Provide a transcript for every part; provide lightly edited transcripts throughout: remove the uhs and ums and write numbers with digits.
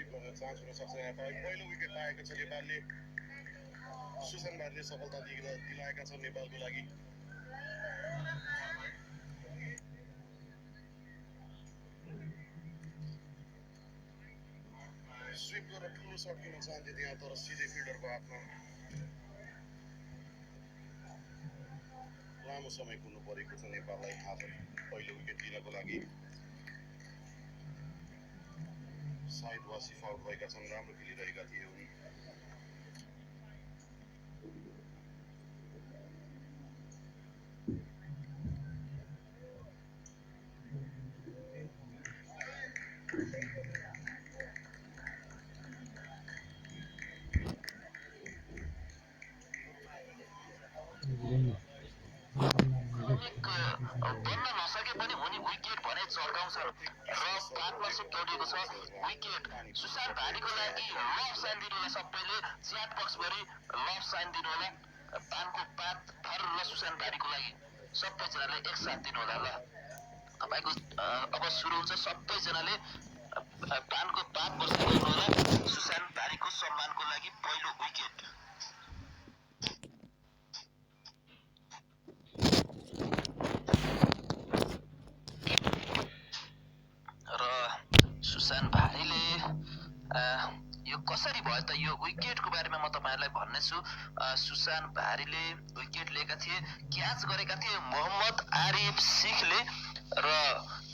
Chance हुन सक्छ। यहाँ पहिलो विकेट पाएको छ नेपालले। सुसन भारतीले सफलता दिलाएका छन् नेपालको लागि। स्विप गरेर ठुलो सर्ट खेल्न चाहन्थे त्यहाँ, तर सिधै फिल्डरको हातमा। लामो समय कुद्नु परेको छ नेपाललाई आज पहिलो विकेट दिनको लागि। सायद वासिफ आउट भएका छन्, राम्रो खेलिरहेका थिए उनी। बन्न नसके पनि उनी विकेट भने चर्काउँछन् र पार्टनरसिप तोडिएको छ। विकेट सुशान्त भारीको लागि लभ साइन दिनु होला। सबैले च्याट बक्सभरि लभ साइन दिनु होला। पानको पात फर र सुशान्त भारीको लागि सबैजनाले एकसाथ दिनु होला। ल तपाईँको अब सुरु हुन्छ। सबैजनाले पानको पात बसाइदिनु होला सुशान्त भारीको सम्मानको लागि पहिलो विकेट। सुशान्त भारीले यो कसरी भयो त? यो विकेटको बारेमा म तपाईहरुलाई भन्ने छु। सुशान्त भारीले विकेट लिएका थिए, क्याच गरेका थिए मोहम्मद आरिफ शेखले र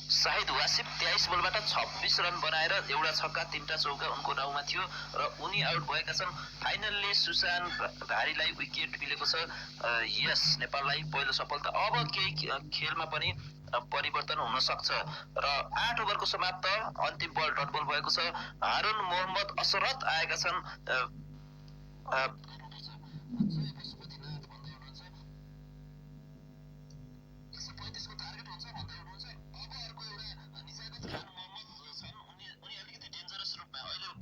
शाहिद वासिफ 23 बलबाट 26 रन बनाएर एउटा छक्का 3टा चौका उनको नाउँमा थियो र उनी आउट भएका छन्। फाइनल्ली सुशान्त भारीलाई विकेट मिलेको छ। यस, नेपाललाई पहिलो सफलता। अब केही खेलमा पनि परिवर्तन हुन सक्छ र 8 ओभरको समाप्त, अन्तिम बल डट बल भएको छ। हारुन मोहम्मद असरत आएका छन्।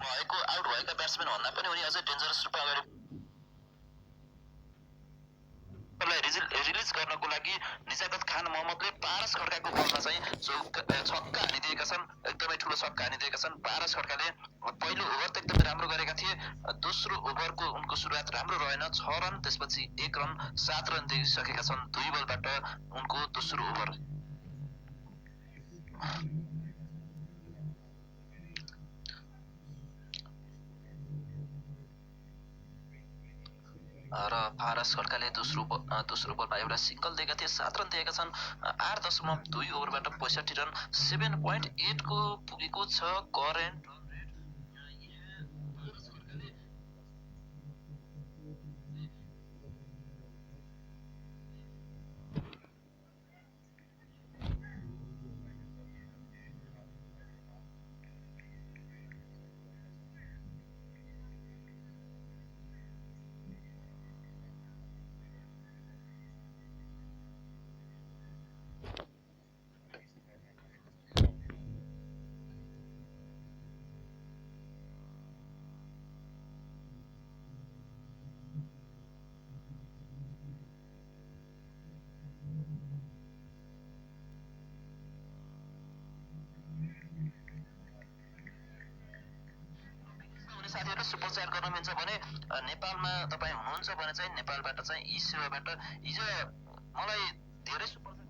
भएको आउट भएका ब्याट्सम्यान भन्दा पनि उनी अझै डेन्जरस रूपमा अगाडि रिलिज गर्नको लागि निजाकत खान मोहम्मदले पारस खड्काको बलमा चाहिँ छक्का हानिदिएका छन्। एकदमै ठूलो छक्का हानिदिएका छन्। पारस खड्काले पहिलो ओभर त एकदमै राम्रो गरेका थिए। दोस्रो ओभरको उनको सुरुवात राम्रो रहेन। 6 रन, त्यसपछि 1 रन, 7 रन दिइसकेका छन् 2 बलबाट उनको दोस्रो ओभर। र पारस खड्काले दोस्रो बलमा एउटा सिंगल दिएका थिए। 7 रन दिएका छन्। 8.2 ओभरबाट 65 रन, 7.8 को पुगेको छ करेन्ट। साथीहरु, सुपर च्याट गर्न मिल्छ भने नेपालमा तपाई हुनुहुन्छ भने चाहिँ नेपालबाट चाहिँ ई सेवाबाट हिजो मलाई धेरै सुपर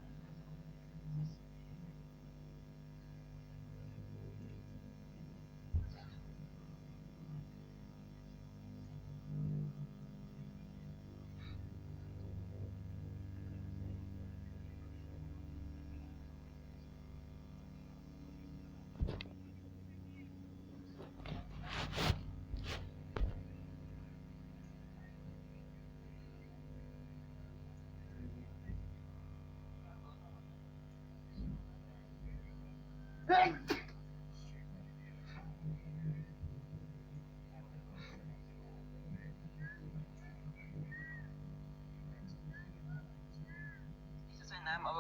नाम अब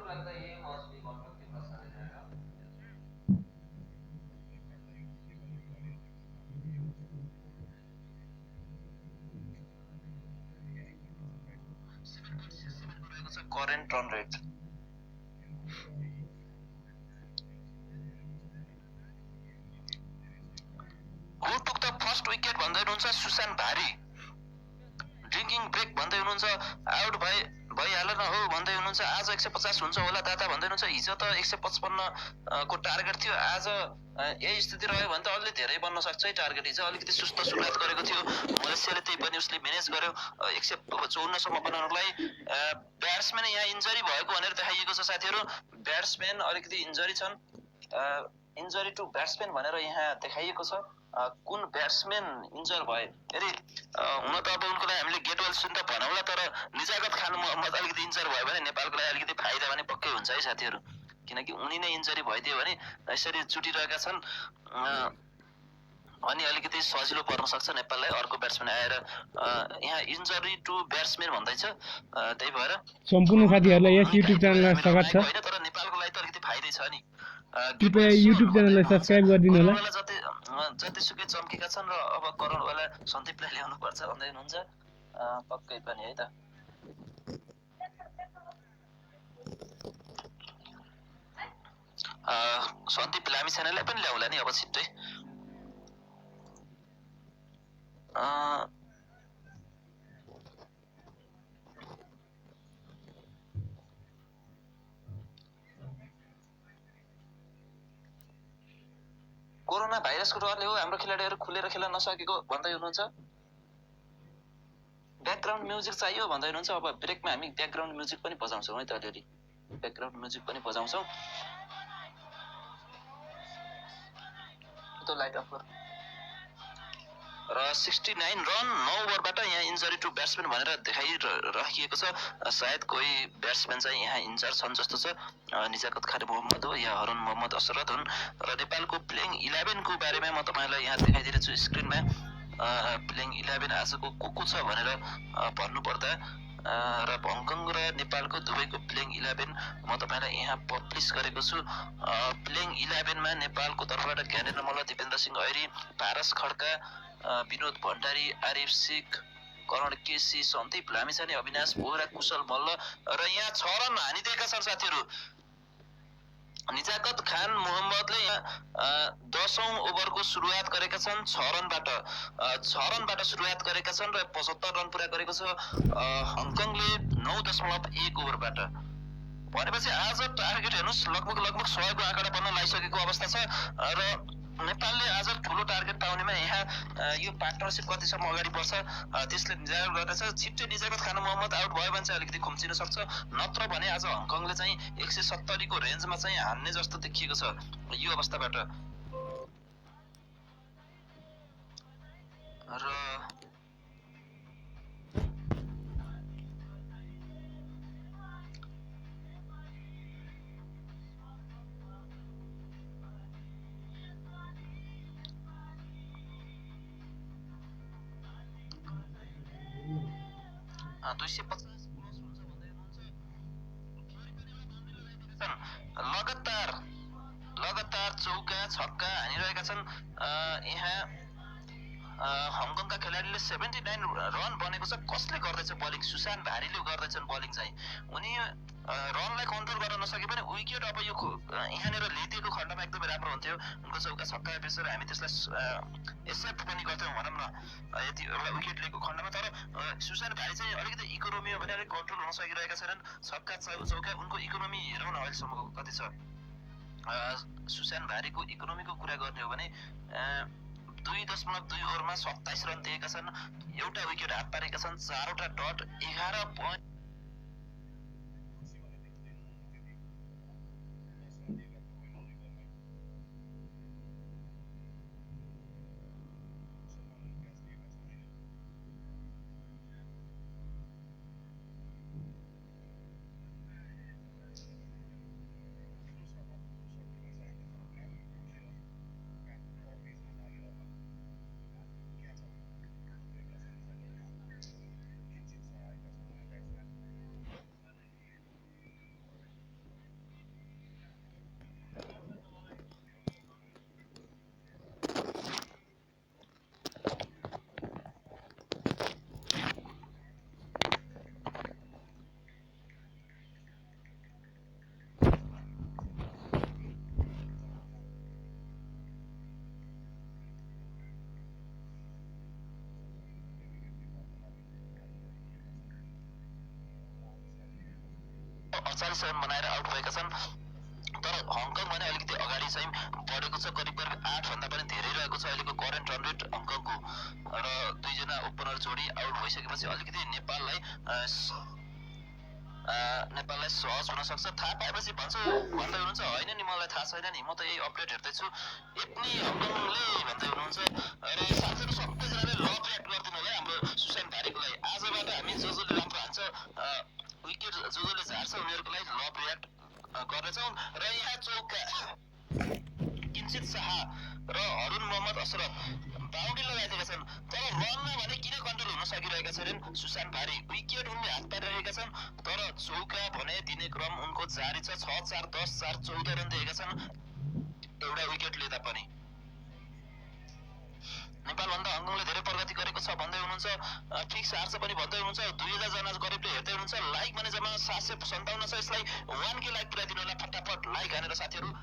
लगता है ये मौसमी कॉन्ट्रैक्ट के पास आ जाएगा। Current run rate? Who took the first wicket भन्दै हुनुहुन्छ सुशान भारी। ड्रिङ्किङ ब्रेक भन्दै हुनुहुन्छ, आउट भइहाल न हो भन्दै हुनुहुन्छ। आज 150 हुन्छ होला दादा भन्दै हुनुहुन्छ। हिजो त 155 को टार्गेट थियो, आज यही स्थिति रह्यो भने त अलि धेरै बन्न सक्छ है टार्गेट। हिजो अलिकति सुस्त सुरुवात गरेको थियो मलेसियाले, त्यही पनि उसले म्यानेज गर्यो 154 सम्म बनाउनलाई। ब्याट्सम्यान यहाँ इन्जरी भएको भनेर देखाइएको छ साथीहरू। ब्याट्सम्यान अलिकति इन्जरी छन्, इन्जरी टु ब्याट्सम्यान भनेर यहाँ देखाइएको छ। कुन ब्याट्सम्यान इन्जर भए अरे हुन त अब उनको लागि हामीले गेट वेल सुन त भनौँला, तर निजागत खान मोहम्मद अलिकति इन्जर भयो भने नेपालको लागि अलिकति फाइदा भने पक्कै हुन्छ है साथीहरू। किनकि उनी नै इन्जरी भइदियो भने यसरी जुटिरहेका छन् अनि अलिकति सजिलो पर्न सक्छ नेपाललाई। अर्को ब्याट्सम्यान आएर यहाँ इन्जरी टु ब्याट्सम्यान भन्दैछ, त्यही भएर सम्पूर्ण साथीहरूलाई यस युट्युब च्यानलमा स्वागत छ। हैन, तर नेपालको लागि त अलिकति फाइदै छ नि। कृपया युट्युब च्यानललाई सब्स्क्राइब गरिदिनु होला। जतिसुकै चम्केका छन् र अब करणवाला सन्दीपलाई ल्याउनु पर्छ भन्दै हुनुहुन्छ। पक्कै पनि है त। सन्दीप लामिछानेलाई पनि ल्याउला नि अब छिट्टै। कोरोना भाइरसको डरले हो हाम्रो खेलाडीहरू खुलेर खेल्न नसकेको भन्दै हुनुहुन्छ। ब्याकग्राउन्ड म्युजिक चाहियो भन्दै हुनुहुन्छ। अब ब्रेकमा हामी ब्याकग्राउन्ड म्युजिक पनि बजाउँछौँ है त, अलिअलि ब्याकग्राउन्ड म्युजिक पनि बजाउँछौँ। त्यो लाइट अफ र 69 रन 9 ओभरबाट यहाँ इन्जरी टु ब्याट्सम्यान भनेर देखाइराखिएको छ। सायद कोही ब्याट्सम्यान चाहिँ यहाँ इन्जर छन् जस्तो छ। निजाकत खान मोहम्मद हो या हरुन मोहम्मद असरत हुन्। र नेपालको प्लेइङ 11 को बारेमा म तपाईहरुलाई यहाँ देखाइदिएको छु स्क्रिनमा। प्लेइङ 11 आजको को छ भनेर भन्नुपर्दा र हङकङ र नेपालको दुवैको प्लेइङ 11 म तपाईलाई यहाँ पब्लिस गरेको छु। प्लेइङ 11 मा नेपालको तर्फबाट ज्ञानेन्द्र मल्ल, दिपेन्द्र सिंह ऐरी, पारस खड्का, विनोद भण्डारी, आरिफ शेख, करण केसी, सन्दीप लामिछाने, अविनाश बोहरा, कुशल मल्ल र यहाँ 6 रन हानिदिएका छन् साथीहरू। निजाकत खान मोहम्मदले यहाँ 10औं ओभरको सुरुवात गरेका छन् 6 रनबाट सुरुवात गरेका छन् र 75 रन पुरा गरेको छ। हङकङले 9.1 ओभरबाट। भनेपछि आज टार्गेट हेर्नुस् लगभग 100 को आँकडा बन्न लागिसकेको अवस्था छ र नेपालले आज ठुलो टार्गेट पाउनेमा यहाँ यो पार्टनरशिप कतिसम्म अगाडि बढ्छ त्यसले निर्धारण गर्दछ। छिट्टै निजाकत खान मोहम्मद आउट भयो भने चाहिँ अलिकति खुम्चिन सक्छ, नत्र भने आज हङकङले चाहिँ 170 को रेन्जमा चाहिँ हान्ने जस्तो देखिएको छ यो अवस्थाबाट। र 250 प्लस हुन्छ भन्दै हुनुहुन्छ। लगातार चौका छक्का हानिरहेका छन्। यहाँ हङकङका खेलाडीले 79 रन बनेको छ। कसले गर्दैछ बलिङ? सुशान भारीले गर्दैछन् बलिङ चाहिँ। उनी रनलाई कन्ट्रोल गर्न नसके पनि विकेट अब यो यहाँनिर ल्याइदिएको खण्डमा एकदमै राम्रो हुन्थ्यो। उनको चौका छक्का बेसेर हामी त्यसलाई एक्सेप्ट पनि गर्थ्यौँ भनौँ न यति एउटा विकेट लिएको खण्डमा। तर सुशान भारी चाहिँ अलिकति इकोनोमी हो भने अलिक कन्ट्रोल हुन सकिरहेका छैनन्। छक्का चौका उनको इकोनोमी हेरौँ न अहिलेसम्मको कति छ। सुशान भारीको इकोनोमीको कुरा गर्ने हो भने 2.2 ओभरमा 27 रन दिएका छन्, एउटा विकेट हात पारेका छन्, 4 वटा डट, 11 पोइन्ट। 48 रन बनाएर आउट भएका छन्। तर हङकङ भने अलिकति अगाडि चाहिँ बढेको छ, करिब 8 भन्दा पनि धेरै रहेको छ अहिलेको करेन्ट रन रेट हङकङको। र दुईजना ओपनर जोडी आउट भइसकेपछि अलिकति नेपाललाई सहज हुन सक्छ। थाहा पाएपछि भन्दै हुनुहुन्छ होइन नि मलाई थाहा छैन नि, म त यही अपडेट हेर्दैछु यति हङकङले भन्दै हुनुहुन्छ। र साथीहरू सबैजनाले लभ रियाक्ट गरिदिनु होला हाम्रो सुशान्त भारीको लागि। आजबाट हामी जसले राम्रो हान्छ विकेट जसले झार्छ उनीहरूको लागि लभ रियाक्ट गर्नेछौँ। र यहाँ चौका किञ्चित शाह र अरुण मोहम्मद अशरफ बाउन्ड्री लगाइदिएका छन्, तर रनमा भने किन कन्ट्रोल हुन सकिरहेका छैनन् सुशान्त भारी। विकेट उनले हात पारिरहेका छन् तर चौका भने दिने क्रम उनको जारी छ। 6-4, 10-4, 14 रन दिएका छन् एउटा विकेट लिँदा पनि। नेपालभन्दा हङकङले धेरै प्रगति गरेको छ भन्दै हुनुहुन्छ, फिक्स हार्छ पनि भन्दै हुनुहुन्छ। 2000 जना करिबले हेर्दै हुनुहुन्छ। लाइक भने जम्मा 757 छ। यसलाई 1K लाइक पुर्याइदिनु होला, फटाफट लाइक हानेर साथीहरू।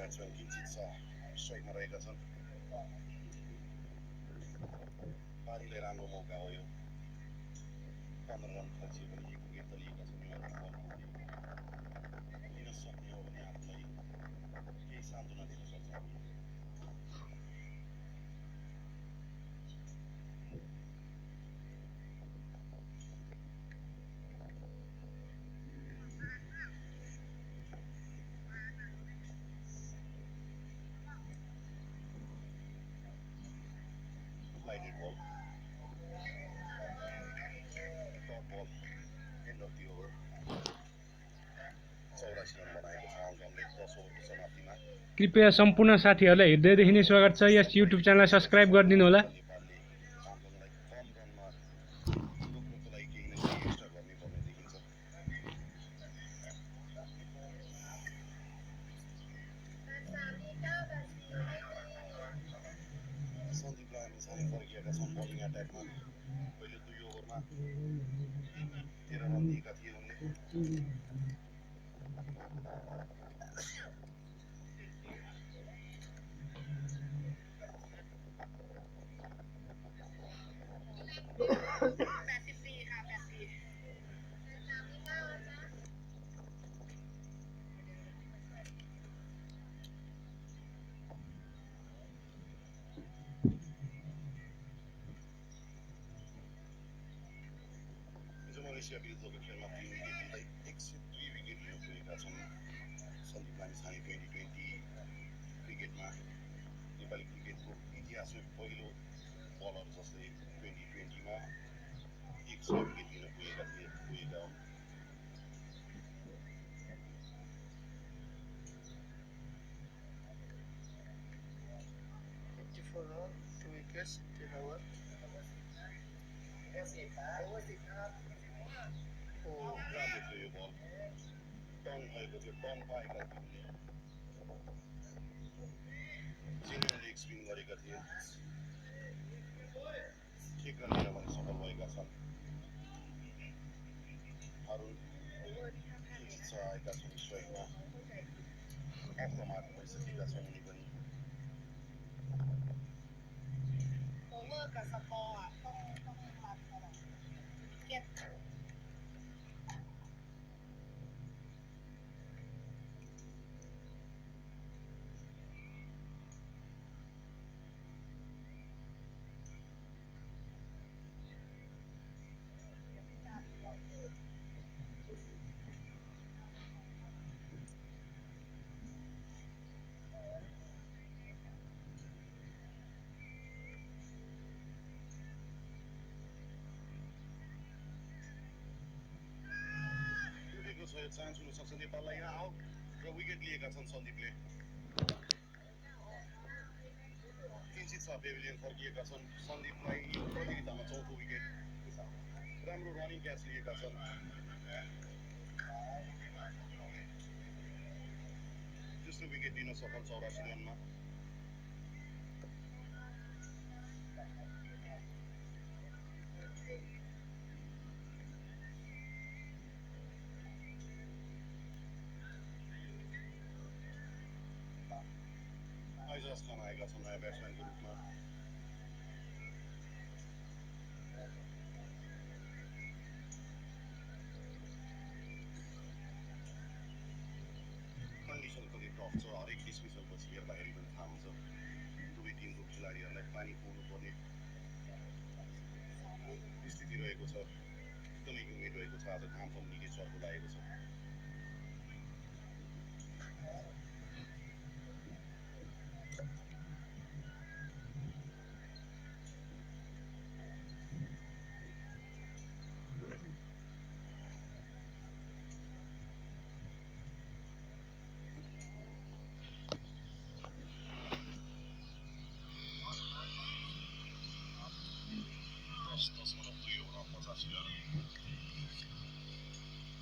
ब्याट्सम्यान किञ्चित स्ट्राइकमा रहेका छन्। पारीले राम्रो मौका हो यो। 15 रन खर्चियो भने 1 विकेट त लिएका छन्। लिन सक्ने हो भने आफूलाई केही सान्त्वना दिन सक्छ। Lighted ball. Dot ball. End of the over. 84 run बनाएको छ हङकङले 10 ओभरको समाप्तिमा। कृपया सम्पूर्ण साथीहरूलाई हृदयदेखि नै स्वागत छ। यस युट्युब च्यानललाई सब्स्क्राइब गरिदिनु होला। नेपालले हङकङलाई कम रनमा रोक्नको लागि केही न केही एक्स्ट्रा गर्नै पर्ने देखिन्छ। सन्दीप लामी सानै फर्किएका छन् बलिङ एट्याकमा। पहिले 2 ओभरमा 13 रन दिएका थिए उनले। मलेसिया विरुद्धको खेलमा 3 विकेट लिँदै 102 विकेट लिन पुगेका छन् सन्दीप लामिछाने 2020 क्रिकेटमा। नेपाली क्रिकेटको इतिहासमै पहिलो बलर जसले 2020मा 100 विकेट लिन पुगेका हुन्। 54 run, 2 wickets, 10 over. राम्रो थियो यो बल। टर्न भएको थियो, टर्न पाएका थिए जेन्युन लेग स्पिन गरेका थिए। ठिक रन लिन पनि सफल भएका छन्। अरुण किञ्चित आएका छन् स्ट्राइकमा। अफ द मार्क भइसकेका छन् उनी पनि। चान्स हुन सक्छ नेपाललाई यहाँ आउट र विकेट लिएका छन् सन्दीपले। निश्चित छ पेभिलियन फर्किएका छन् सन्दीपलाई प्रतियोगितामा चौथो विकेट राम्रो रनिङ क्याच लिएका छन् तेस्रो विकेट दिन सफल 84 रनमा आइजास खान आएका छन् नयाँ ब्याट्सम्यानको रूपमा कन्डिसन कति टफ छ हरेक डिसमिसलपछि हेर्दाखेरि पनि थाहा हुन्छ दुवै टिमको खेलाडीहरूलाई पानी पुग्नुपर्ने स्थिति रहेको छ एकदमै ह्युमिड रहेको छ आज घाम पनि निकै चर्को लागेको छ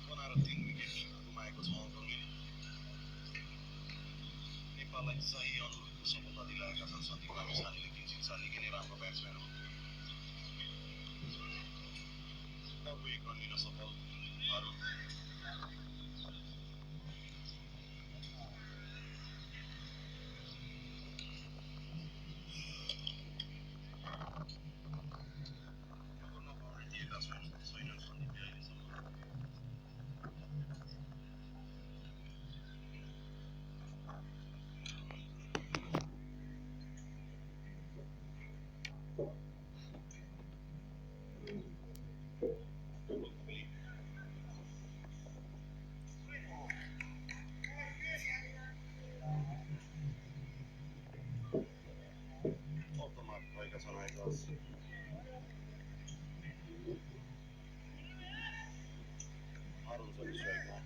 बनाएर 3 विकेट गुमाएको छ अङ्कलले नेपाललाई सही अनुरूपको सफलता दिलाएका छन् सन्दीप लामिछानेले किन निकै नै राम्रो ब्याट्सम्यान हो डबल एक रन लिन सफल अरुण भएका छन् आइजास अरुण पनि स्ट्राइकमा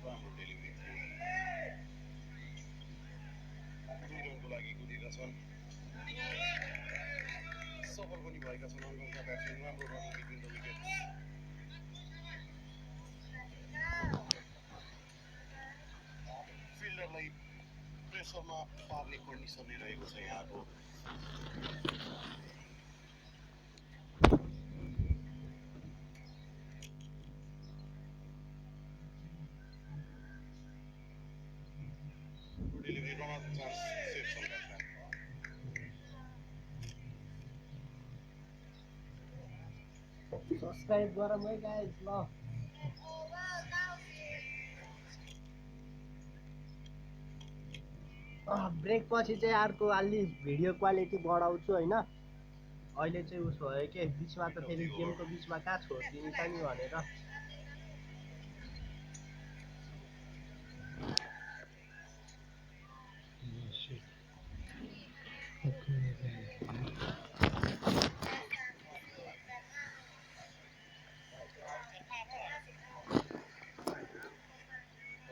राम्रो डेलिभरी थियो 2 रनको लागि कुदेका छन् सफल पनि भएका छन् अङ्कलका ब्याट्सम्यान राम्रो रनिङ बिट्विन द विकेट्स फिल्डरलाई प्रेसरमा पार्ने कन्डिसन नै रहेको छ यहाँको delivery run out chance save छन् ब्याट्सम्यान सब्सक्राइब गरौँ है गाइस ल ब्रेक पछि चाहिँ अर्को अलि भिडियो क्वालिटी बढाउँछु होइन अहिले चाहिँ उसो भयो के बिचमा त फेरि गेमको बिचमा कहाँ छोडिदिन्छ नि भनेर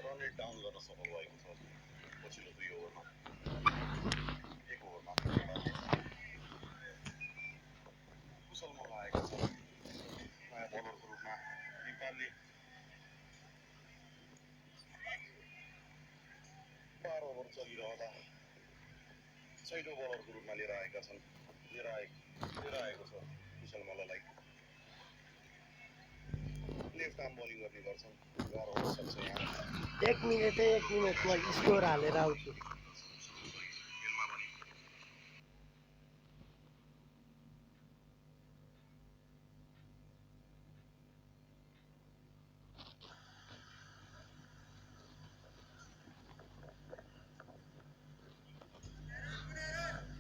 रन रेट डाउन गर्न सफल भएको छ पछिल्लो 2 ओभरमा 1 ओभरमा कुशल मल्ल आएका छन् नयाँ बलरको रूपमा नेपालले 12 ओभर चलिरहँदा 6औं बलरको रूपमा लिएर आएका छन् लिएर आएको छ कुशल मल्ललाई लेफ्ट आर्म बलिङ गर्ने गर्छन् गाह्रो हुन सक्छ यहाँ 1 मिनेटमा स्कोर हालेर आउँछु खेलमा पनि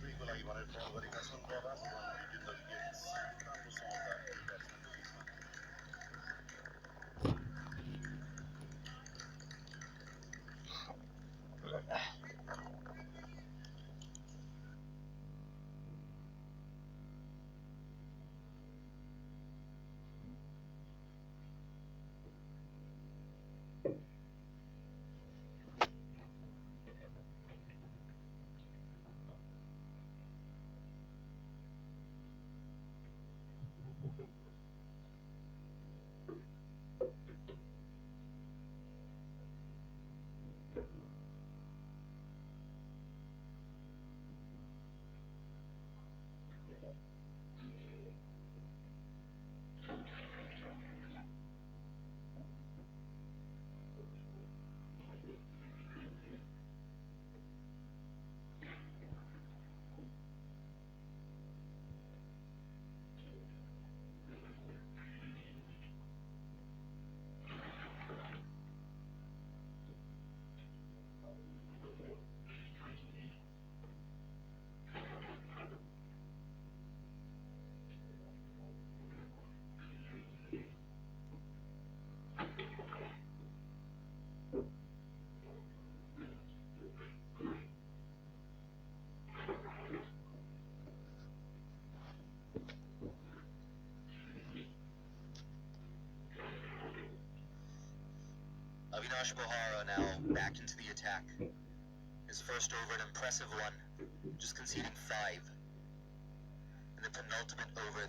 दुईको लागि भनेर बल गरेका छन् र राम्रो रन बिट्विन द विकेट्स राम्रो समझदारी ब्याट्सम्यानको बिचमा Avinash Bohara now back into the attack. His first over, an impressive one, just conceding 5 in the penultimate over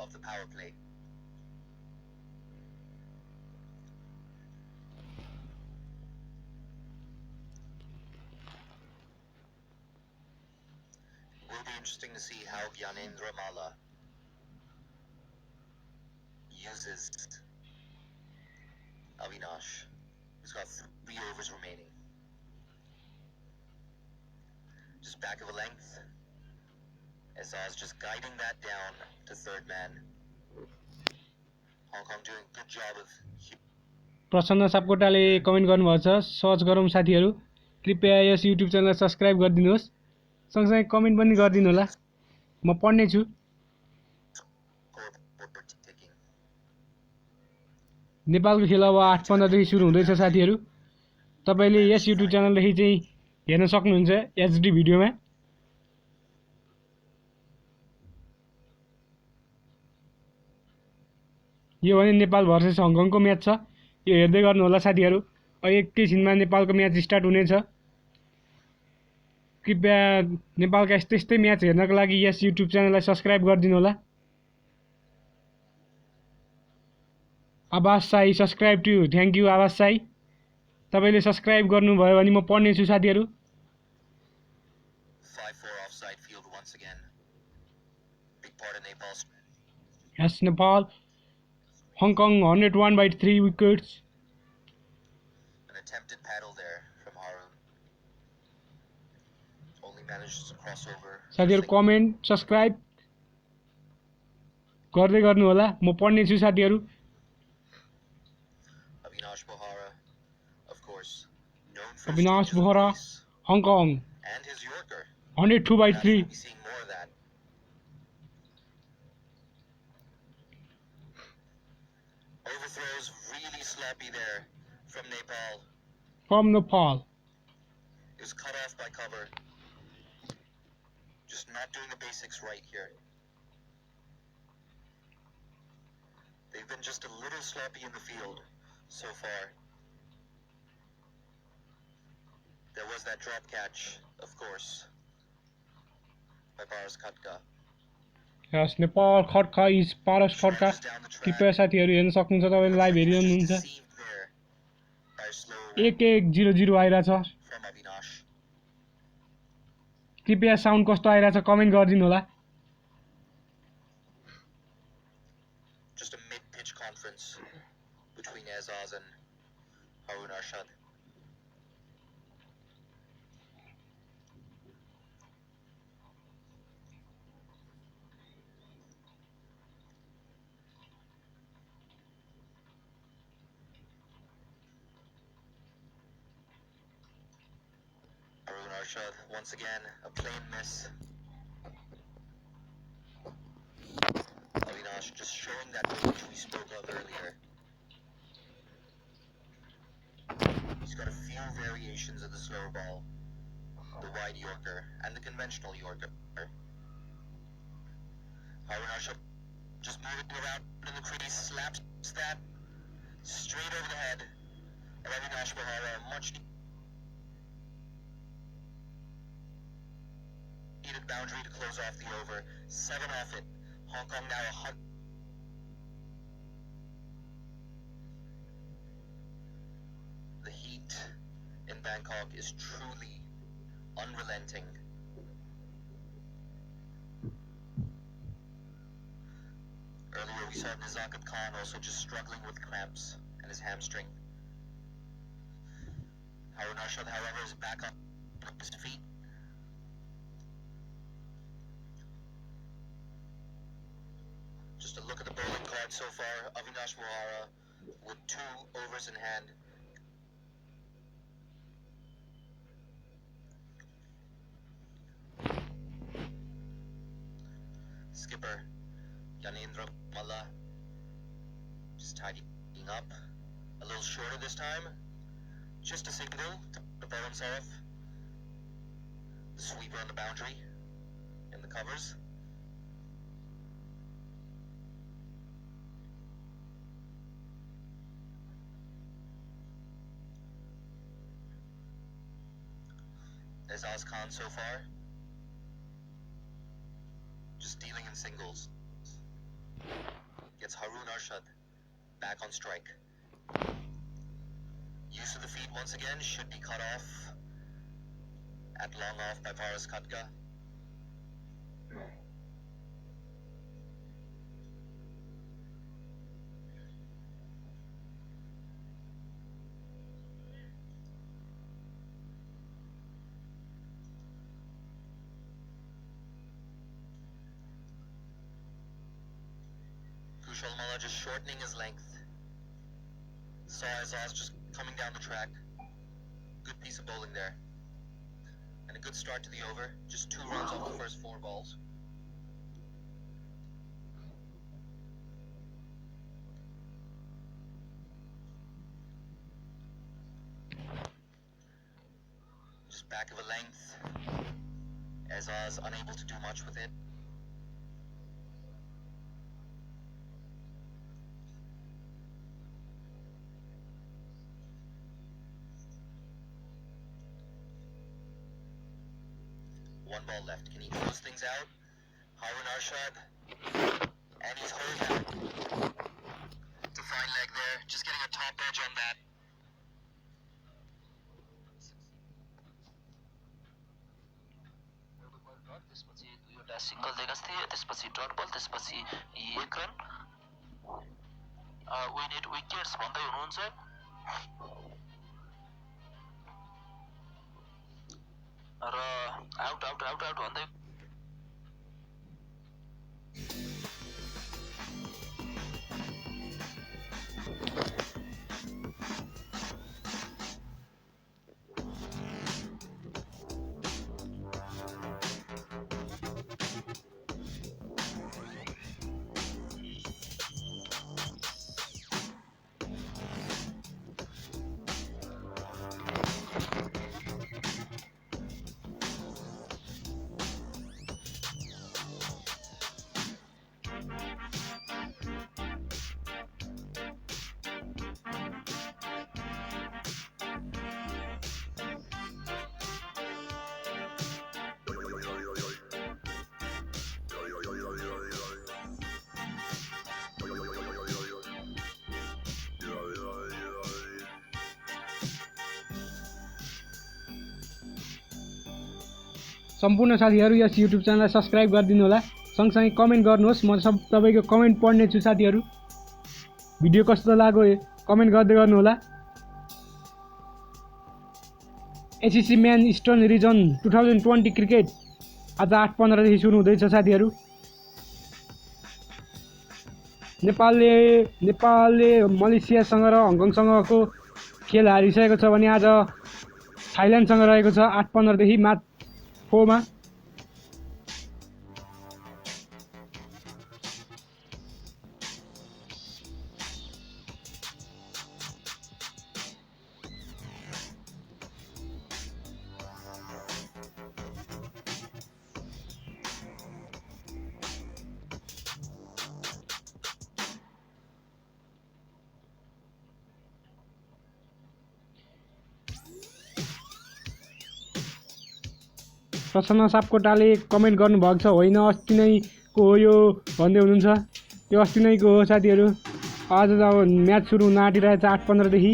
of the power play. It will be interesting to see how Gyanendra Malla uses Avinash, who's got 3 overs remaining. Just back of a length. Azaz just guiding that down to third man. Hong Kong doing a good job of... प्रसन्न सापकोटाले comment गर्नुभएको छ, search गरौँ साथीहरू, कृपया yes YouTube च्यानललाई subscribe गरिदिनुहोस्, सँगसँगै comment पनि गरिदिनु होला, म पढ्ने छु। नेपालको खेल अब 8:15 देखि सुरु हुँदैछ साथीहरू, तपाईले यस युट्युब च्यानलदेखि चाहिँ हेर्न सक्नुहुन्छ एचडी भिडियोमा। यो भने नेपाल भर्सेस हङकङको म्याच छ, यो हेर्दै गर्नु होला साथीहरू। एकैछिनमा नेपालको म्याच स्टार्ट हुनेछ। कृपया नेपालका यस्तै यस्तै म्याच हेर्नको लागि यस युट्युब च्यानललाई सब्स्क्राइब गरिदिनु होला। आवाज साई सब्स्क्राइब टु, थ्यांक यू आवाज साई, तपाईले सब्स्क्राइब गर्नुभयो भने म पढ्ने छु साथीहरू। 5-4 offside field once again. Big part of Nepal's... Yes, Nepal. Hong Kong 101 by 3 wickets. An attempted paddle there from Harun. Only manages to cross over. साथीहरू कमेन्ट सब्स्क्राइब गर्दै गर्नु होला, म पढ्ने छु साथीहरू। Avinash Bohara, of course, known for Avinash his Bohara, pace Hong Kong and his Yorker. 102 by 3. We'll be seeing more of that. Overthrows really sloppy there from Nepal. From Nepal. He was cut off by cover. Just not doing the basics right here. They've been just a little sloppy in the field so far. There was that drop catch, of course, by Paras Khatka. Yes, Nepal Khadka is Paras Khadka. कृपया साथीहरू हेर्न सक्नुहुन्छ, तपाईले live हेरिरहनुहुन्छ। 1100 आइराछ। From Avinash. कृपया sound कस्तो आइराछ कमेन्ट गरिदिनु होला। Just a mid-pitch conference between Azaz and Harun Arshad. Harun Arshad, once again, a plain miss. Avinash just showing that range we spoke of earlier. He's got a few variations of the slower ball, the wide Yorker and the conventional Yorker. Harun Arshad just moving around in the crease, slaps that straight over the head of Avinash Bohara. Much needed boundary to close off the over. 7 off it. Hong Kong now 100. The heat in Bangkok is truly unrelenting. Earlier we saw Nizakat Khan also just struggling with cramps and his hamstring. Harun Arshad, however, is back on his feet. Just a look at the bowling card so far. Avinash Bohara with 2 overs in hand. Skipper Gyanendra Malla just tidying up. A little shorter this time. Just a single to bow himself. The sweeper on the boundary in the covers. Azaz Khan so far. Just dealing in singles. Gets Harun Arshad back on strike. Use of the feet once again should be cut off at long off by Paras Katka. Kushal Malla just shortening his length. Saw Azaz just coming down the track. Good piece of bowling there. And a good start to the over. Just 2 runs off the first 4 balls. Just back of a length. Azaz unable to do much with it. One ball left. Can he close things out? Harun Arshad. And he's home back. It's a fine leg there. Just getting a top edge on that. त्यसपछि 2वटा single दिएका थिए, त्यसपछि डट बल, त्यसपछि 1 run. We need wickets भन्दै हुनुहुन्छ। र out out out out भन्दै सम्पूर्ण साथीहरु यस युट्युब च्यानललाई सब्स्क्राइब गरिदिनु होला। सँगसँगै कमेन्ट गर्नुहोस्। म सब तपाईको कमेन्ट पढ्ने छु साथीहरु। भिडियो कस्तो लाग्यो कमेन्ट गर्दै गर्नु होला। एससीसी म्यान इस्टर्न रिजन 2020 क्रिकेट आज 8:15 देखि सुरु हुँदैछ साथीहरु। नेपालले मलेसियासँग र हङकङसँगको खेल हारिसकेको छ भने आज थाइल्यान्डसँग रहेको छ 8:15 देखि म्याच 4 मा। प्रसन्न सापकोटाले कमेन्ट गर्नुभएको छ, होइन अस्ति नै को हो यो भन्दै हुनुहुन्छ। यो अस्ति नै को हो साथीहरु। आज अब म्याच सुरु हुन आँटिरहेछ 8:15 देखि।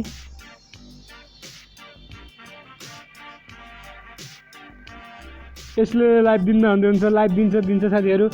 यसले लाइभ दिन्न भन्दै हुन्छ, लाइभ दिन्छ साथीहरु।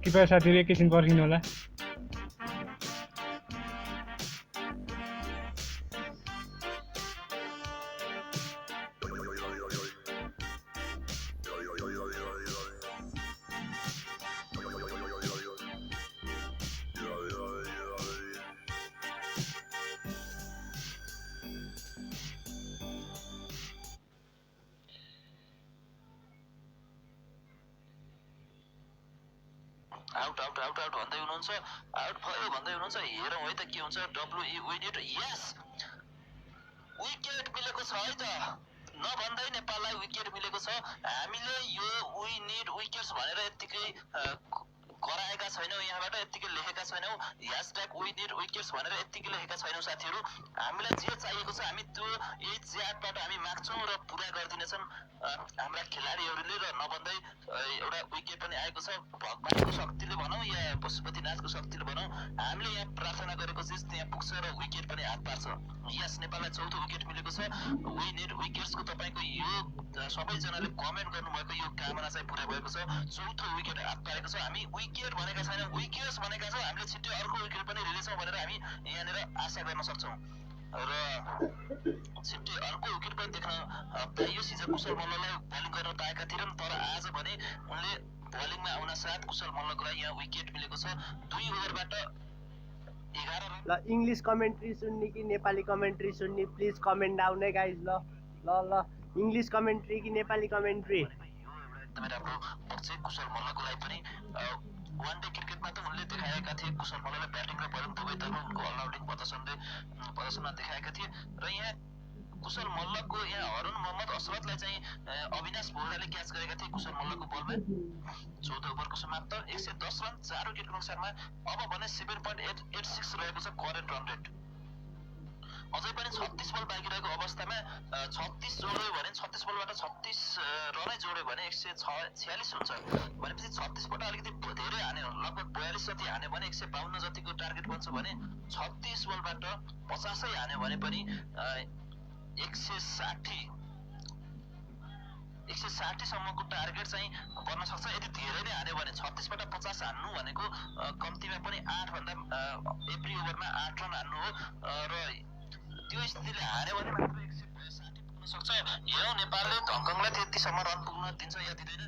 कृपया साथीहरु एकैछिन पर्खिनु होला। आउट आउट आउट आउट भन्दै हुनुहुन्छ, आउट भयो भन्दै हुनुहुन्छ। हेरौँ है त के हुन्छ। डब्ल्युई विकेट, यस विकेट मिलेको छ है त, नभन्दै नेपाललाई विकेट मिलेको छ। हामीले यो वी निड विकेट्स भनेर यत्तिकै गराएका छैनौँ, यहाँबाट यत्तिकै लेखेका छैनौँ। ह्यासट्याग वी निड विकेट्स भनेर यत्तिकै लेखेका छैनौँ साथीहरू। हामीलाई जे चाहिएको छ हामी त्यो यही च्याटबाट हामी माग्छौँ र पुरा गरिदिनेछन् हाम्रा खेलाडीहरूले। र नभन्दै एउटा विकेट पनि आएको छ। भगवानको शक्तिले भनौँ या पशुपतिनाथको शक्तिले भनौँ, हामीले यहाँ प्रार्थना गरेको चिज त्यहाँ पुग्छ र विकेट पनि हात पार्छ। यस नेपाललाई चौथो विकेट मिलेको छ। वी निड विकेट्सको तपाईँको यो सबैजनाले कमेन्ट गर्नुभएको यो कामना चाहिँ पुरा भएको छ। चौथो विकेट हात पारेको छ। हामी विकेट भनेका छैनौँ, विकेट्स भनेका छौँ। हामीले छिट्टै अर्को विकेट पनि लिनेछौँ भनेर हामी यहाँनिर आशा गर्न सक्छौँ। र छिट्टै अर्को विकेट पनि देख्न पाइयो। हिजो कुशल मल्ललाई बलिङ गर्न पाएका थिएनन्, तर आज भने उनले बलिङमा आउन साथ कुशल मल्लकोलाई यहाँ विकेट मिलेको छ। 2 ओभरबाट 11 रन। ल इङ्ग्लिस कमेन्ट्री सुन्ने कि नेपाली कमेन्ट्री सुन्ने प्लिज कमेन्ट डाउन है गाइज। ल ल ल इङ्ग्लिस कमेन्ट्री कि नेपाली कमेन्ट्री? एकदमै राम्रो पक्ष कुशल मल्लकोलाई पनि वान डे क्रिकेटमा त उनले देखाएका थिए। कुशल मल्लले ब्याटिङ र बलिङ दुवैतर्फ उनको अलराउन्डिङ प्रदर्शनमा देखाएका थिए। र यहाँ कुशल मल्लको यहाँ हरुण मोहम्मद अशरफलाई चाहिँ अविनाश बोहराले क्याच गरेका थिए कुशल मल्लको बलमा। 14 ओभरको समाप्त 110 रन 4 विकेटको नोक्सानमा। अब भने 7.86 रहेको छ करेन्ट रन रेट। अझै पनि 36 बल बाँकी रहेको अवस्थामा 36 जोड्यो भने 36 बलबाट 36 रनै जोड्यो भने 146 हुन्छ। भनेपछि 36 बाट अलिकति धेरै हान्यो, लगभग 42 जति हान्यो भने 152 जतिको टार्गेट बन्छ भने 36 बलबाट 50 हान्यो भने पनि 160 सम्मको टार्गेट चाहिँ बन्न सक्छ। यदि धेरै नै हान्यो भने 36 बाट 50 हान्नु भनेको कम्तीमा पनि 8 भन्दा एभ्री ओभरमा 8 रन हान्नु हो। र त्यो स्थितिले हार्यो भने मात्र 160 पुग्न सक्छ। हेरौँ नेपालले हङकङलाई त्यतिसम्म रन पुग्न दिन्छ या दिँदैन।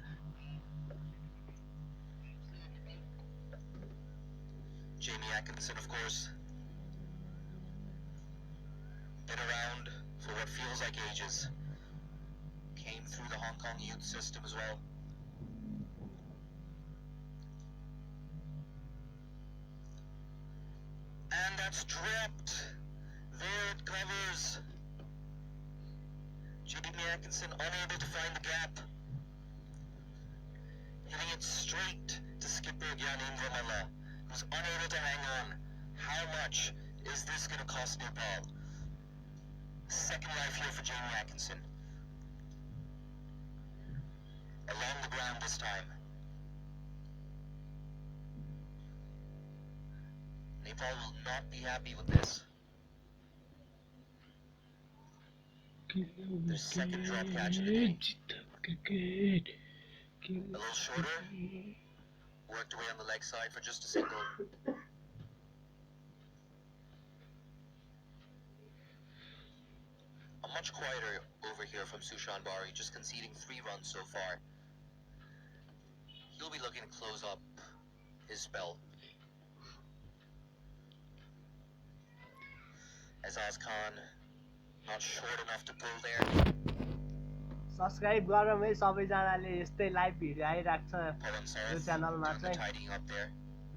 Jamie Atkinson, of course, been around for what feels like ages. Came through the Hong Kong youth system as well. And that's dropped. There it covers. Jamie Atkinson unable to find the gap. Hitting it straight to skipper Gyanendra Malla, who's unable to hang on. How much is this going to cost Nepal? Second life here for Jamie Atkinson. Along the ground this time. Nepal will not be happy with this. Their second drop catch of the day. A little shorter. Worked away on the leg side for just a single. Much quieter over here from Sushan Bari, just conceding 3 runs so far. He'll be looking to close up his spell. Azaz Khan, not short enough to pull there. Subscribe गरौँ है सबैजनाले, यस्तै live video आइराख्छ यो च्यानलमा चाहिँ।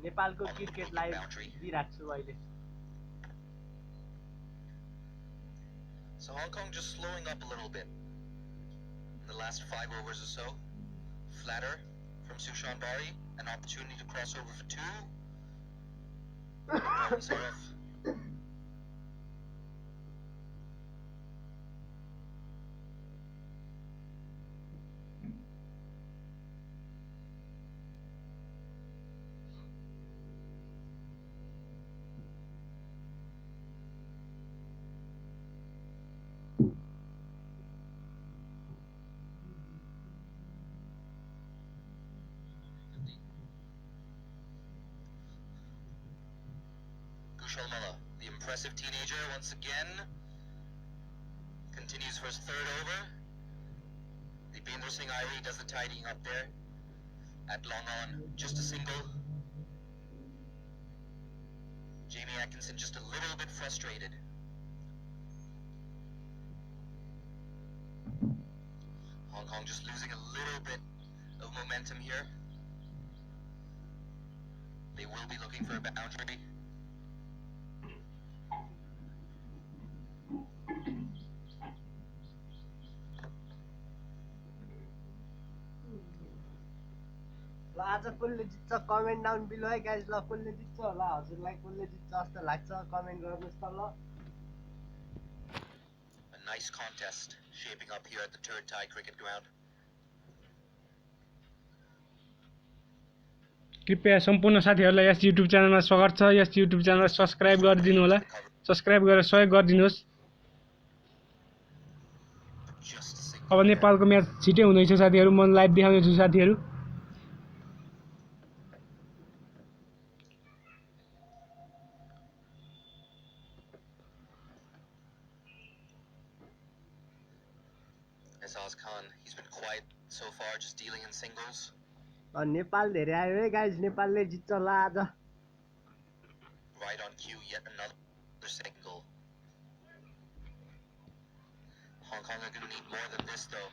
नेपालको cricket live दिइराख्छु अहिले। So Hong Kong just slowing up a little bit in the last 5 overs or so. Flatter from Sushan Bari, an opportunity to cross over for 2. Saraf. Mala, the impressive teenager, once again continues for his third over. Deependra Singh Airi does the tidying up there. At long on, just a single. Jamie Atkinson just a little bit frustrated. Hong Kong just losing a little bit of momentum here. They will be looking for a boundary. ल आज कसले जित्छ comment down below है guys. ल कसले जित्छ होला, हजुरलाई कसले जित्छ जस्तो लाग्छ कमेन्ट गर्नुहोस् त। ल A nice contest shaping up here at the third Thai cricket ground. कृपया सम्पूर्ण साथीहरूलाई यस युट्युब च्यानलमा स्वागत छ। यस युट्युब च्यानललाई सब्स्क्राइब गरिदिनु होला। सब्स्क्राइब गरेर सहयोग गरिदिनुहोस्। Just a single. अब नेपालको म्याच छिटै हुँदैछ साथीहरू, म लाइभ देखाउने छु साथीहरू। Azaz Khan, he's been quiet so far, just dealing in singles. Nepal धेरै आयो है गाइज, नेपालले जित्छ ल आज। Right on cue, yet another single. Hong Kong are going to need more than this, though.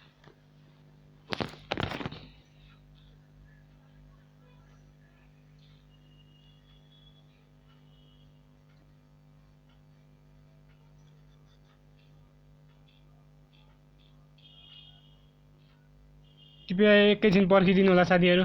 कृपया एकैछिन पर्खिदिनु होला साथीहरू।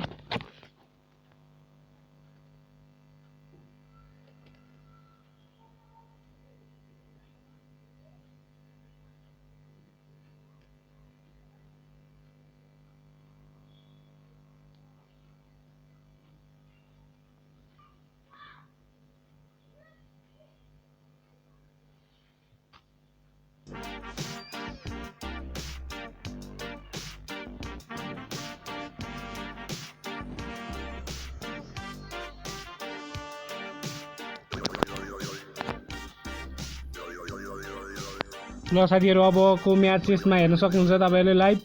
ल साथीहरू, अबको म्याच यसमा हेर्न सक्नुहुन्छ तपाईँहरूले लाइभ।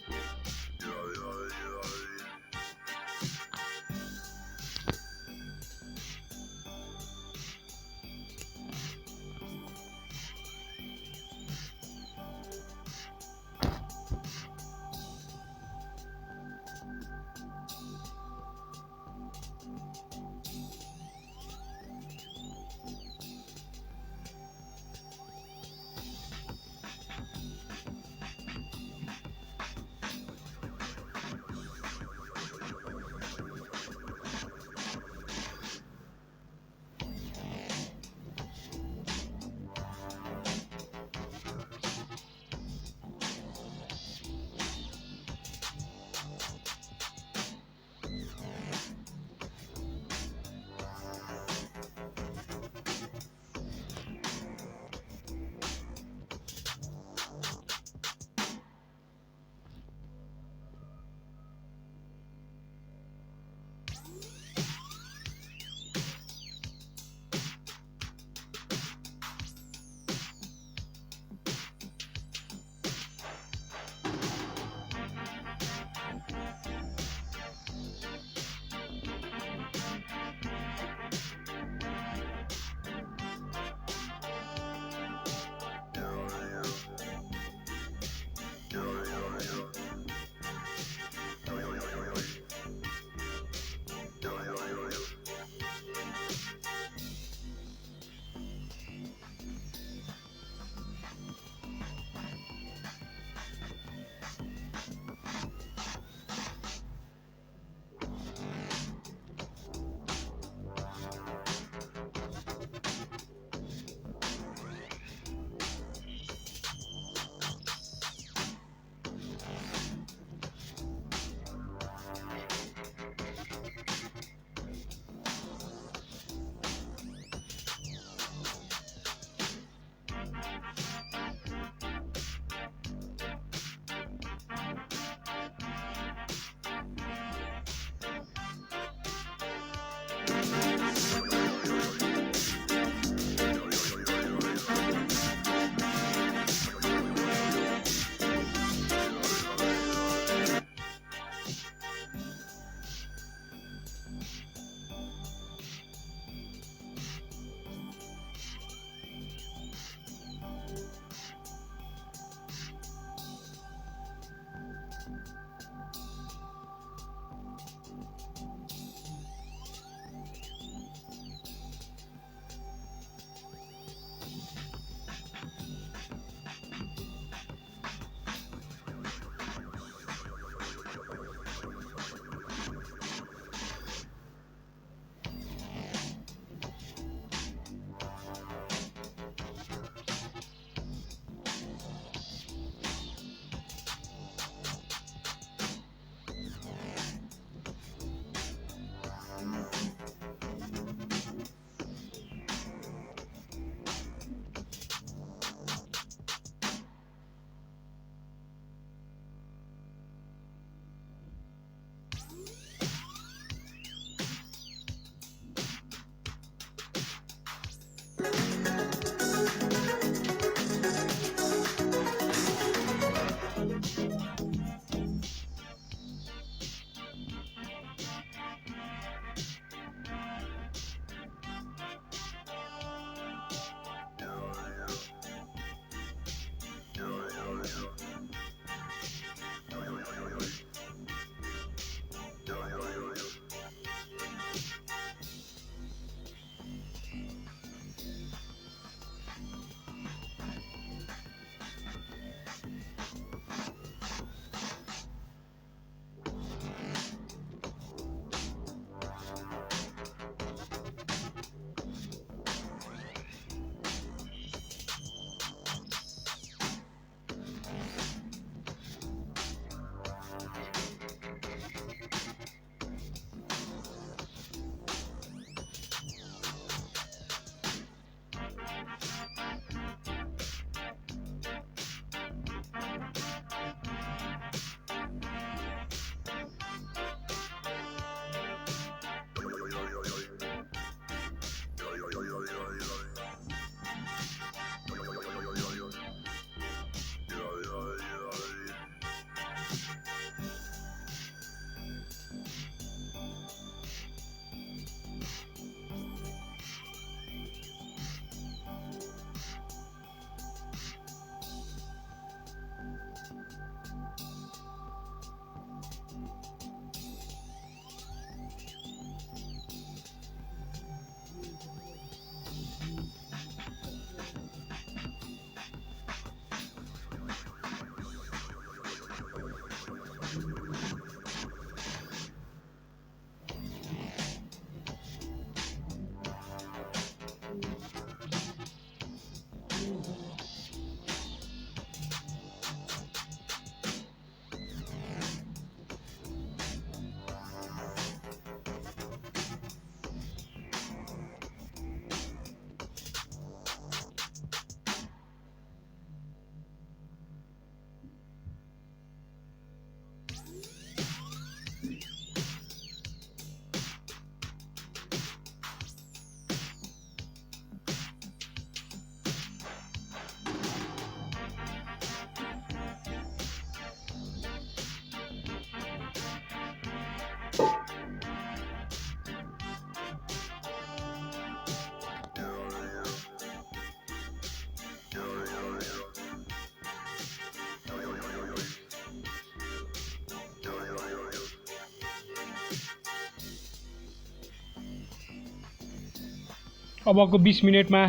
अबको 20 मिनेटमा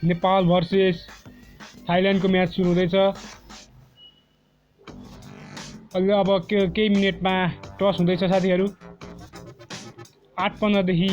नेपाल भर्सेस थाइल्यान्डको म्याच सुरु हुँदैछ। अहिले अब केही मिनेटमा टस हुँदैछ साथीहरू। 8:15 देखि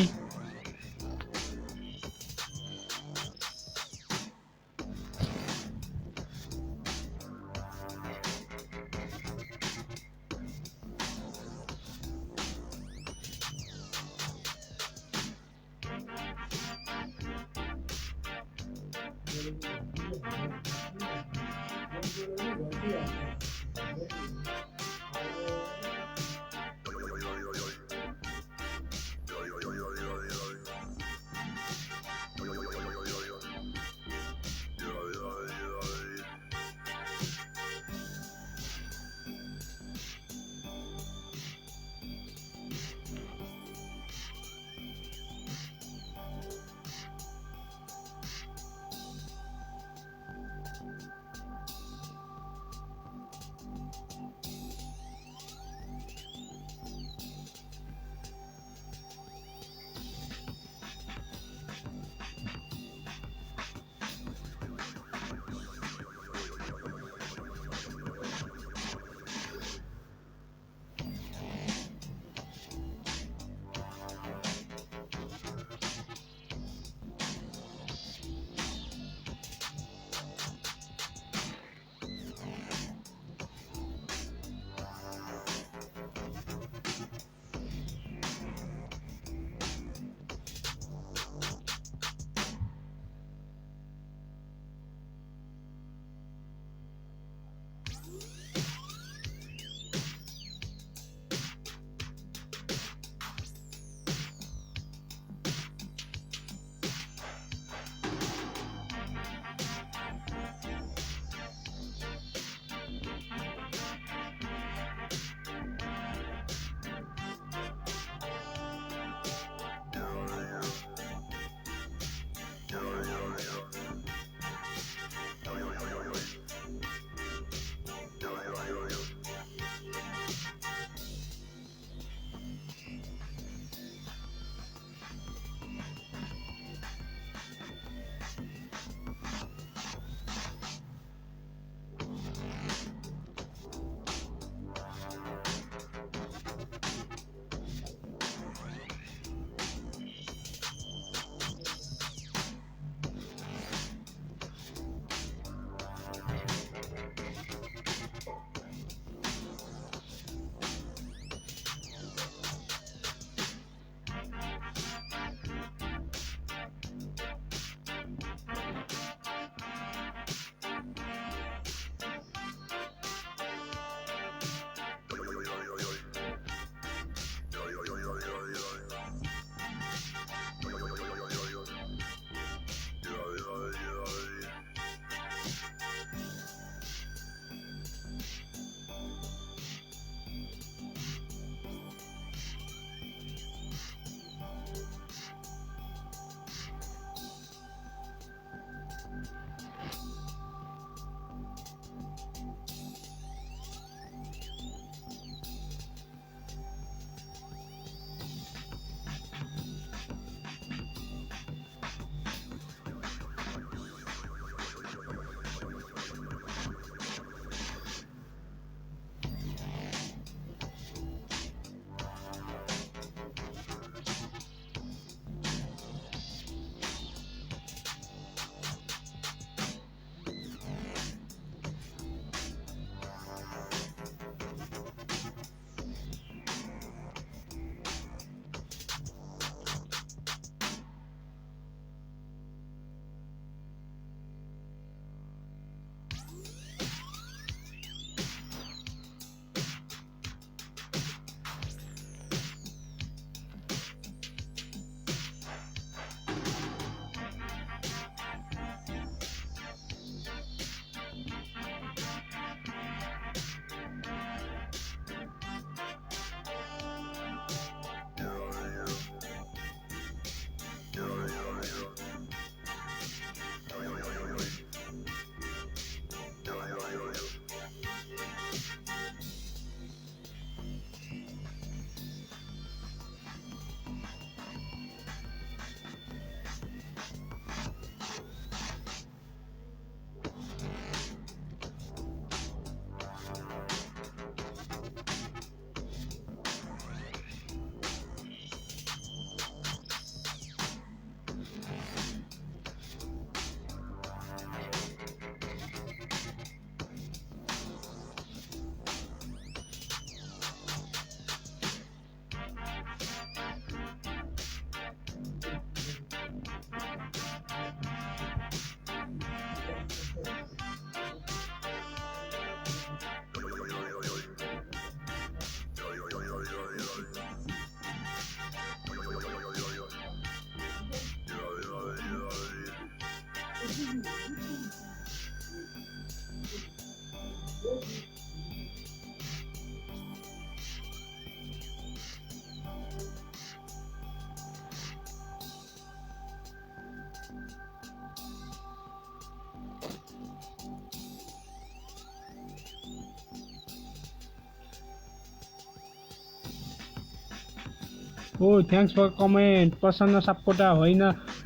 हो थ्याङ्क्स फर कमेन्ट। प्रसन्न सापकोटा होइन,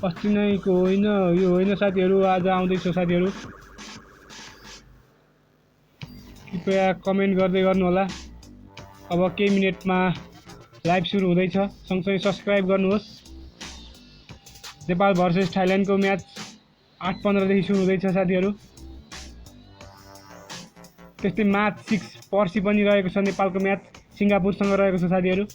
अस्ति नैको होइन, यो होइन साथीहरू, आज आउँदैछ साथीहरू। कृपया कमेन्ट गर्दै गर्नुहोला। अब केही मिनटमा लाइभ सुरु हुँदैछ। सँगसँगै सब्सक्राइब गर्नुहोस्। नेपाल भर्सेस थाइल्यान्डको म्याच 8:15 देखि सुरु हुँदैछ साथीहरू। त्यस्तै मार्च 6 पर्सि पनि रहेको छ नेपालको म्याच, सिङ्गापुरसँग रहेको छ साथीहरू।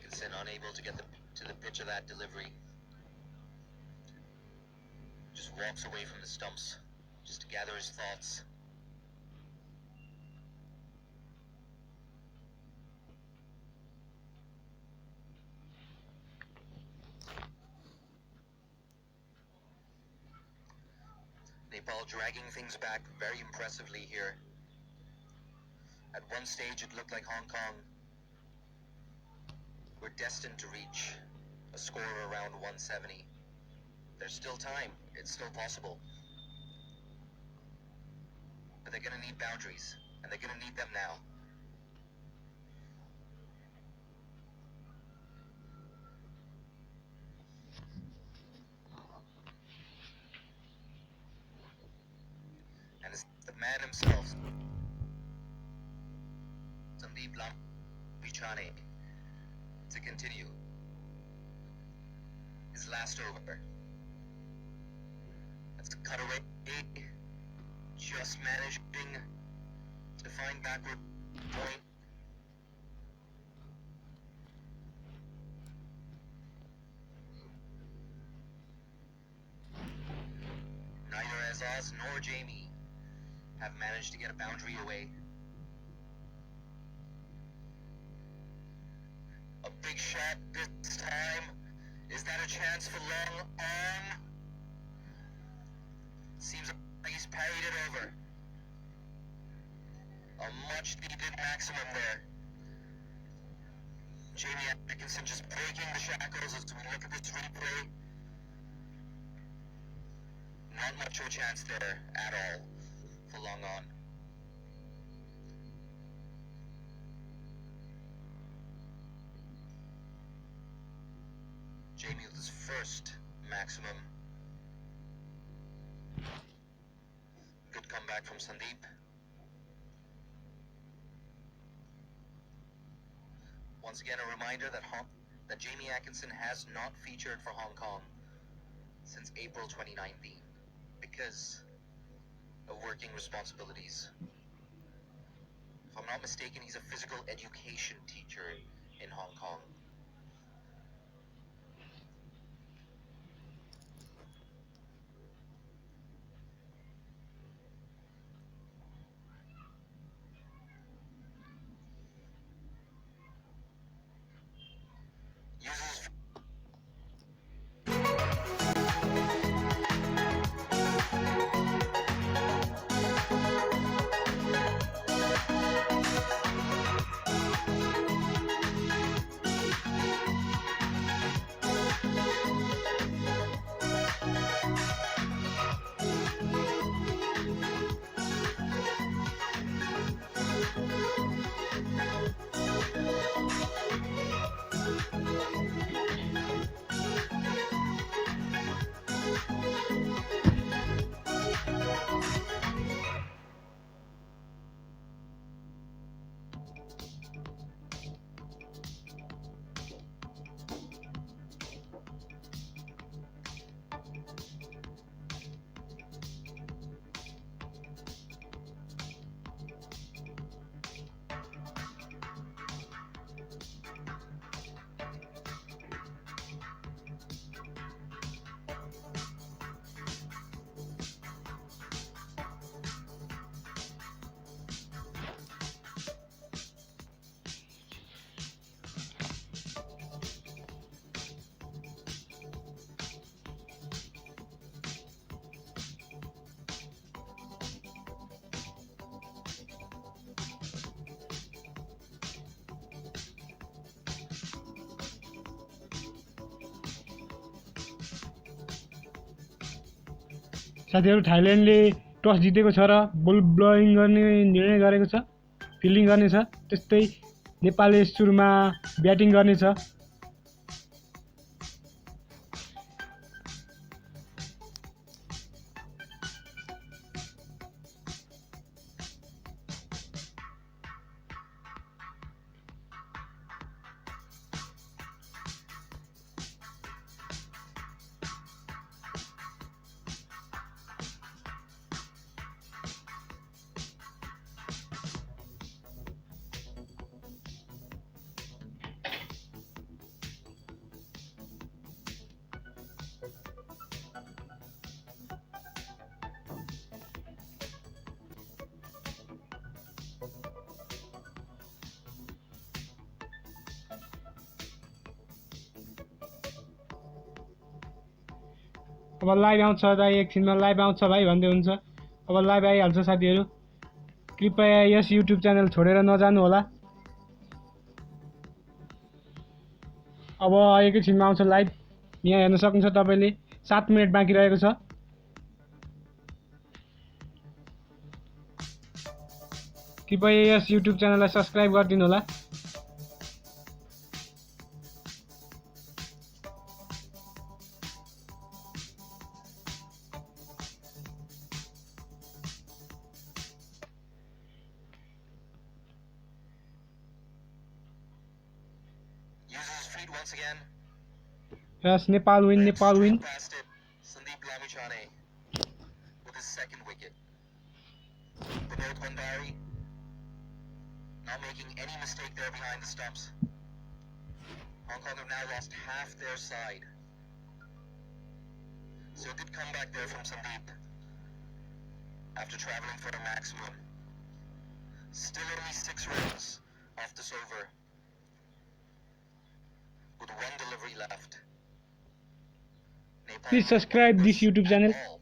Atkinson unable to get to the pitch of that delivery. Just walks away from the stumps just to gather his thoughts. Nepal dragging things back very impressively here. At one stage it looked like Hong Kong were destined to reach a score around 170. There's still time, it's still possible. But they're going to need boundaries, and they're going to need them now. And it's the man himself, Sandeep Lambichane, to continue his last over. That's a cutaway, just managing to find backward point. Neither Azaz nor Jamie have managed to get a boundary away. A big shot this time. Is that a chance for long on? Seems like he's parried it over. A much needed maximum there. Jamie Atkinson just breaking the shackles as we look at this replay. Not much of a chance there at all for long on. Jamie with his first maximum. Good comeback from Sandeep. Once again, a reminder that Jamie Atkinson has not featured for Hong Kong since April 2019 because of working responsibilities. If I'm not mistaken, he's a physical education teacher in Hong Kong. Uses साथीहरु थाइल्यान्डले टस जितेको छ र bowling गर्ने निर्णय गरेको छ, fielding गर्नेछ। त्यस्तै नेपालले सुरुमा ब्याटिङ गर्नेछ। अब लाइभ आउँछ दाइ एकछिनमा लाइभ आउँछ भाइ भन्दै हुन्छ अब लाइभ आइहाल्छ साथीहरू कृपया यस युट्युब च्यानल छोडेर नजानु होला अब एकैछिनमा आउँछ लाइभ यहाँ हेर्न सक्नुहुन्छ तपाईँले 7 मिनेट बाँकी रहेको छ कृपया यस युट्युब च्यानललाई सब्स्क्राइब गरिदिनु होला Uses his feet once again. Yes Nepal win Nepal win Past it. Sandeep Lamichhane with his second wicket. Vinod Bhandari not making any mistake there behind the stumps. Hong Kong have now lost half their side. So a good comeback there from Sandeep after travelling for a maximum. Still only 6 runs off this over with 1 delivery left. Nepal Please subscribe this YouTube channel. at all.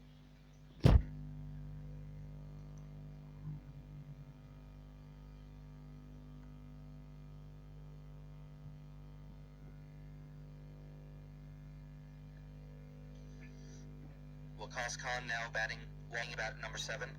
Waqas Khan now batting, weighing about number 7.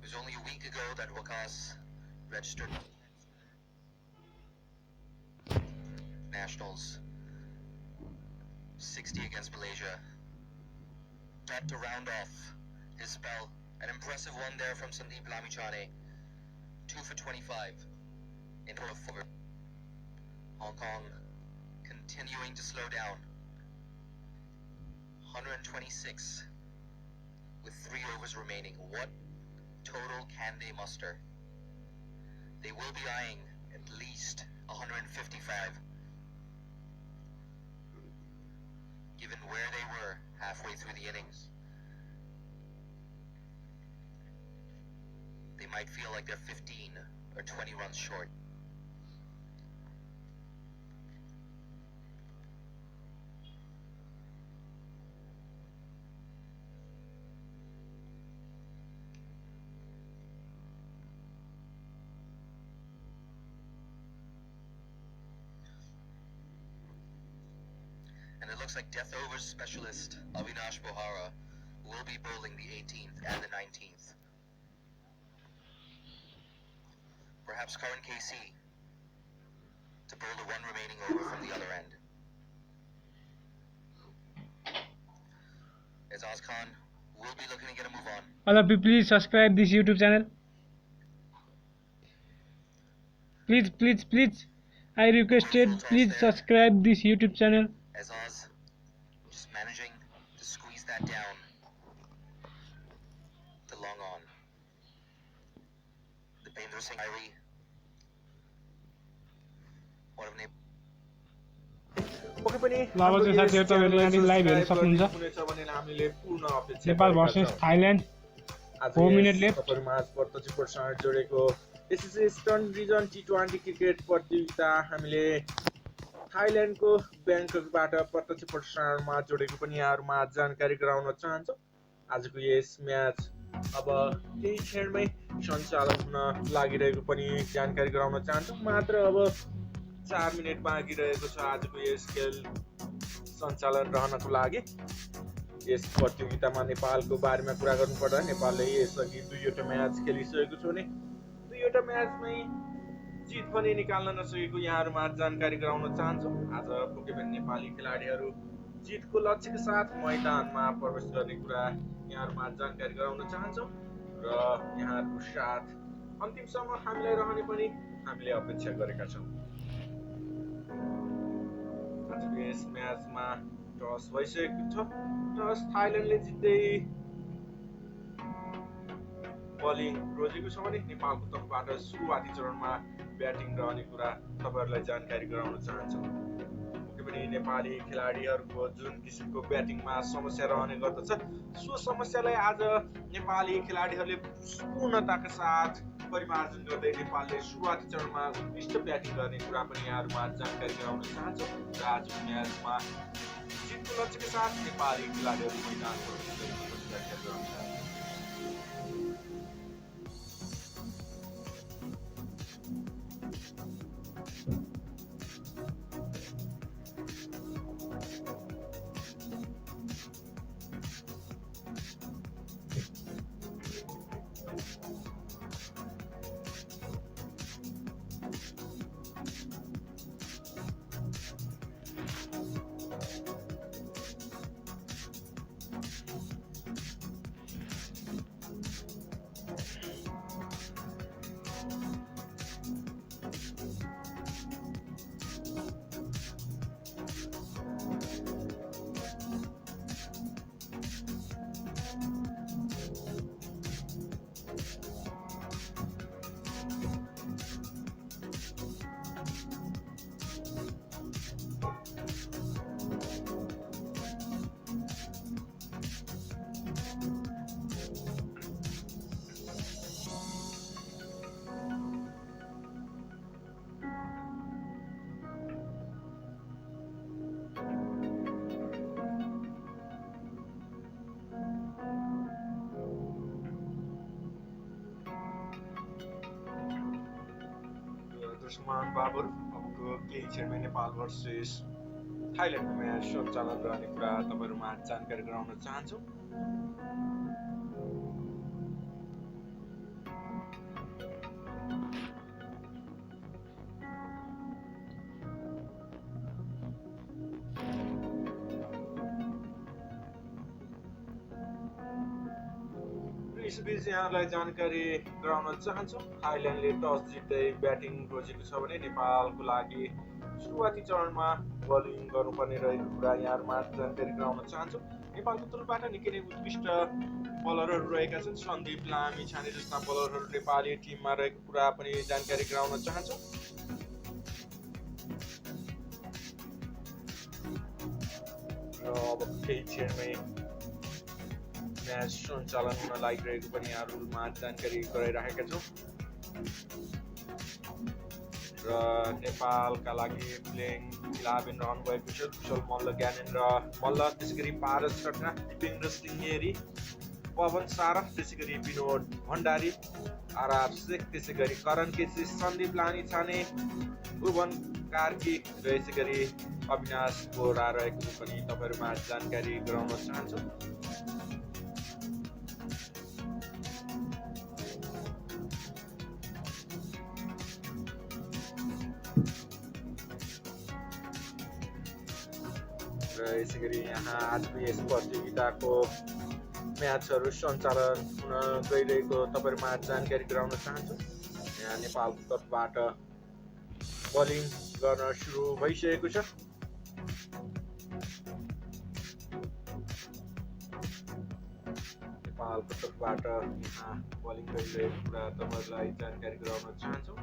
It was only a week ago that Waqas registered nationals. 60 against Malaysia. That to round off his spell. An impressive one there from Sandeep Lamichhane. 2 for 25 into a 4. Hong Kong continuing to slow down. 126 with 3 overs remaining. What total can they muster? They will be eyeing at least 155. Given where they were halfway through the innings. They might feel like they're 15 or 20 runs short. And it looks like death overs specialist Avinash Bohara will be bowling the 18th and the 19th. Perhaps Karan KC to bowl the 1 remaining over from the other end. Azaz Khan will be looking to get a move on. All of you, please subscribe this YouTube channel. Please. I requested, please subscribe this YouTube channel. Azaz just managing to squeeze that down. The long on. The Dipendra Singh Irie. One of Nepal. Okay पनि ल अब चाहिँ साथीहरु तपाईहरुले यहाँदेखि live हेर्न सक्नुहुन्छ Nepal versus Thailand 4 minute left तपाईहरुमा आज प्रत्यक्षसँग जोडेको एसएससी इस्टर्न रिजन टी20 क्रिकेट प्रतियोगिता हामीले थाइल्यान्डको ब्याङ्ककबाट प्रत्यक्ष प्रसारणमा जोडेको पनि यहाँहरुमा जानकारी गराउन चाहन्छु आजको यस म्याच अब केही क्षणमै सञ्चालन हुन लागिरहेको पनि जानकारी गराउन चाहन्छु मात्र अब 4 मिनेट बाँकी रहेको छ आजको यस खेल सञ्चालन रहनको लागि यस प्रतियोगितामा नेपालको बारेमा कुरा गर्नुपर्दा नेपालले यसअघि 2वटा म्याच खेलिसकेको छ भने 2वटा म्याचमै जित पनि निकाल्न नसकेको यहाँहरुमा जानकारी गराउन चाहन्छु आज पक्कै पनि नेपाली खेलाडीहरु जितको लक्ष्यका साथ मैदानमा प्रवेश गर्ने कुरा यहाँहरुमा जानकारी गराउन चाहन्छु र यहाँहरुको साथ अन्तिमसम्म हामीलाई रहने पनि हामीले अपेक्षा गरेका छौं आजको यस म्याचमा टस भइसकेको छ टस थाइल्यान्डले जित्दै बलिङ रोजेको छ भने नेपालको तर्फबाट सुरुवाती चरणमा ब्याटिङ रहने कुरा तपाईहरुलाई जानकारी गराउन चाहन्छु पनि नेपाली खेलाडीहरूको जुन किसिमको ब्याटिङमा समस्या रहने गर्दछ सो समस्यालाई आज नेपाली खेलाडीहरूले पूर्णताका साथ परिमार्जन गर्दै नेपालले सुरुवाती चरणमा उत्कृष्ट ब्याटिङ गर्ने कुरा पनि यहाँहरूमा जानकारी गराउन चाहन्छु र आजको म्याचमा जितको लक्ष्यका साथ नेपाली खेलाडीहरू मैदानमा व्याख्या गराउन चाहन्छु। उस्मान बाबर अबको केही क्षणमै नेपाल भर्सेस थाइल्यान्डको म्याच सञ्चालन रहने कुरा तपाईहरुमा जानकारी गराउन चाहन्छु। यसबीच यहाँलाई जानकारी गराउन चाहन्छु थाइल्यान्डले टस जित्दै ब्याटिङ खोजेको छ भने नेपालको लागि सुरुवाती चरणमा बलिङ गर्नुपर्ने रहेको कुरा यहाँहरुमा जानकारी गराउन चाहन्छु। नेपालको तर्फबाट निकै नै उत्कृष्ट बलरहरू रहेका छन्। सन्दीप लामी छाने जस्ता बलरहरू नेपाली टिममा रहेको कुरा पनि जानकारी गराउन चाहन्छु। र अब केही क्षणमै म्याच सञ्चालन हुन लागिरहेको पनि यहाँहरुमा जानकारी गराइराखेका छौँ। र नेपालका लागि प्लेइङ 11 रहनु भएको छ। कुशल मल्ल, ज्ञानेन्द्र मल्ल, त्यसैगरी पारस खड्का, दिपेन्द्र सिंहेरी, पवन सारा, त्यसैगरी विनोद भण्डारी, आरआर शेख, त्यसैगरी करण केसी, सन्दीप लामी छाने, भुवन कार्की र यसैगरी अविनाश बोरा रहेको पनि तपाईहरुमा जानकारी गराउन चाहन्छु। र यसैगरी यहाँ आजको यस प्रतियोगिताको म्याचहरू सञ्चालन हुन गइरहेको तपाईहरुमा जानकारी गराउन चाहन्छु। यहाँ नेपालको तर्फबाट बलिङ गर्न सुरु भइसकेको छ। नेपालको तर्फबाट यहाँ बलिङ गरिरहेको कुरा तपाईहरुलाई जानकारी गराउन चाहन्छु।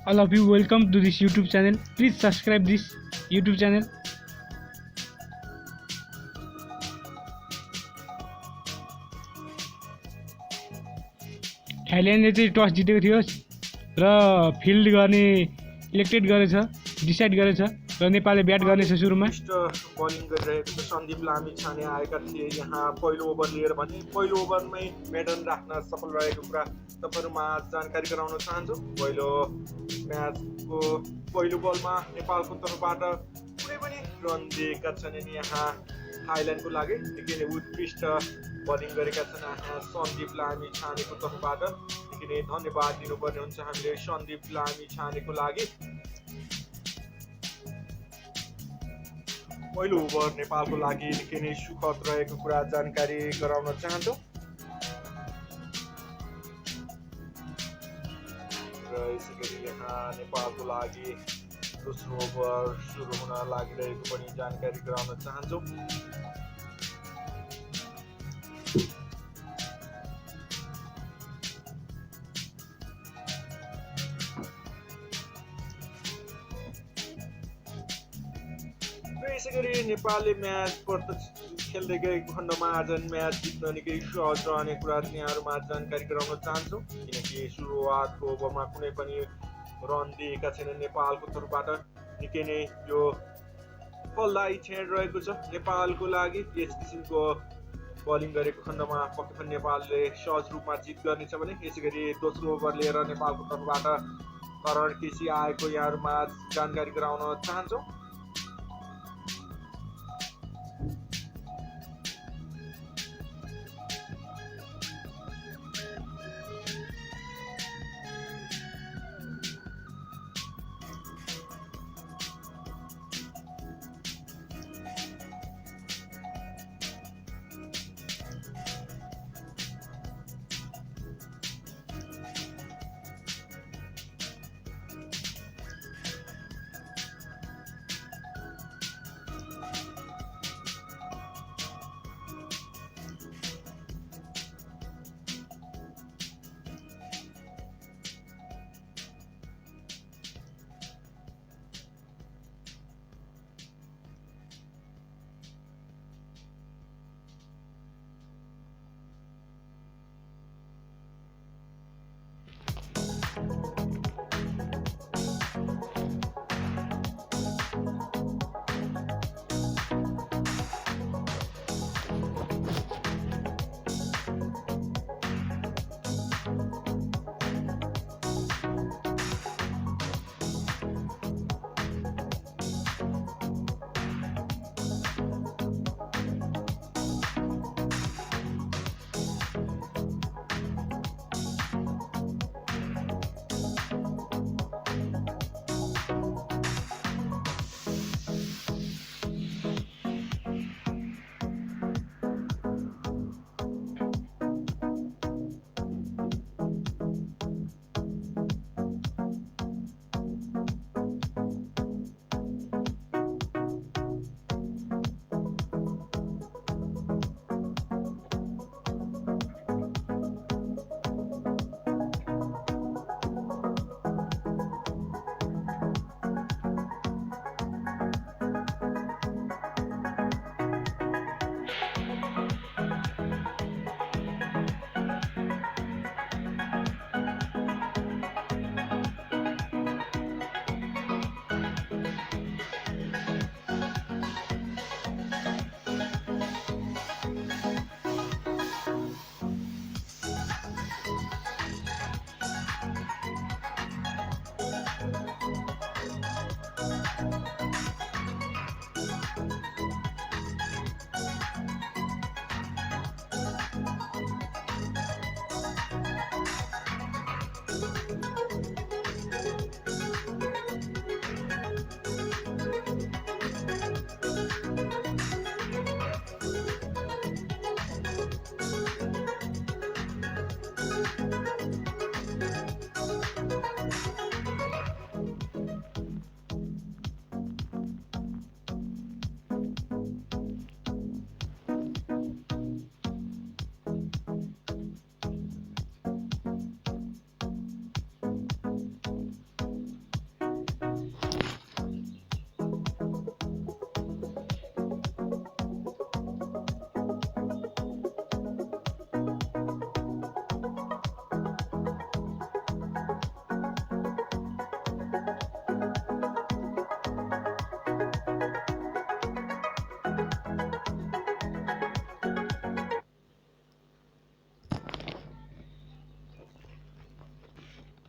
All of you, welcome to this YouTube channel. Please subscribe this YouTube channel. थाइल्यान्डले चाहिँ टस जितेको थियो र फिल्ड गर्ने इलेक्टेड गरेछ, डिसाइड गरेछ र नेपालले ब्याट गर्नेछ। सुरुमा बलिङ गरिरहेको छ। सन्दीप लामी छाने आएका थिए यहाँ पहिलो ओभर लिएर भने पहिलो ओभरमै मेडन राख्न सफल रहेको कुरा तपाईहरुमा जानकारी गराउन चाहन्छु। पहिलो म्याचको पहिलो बलमा नेपालको तर्फबाट कुनै पनि रन दिएका छैनन्। यहाँ थाइल्यान्डको लागि निकै नै उत्कृष्ट बलिङ गरेका छन्। यहाँ सन्दीप लामी छानेको तर्फबाट निकै नै धन्यवाद दिनुपर्ने हुन्छ हामीले सन्दीप लामी छानेको लागि। पहिलो ओभर नेपालको लागि निकै नै सुखद रहेको कुरा जानकारी गराउन चाहन्छौँ र यसै गरी यहाँ नेपालको लागि दोस्रो ओभर सुरु हुन लागिरहेको पनि जानकारी गराउन चाहन्छौँ यसै गरी नेपालले म्याच प्रत्यक्ष खेल्दै गएको खण्डमा आज म्याच जित्न निकै सहज रहने कुरा यहाँहरूमा जानकारी गराउन चाहन्छौँ किनकि सुरुवातको ओभरमा कुनै पनि रन दिएका छैनन् नेपालको तर्फबाट निकै नै यो फलदायी क्षण रहेको छ नेपालको लागि यस किसिमको बलिङ गरेको खण्डमा पक्कै पनि नेपालले सहज रूपमा जित गर्नेछ भने यसै गरी दोस्रो ओभर लिएर नेपालको तर्फबाट करण केसी आएको यहाँहरूमा जानकारी गराउन चाहन्छौँ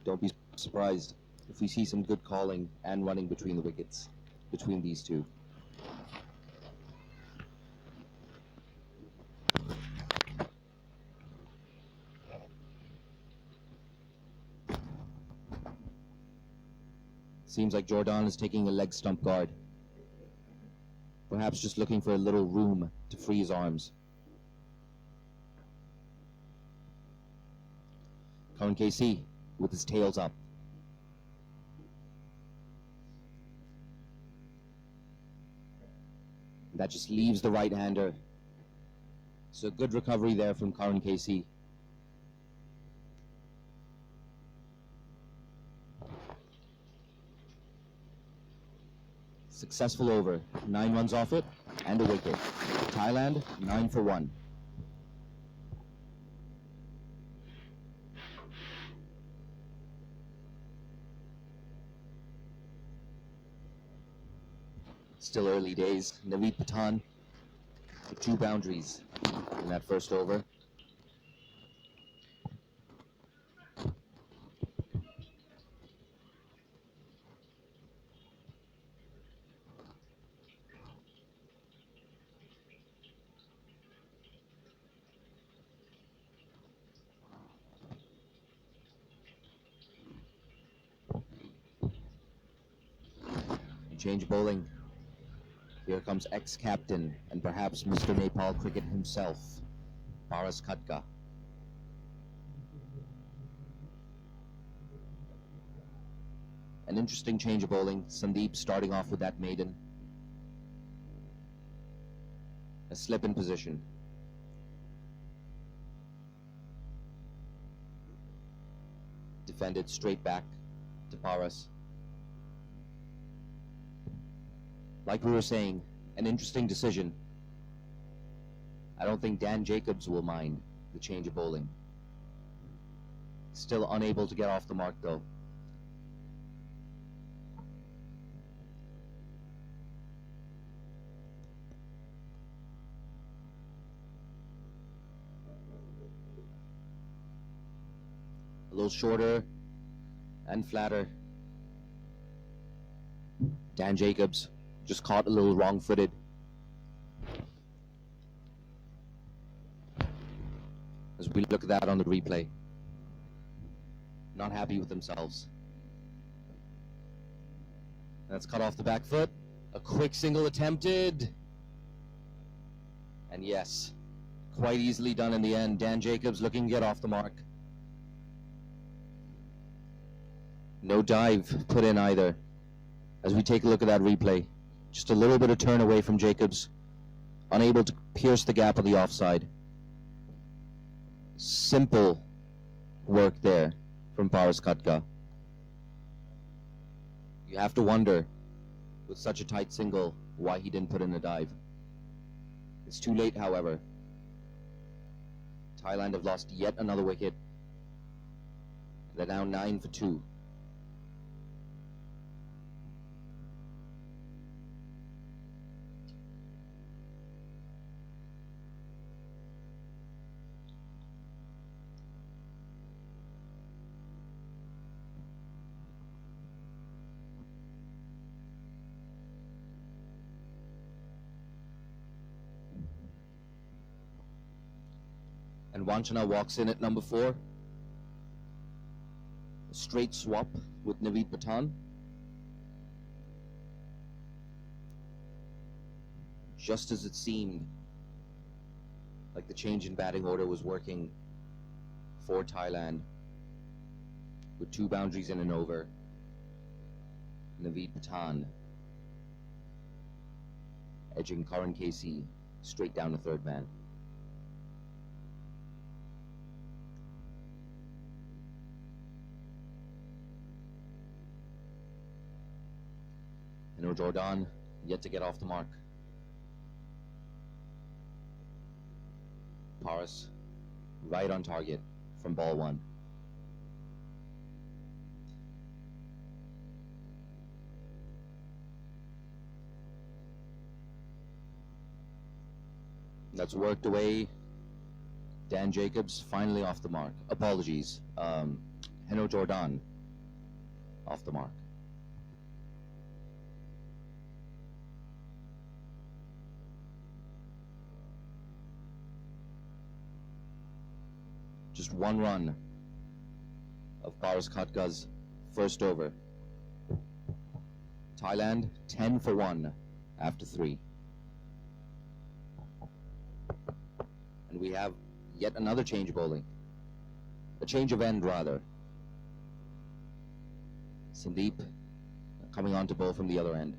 Don't be surprised if we see some good calling and running between the wickets, between these two. Seems like Jordan is taking a leg stump guard. perhaps just looking for a little room to free his arms. Karan KC with his tails up. That just leaves the right-hander. So good recovery there from Karan KC. Successful over. 9 runs off it and a wicket. Thailand 9 for 1. Still early days. Naveed Pathan with 2 boundaries in that first over. Change bowling. Here comes ex-captain and perhaps Mr. Nepal cricket himself, Paras Khatka. An interesting change of bowling. Sandeep starting off with that maiden. A slip in position. Defended straight back to Paras. Like we were saying, an interesting decision. I don't think Dan Jacobs will mind the change of bowling. Still unable to get off the mark though. A little shorter and flatter. Dan Jacobs just caught a little wrong-footed. As we look at that on the replay. Not happy with themselves. That's cut off the back foot. A quick single attempted. And yes, quite easily done in the end. Dan Jacobs looking to get off the mark. No dive put in either. As we take a look at that replay. Just a little bit of turn away from Jacobs. Unable to pierce the gap on the offside. Simple work there from Paras Khatka. You have to wonder, with such a tight single, why he didn't put in a dive. It's too late, however. Thailand have lost yet another wicket. They're now 9 for 2. And Vanchana walks in at number 4. A straight swap with Naveed Pathan. Just as it seemed like the change in batting order was working for Thailand. With 2 boundaries in an over. Naveed Pathan edging Karan KC straight down to third man. Jordan yet to get off the mark. Paras right on target from ball 1. That's worked away. Dan Jacobs finally off the mark. Apologies. Heno Jordan off the mark. Just 1 run of Paras Khatka's first over. Thailand 10 for 1 after 3. we have yet another change of bowling. A change of end, rather. Sandeep coming on to bowl from the other end.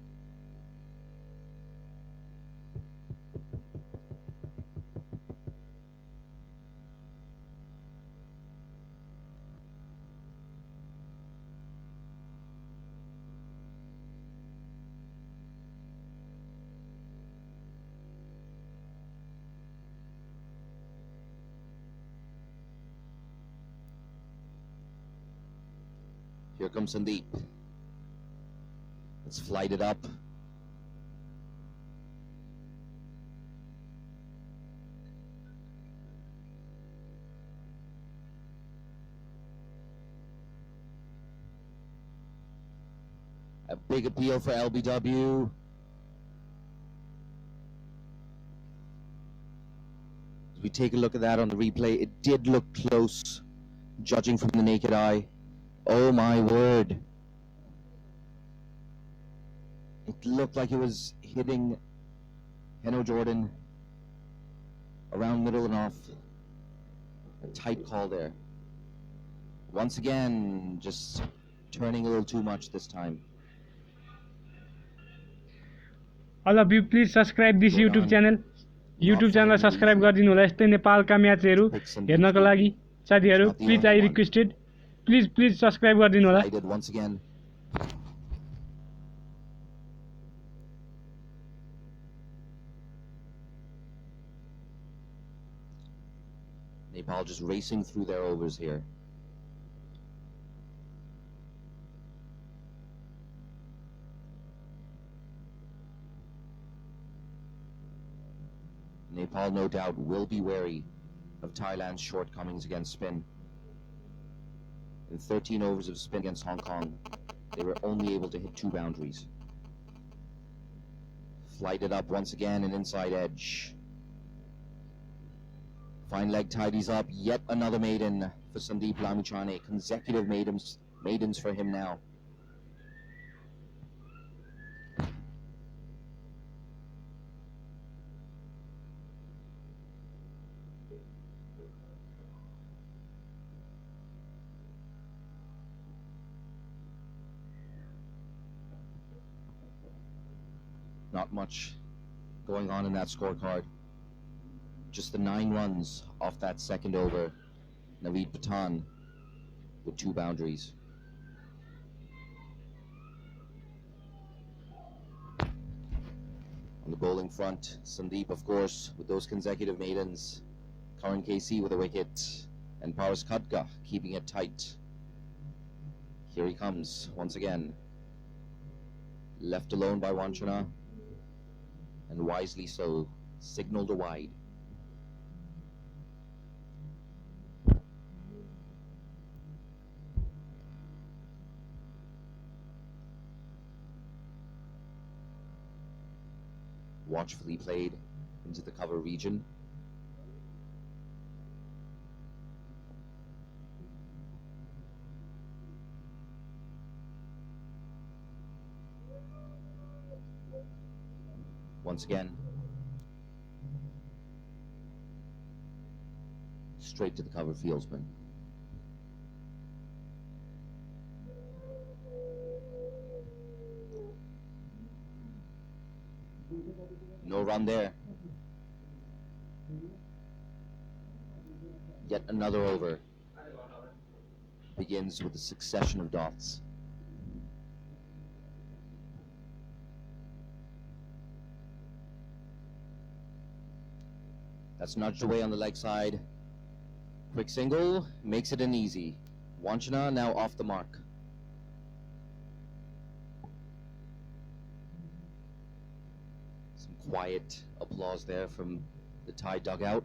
Here comes Sandeep. Let's flight it up. A big appeal for LBW. As we take a look at that on the replay, it did look close, judging from the naked eye. Oh my word. It looked like it was hitting Heno Jordan around middle and off. A tight call there. Once again, just turning a little too much this time. All of you, please subscribe this YouTube channel. YouTube channel subscribe गरिदिनु होला यस्तै नेपालका म्याचहरू हेर्नको लागि साथीहरू please I requested please subscribe गरिदिनु होला Flighted once again. Nepal just racing through their overs here. Nepal, no doubt, will be wary of Thailand's shortcomings against spin. In 13 overs of spin against Hong Kong, they were only able to hit 2 boundaries. Flighted up once again, an inside edge. Fine leg tidies up, yet another maiden for Sandeep Lamichhane. Consecutive maidens for him now. Not much going on in that scorecard. Just the 9 runs off that second over. Naveed Patan with 2 boundaries. On the bowling front, Sandeep, of course, with those consecutive maidens. Karan KC with a wicket. And Paras Khadka keeping it tight. Here he comes once again. Left alone by Wanchana. And wisely so, signaled a wide. Watchfully played into the cover region. Once again, straight to the cover fieldsman. No run there. Yet another over begins with a succession of dots. That's nudged away on the leg side. Quick single makes it an easy. Wanchana now off the mark. Some quiet applause there from the Thai dugout.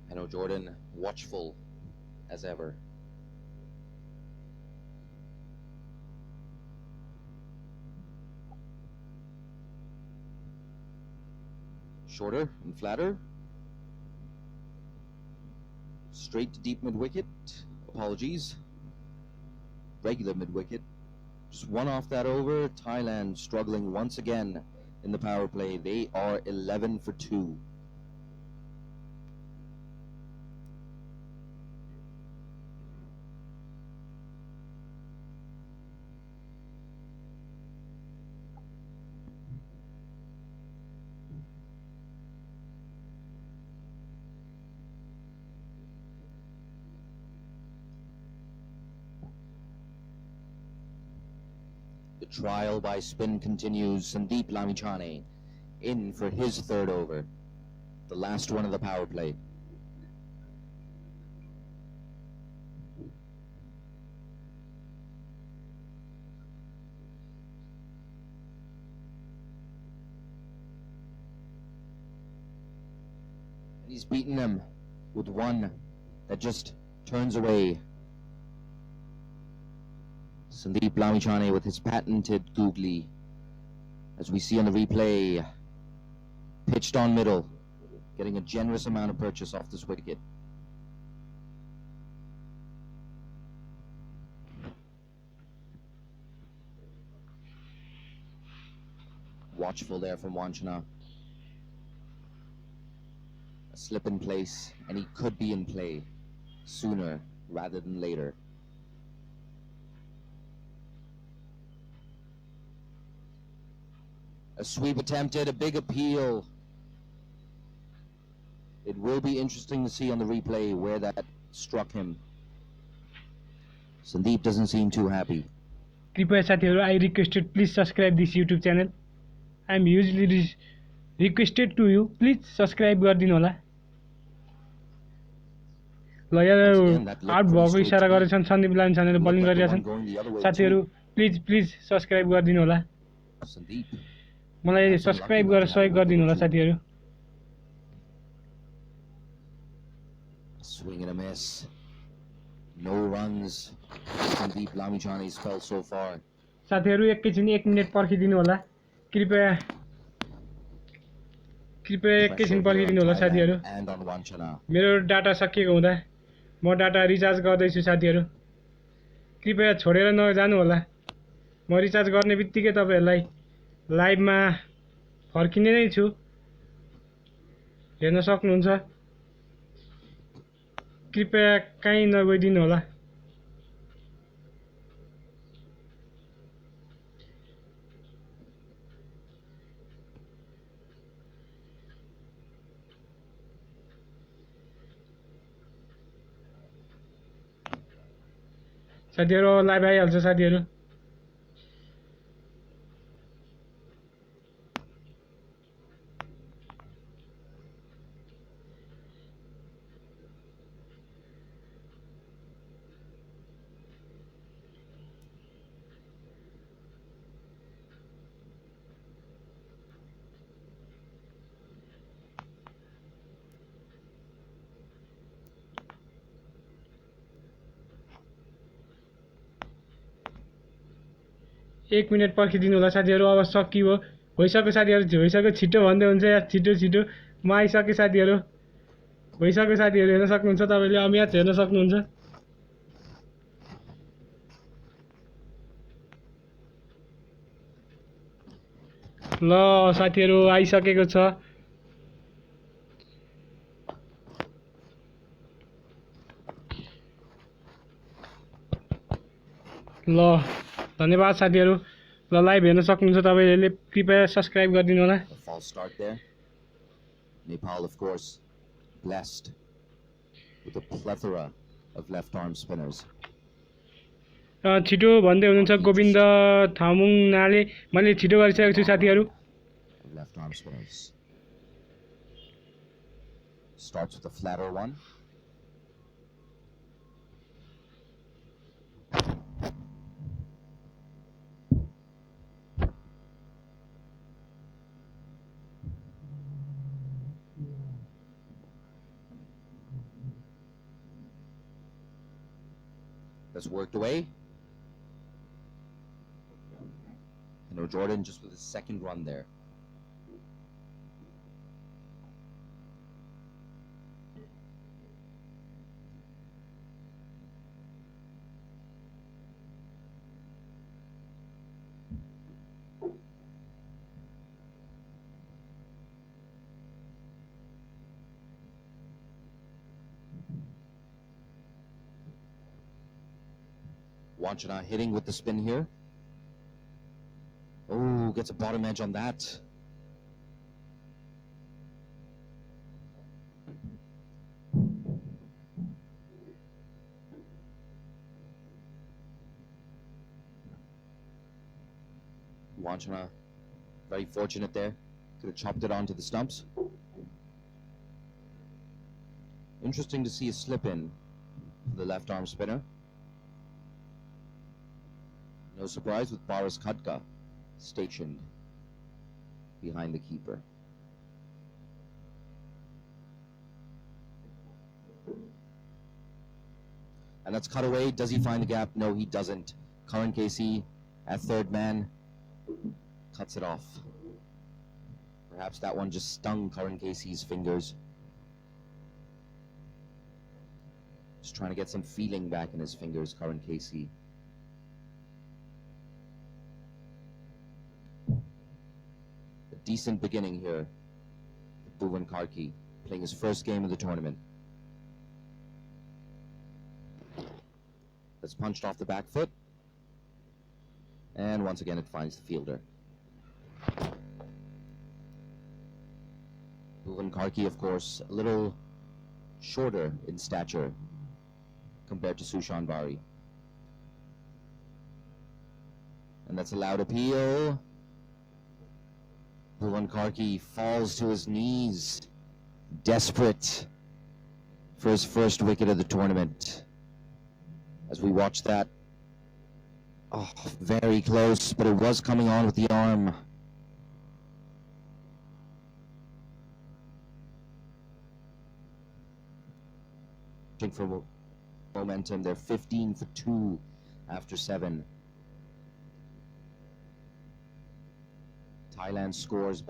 Heno Jordan watchful as ever. Shorter and flatter. Straight to deep mid-wicket. Apologies. Regular mid-wicket. Just one off that over. Thailand struggling once again in the power play. They are 11 for 2. The trial by spin continues. Sandeep Lamichhane in for his third over. The last one of the power play. And he's beaten them with one that just turns away. Sandeep Lamichhane with his patented googly, as we see on the replay, pitched on middle, getting a generous amount of purchase off this wicket. Watchful there from Wanchana. A slip in place, and he could be in play sooner rather than later. A sweep attempted, a big appeal. It will be interesting to see on the replay where that struck him. Sandeep doesn't seem too happy. कृपया साथीहरु, I requested please subscribe this YouTube channel. I am hugely requested to you, please subscribe गरिदिनु होला. ल यार out भएको इशारा गरेछन् Sandeep लामिछानेले bowling गरिरहेछन्. साथीहरु please subscribe गरिदिनु होला. मलाई सब्स्क्राइब गरेर सहयोग गरिदिनु होला साथीहरु. Swing and a miss. No runs. Sandeep Lamichhane's spell so far. साथीहरु एकैछिन 1 मिनेट पर्खिदिनु होला. कृपया एकैछिन पर्खिदिनु होला साथीहरु. मेरो डाटा सकिएको हुँदा म डाटा रिचार्ज गर्दै छु साथीहरु. कृपया छोडेर नजानु होला. म रिचार्ज गर्ने बित्तिकै तपाईहरुलाई लाइभमा फर्किने नै छु. हेर्न सक्नुहुन्छ. कृपया कहीँ नगइदिनु होला. साथीहरु लाइभ आइहाल्छ साथीहरु. एक मिनेट पर्खिदिनु होला साथीहरु. अब सकियो. भइसक्यो साथीहरु, भइसक्यो. छिटो भन्दै हुन्छ यार. छिटो म आइसके साथीहरु. भइसक्यो साथीहरु. हेर्न सक्नुहुन्छ तपाईले. म्याच हेर्न सक्नुहुन्छ. ल साथीहरु आइसकेको छ. ल धन्यवाद साथीहरु. ल लाइभ हेर्न सक्नुहुन्छ तपाईले. कृपया सब्स्क्राइब गरिदिनु होला. False start there. Nepal, of course, blessed with a plethora of left arm spinners. छिटो भन्दै हुनुहुन्छ गोविन्द थामुङनाले. मैले छिटो गरिसकेको छु साथीहरु. Left arm spinners. Starts with a flatter one. That's worked away. And Jordan just with his second run there. Wanchana hitting with the spin here. Oh, gets a bottom edge on that. Wanchana, very fortunate there. Could have chopped it onto the stumps. Interesting to see a slip in for the left arm spinner. No surprise with Boris Khatka stationed behind the keeper. And that's cut away. Does he find the gap? No, he doesn't. Karan Casey at third man cuts it off. Perhaps that one just stung Karan Casey's fingers. Just trying to get some feeling back in his fingers, Karan Casey. A decent beginning here. Bhuvan Karki playing his first game of the tournament. That's punched off the back foot. And once again it finds the fielder. Bhuvan Karki, of course, a little shorter in stature compared to Sushan Bari. And that's a loud appeal. Bhuvan Karki falls to his knees, desperate for his first wicket of the tournament. As we watch that, oh, very close, but it was coming on with the arm. For momentum, they're 15 for 2 after 7. Thailand scores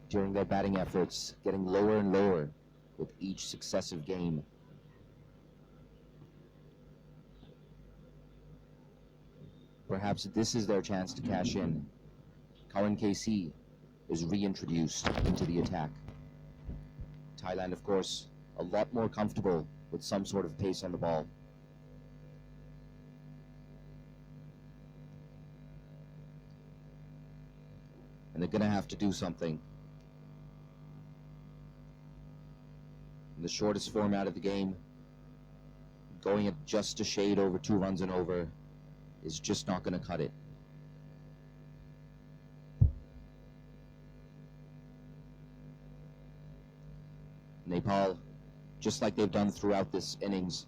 during their batting efforts, getting lower and lower with each successive game. Perhaps this is their chance to cash in. Karan KC is reintroduced into the attack. Thailand, of course, a lot more comfortable with some sort of pace on the ball. And they're going to have to do something. In the shortest format of the game, going at just a shade over 2 runs and over is just not going to cut it. Nepal, just like they've done throughout this innings,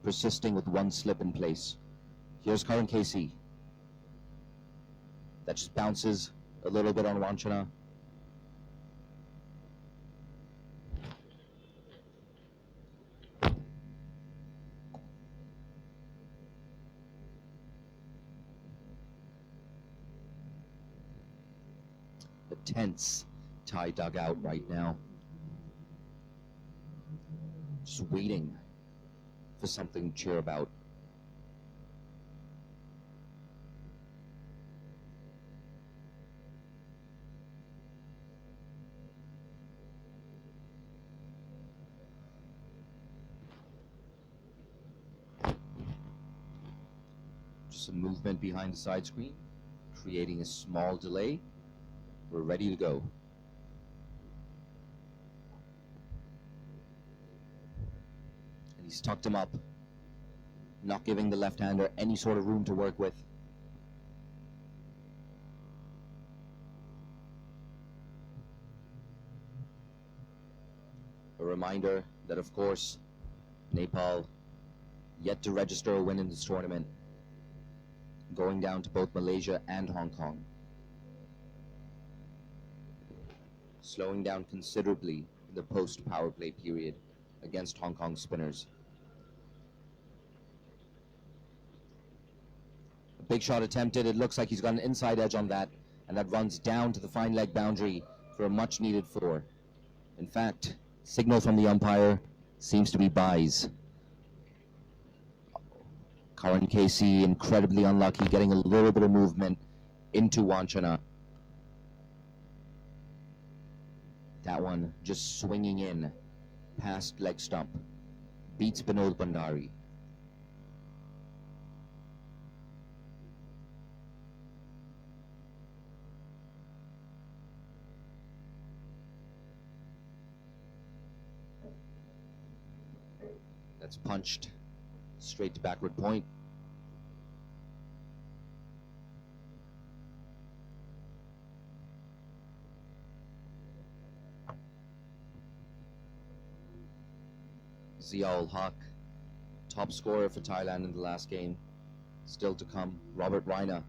persisting with one slip in place. Here's Karan Casey. That just bounces a little bit on Wanchana. A tense Thai dugout right now. Just waiting for something to cheer about. Just some movement behind the side screen, creating a small delay. We're ready to go. He's tucked him up, not giving the left-hander any sort of room to work with. A reminder that, of course, Nepal yet to register a win in this tournament, going down to both Malaysia and Hong Kong. Slowing down considerably in the post-power play period against Hong Kong spinners. Big shot attempted. It looks like he's got an inside edge on that, and that runs down to the fine leg boundary for a much needed 4. In fact, signal from the umpire seems to be byes. Karan Casey incredibly unlucky, getting a little bit of movement into Wanchana. That one just swinging in past leg stump, beats Binod Bandari. That's punched straight to backward point. Ziaul Haq, top scorer for Thailand in the last game. Still to come, Robert Reina,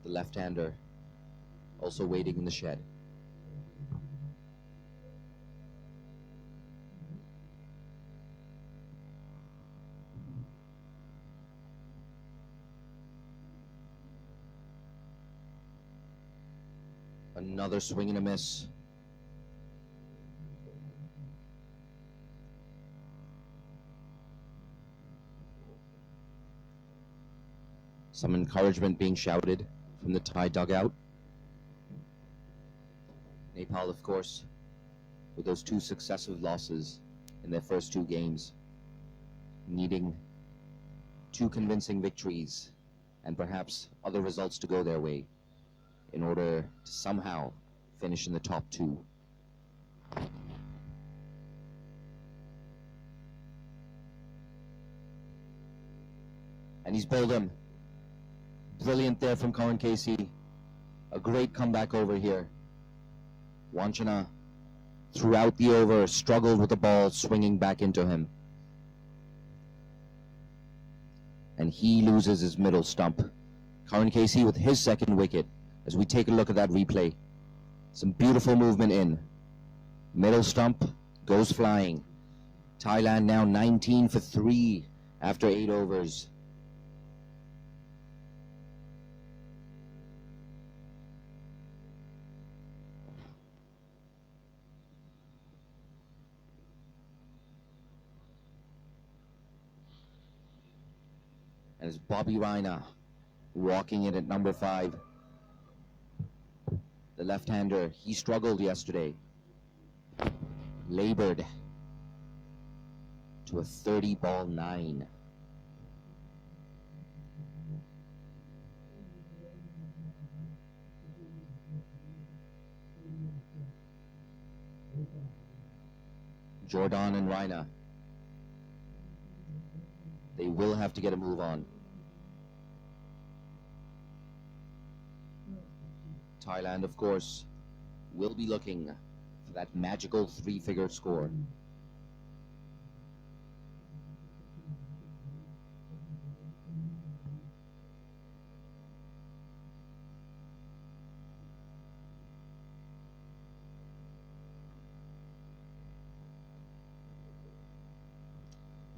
the left-hander, also waiting in the shed. Another swing and a miss. Some encouragement being shouted from the Thai dugout. Nepal, of course, with those 2 successive losses in their first 2 games, needing 2 convincing victories and perhaps other results to go their way in order to somehow finish in the top 2. And he's bowled him. Brilliant there from Karan Casey. A great comeback over here. Wanchana, throughout the over, struggled with the ball swinging back into him. And he loses his middle stump. Karan Casey with his second wicket. As we take a look at that replay, some beautiful movement in. Middle stump goes flying. Thailand now 19 for 3 after 8 overs. And it's Bobby Reina walking in at number 5. The left-hander, he struggled yesterday. Labored to a 30-ball 9. Jordan and Reina, they will have to get a move on. Thailand, of course, will be looking for that magical 3-figure score.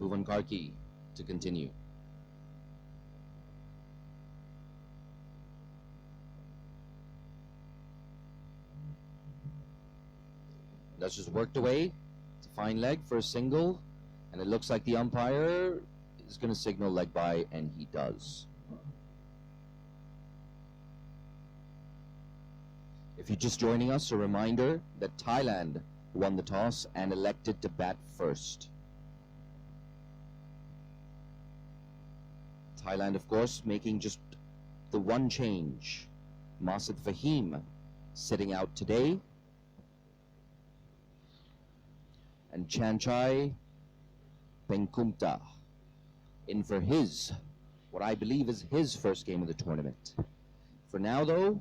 Bhuvan Karki to continue. That's just worked away. It's a fine leg for a single, and it looks like the umpire is going to signal leg by, and he does. If you're just joining us, a reminder that Thailand won the toss and elected to bat first. Thailand, of course, making just the one change. Masid Fahim sitting out today. And Chanchai Penkumta in for his, what I believe is his first game of the tournament. For now, though,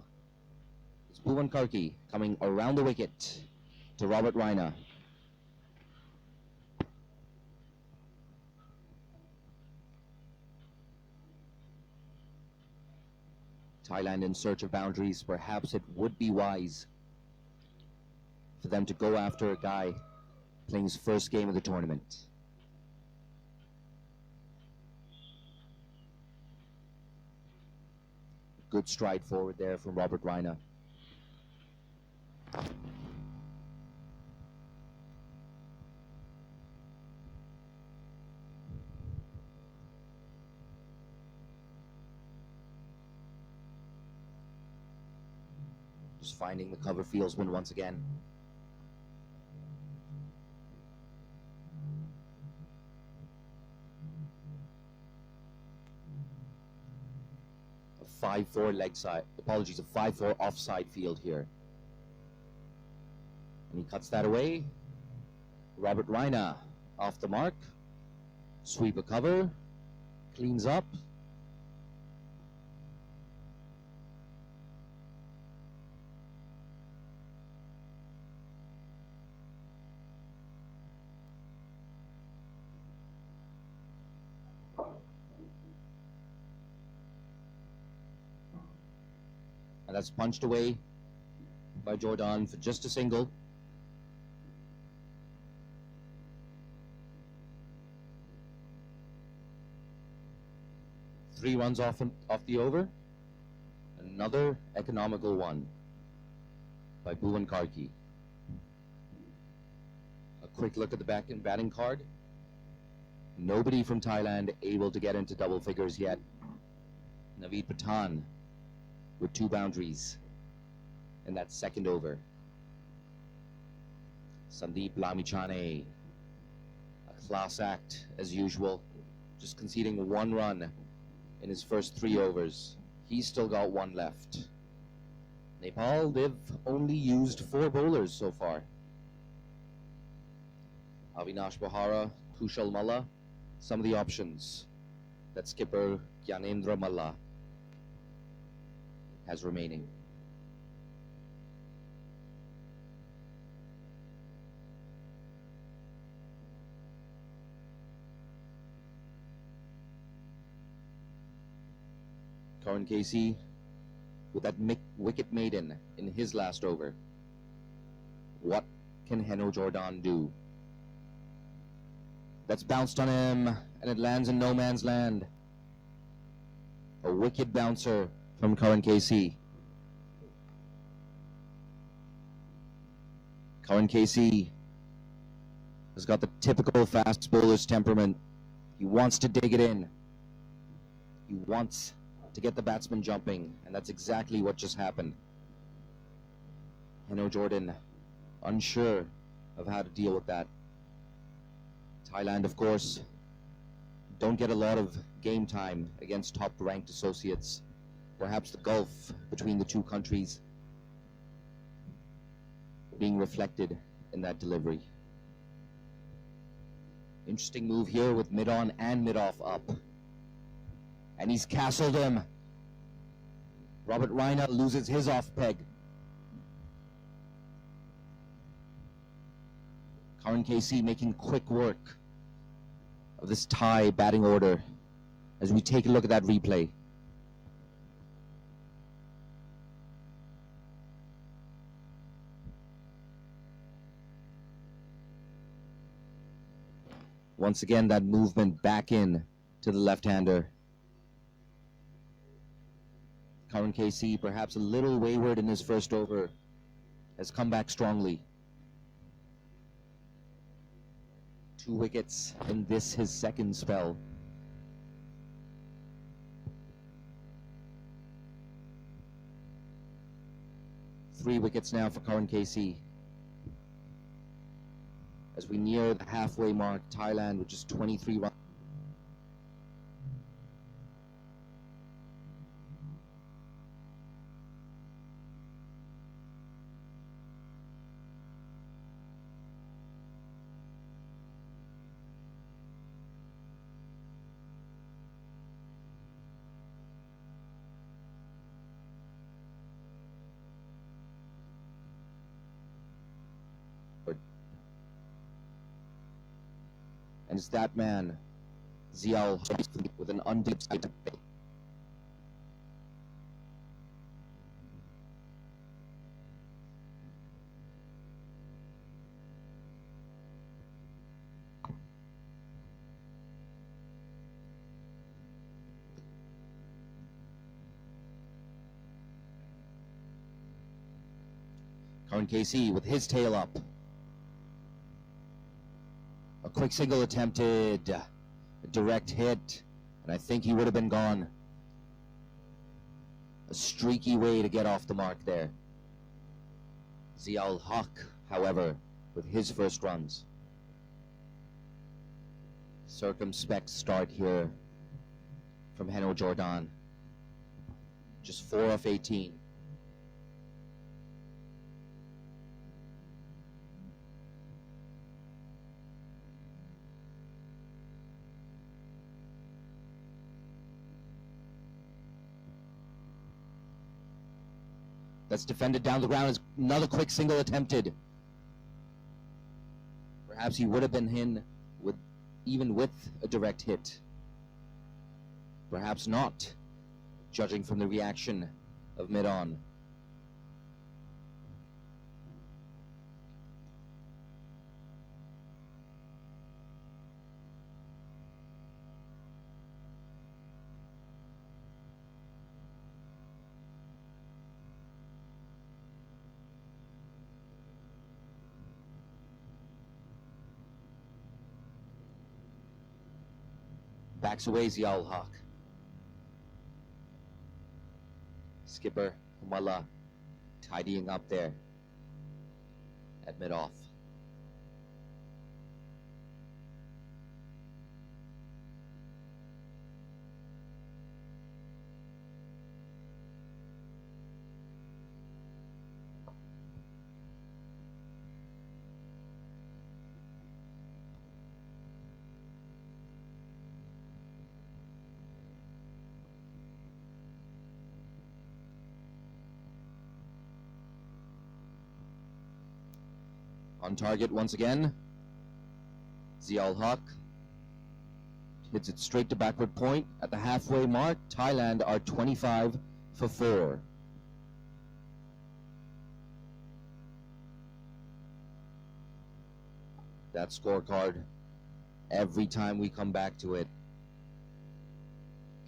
it's Bhuvan Karki coming around the wicket to Robert Reina. Thailand in search of boundaries. Perhaps it would be wise for them to go after a guy playing his first game of the tournament. Good stride forward there from Robert Reina. Just finding the cover fieldsman once again. 5-4 leg side, apologies, a 5-4 offside field here. And he cuts that away. Robert Reina off the mark. Sweep a cover. Cleans up. And that's punched away by Jordan for just a single. Three runs off the over. Another economical one by Bhuvan Karki. A quick look at the batting card. Nobody from Thailand able to get into double figures yet. Naveed Pathan with 2 boundaries in that second over. Sandeep Lamichhane, a class act as usual, just conceding 1 run in his first 3 overs. He's still got 1 left. Nepal, they've only used 4 bowlers so far. Avinash Bahara, Kushal Malla, some of the options that skipper Gyanendra Malla has remaining. Karan Casey with that wicket maiden in his last over. What can Heno Jordan do? That's bounced on him and it lands in no man's land. A wicked bouncer from Karan Casey. Karan Casey has got the typical fast bowler's temperament. He wants to dig it in. He wants to get the batsman jumping, and that's exactly what just happened. Heno Jordan unsure of how to deal with that. Thailand, of course, don't get a lot of game time against top-ranked associates. Perhaps the gulf between the two countries being reflected in that delivery. Interesting move here with mid-on and mid-off up. And he's castled him. Robert Reina loses his off peg. Karan Casey making quick work of this Thai batting order as we take a look at that replay. Once again, that movement back in to the left-hander. Karan Casey, perhaps a little wayward in his first over, has come back strongly. 2 wickets in this, his second spell. Three wickets now for Karan Casey. As we near the halfway mark, Thailand with just 23 runs. And it's that man, Zial, with an undeep side. Karan Casey with his tail up. A quick single attempted, a direct hit, and I think he would have been gone. A streaky way to get off the mark there. Ziaul Haq, however, with his first runs. Circumspect start here from Heno Jordan. just 4 of 18. That's defended down the ground. Another quick single attempted. Perhaps he would have been in with, even with a direct hit. Perhaps not, judging from the reaction of mid-on. Backs away Ziaul Haq. Skipper Humala tidying up there at mid-off. On target once again. Ziaul Haq hits it straight to backward point at the halfway mark. Thailand are 25 for 4. That scorecard, every time we come back to it,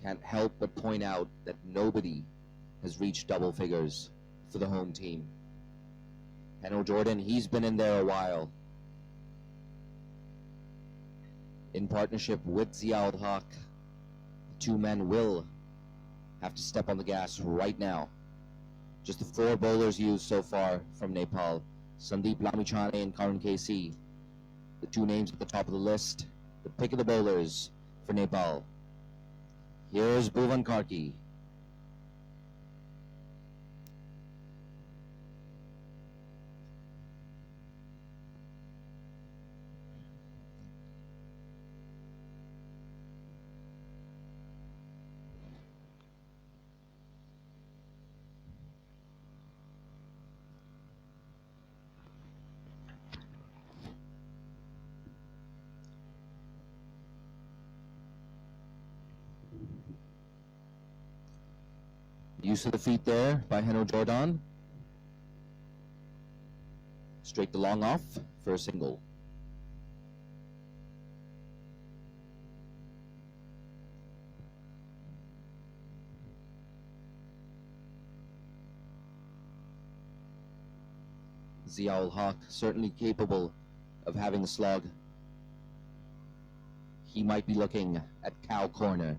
can't help but point out that nobody has reached double figures for the home team. Heno Jordan, he's been in there a while. In partnership with Ziaul Haq, the two men will have to step on the gas right now. Just the 4 bowlers used so far from Nepal. Sandeep Lamichhane and Karun KC. The 2 names at the top of the list. The pick of the bowlers for Nepal. Here's Bhuvan Karki. Use of the feet there by Heno Jordan. Straight to long off for a single. Ziaul Haq certainly capable of having a slog. He might be looking at cow corner.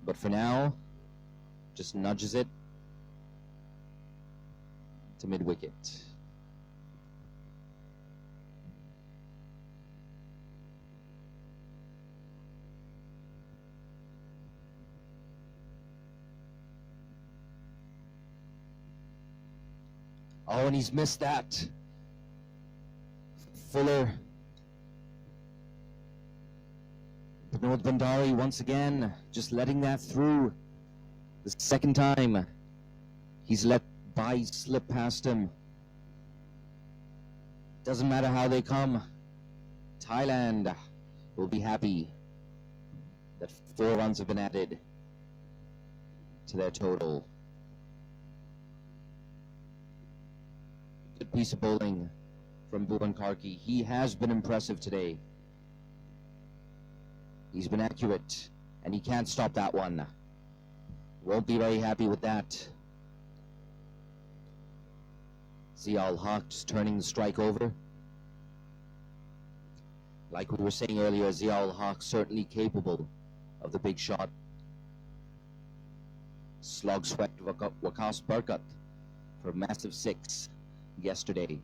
But for now, just nudges it to mid-wicket. Oh, and he's missed that. Fuller. Vinod Bandari once again, just letting that through. The second time he's let by slip past him. Doesn't matter how they come. Thailand will be happy that 4 runs have been added to their total. Good piece of bowling from Bhuvan Karki. He has been impressive today. He's been accurate, and he can't stop that one. Won't be very happy with that. Ziaul Haq just turning the strike over. Like we were saying earlier, Ziaul Haq certainly capable of the big shot. Slog swept Waqas Barkat for a massive 6 yesterday.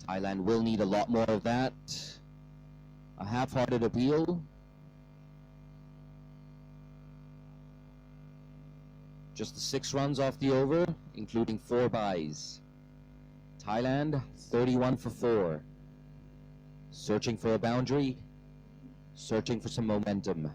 Thailand will need a lot more of that. A half-hearted appeal Just the 6 runs off the over, including 4 byes. Thailand 31 for 4. Searching for a boundary, searching for some momentum.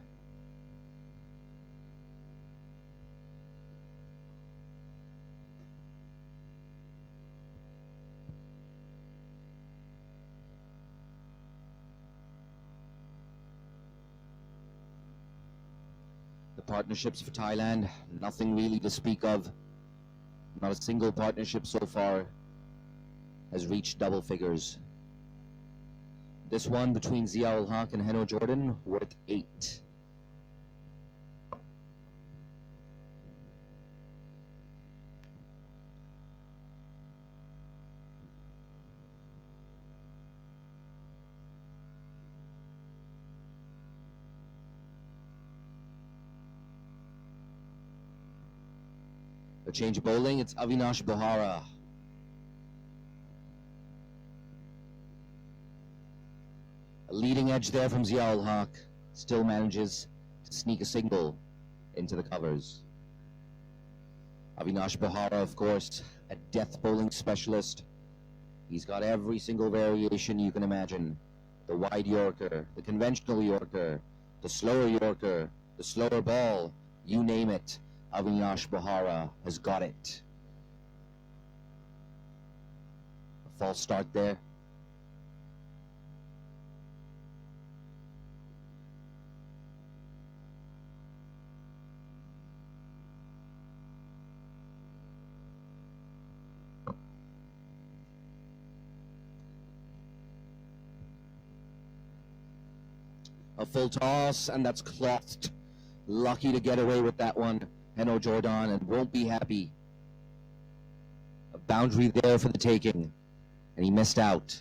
The partnerships for Thailand, nothing really to speak of. Not a single partnership so far has reached double figures. This one between Zia-ul Haq and Heno Jordan worth 8. A change of bowling, it's Avinash Bohara. A leading edge there from Zia-ul Haq. Still manages to sneak a single into the covers. Avinash Bohara, of course, a death bowling specialist. He's got every single variation you can imagine. The wide Yorker, the conventional Yorker, the slower Yorker, the slower ball, you name it. Avinash Bohara has got it. A false start there. A full toss, and that's clothed. Lucky to get away with that one. Heno Jordan, and won't be happy. A boundary there for the taking, and he missed out.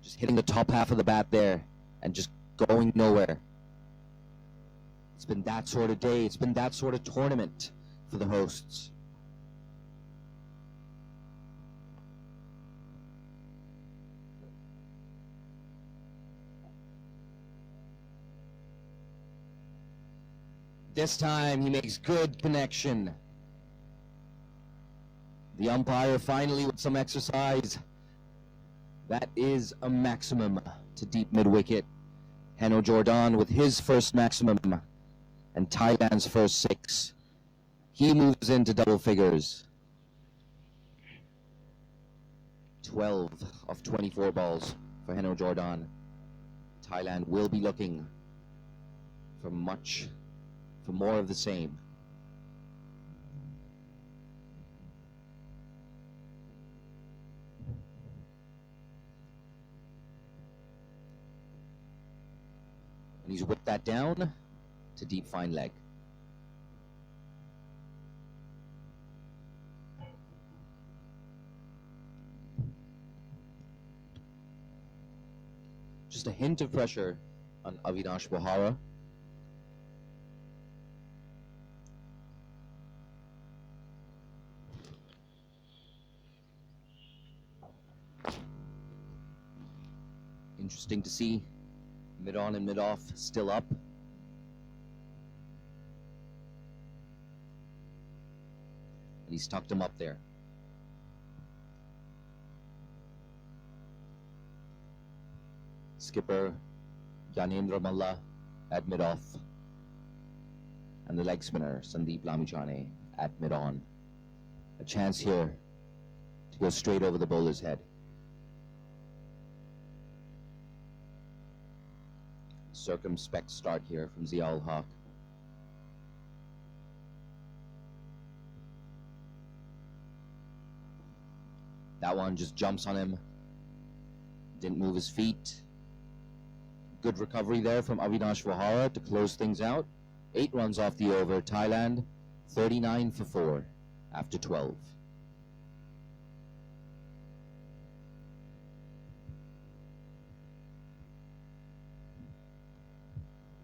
Just hitting the top half of the bat there, and just going nowhere. It's been that sort of day, it's been that sort of tournament for the hosts. This time he makes good connection. The umpire finally with some exercise. That is a maximum to deep mid-wicket. Heno Jordan with his first maximum and Thailand's first 6. He moves into double figures. 12 of 24 balls for Heno Jordan. Thailand will be looking for more of the same. And he's whipped that down to deep fine leg. Just a hint of pressure on Avinash Bohara. Interesting to see mid on and mid off still up. And he's tucked him up there. Skipper Gyanendra Malla at mid off. And the leg spinner Sandeep Lamichhane at mid on. A chance here to go straight over the bowler's head. Circumspect start here from Zia-ul Haq. That one just jumps on him. Didn't move his feet. Good recovery there from Avinash Bohara to close things out. 8 runs off the over. Thailand 39 for 4 after 12.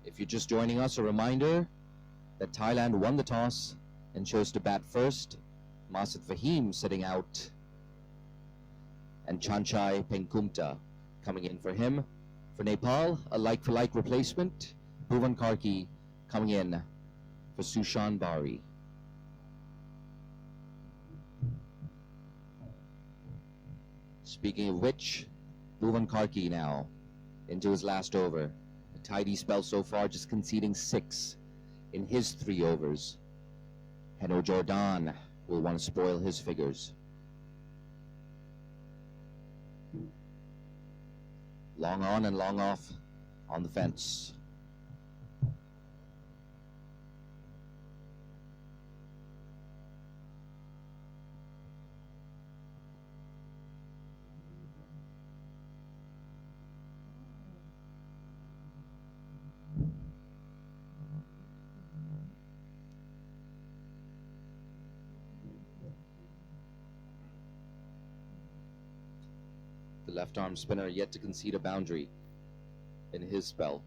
If you're just joining us, a reminder that Thailand won the toss and chose to bat first. Masid Fahim sitting out, and Chanchai Pengkumta coming in for him. For Nepal, a like-for-like replacement, Bhuvan Karki coming in for Sushan Bari. Speaking of which, Bhuvan Karki now into his last over. A tidy spell so far, just conceding 6 in his 3 overs. Heno Jordan will want to spoil his figures. Long on and long off on the fence. The left arm spinner yet to concede a boundary in his spell.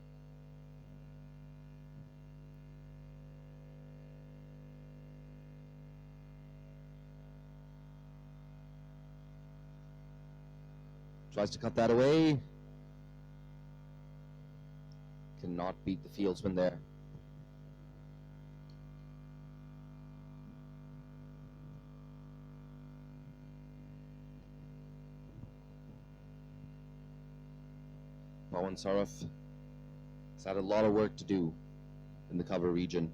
Tries to cut that away. Cannot beat the fieldsman there. Pawan Saraf has had a lot of work to do in the cover region.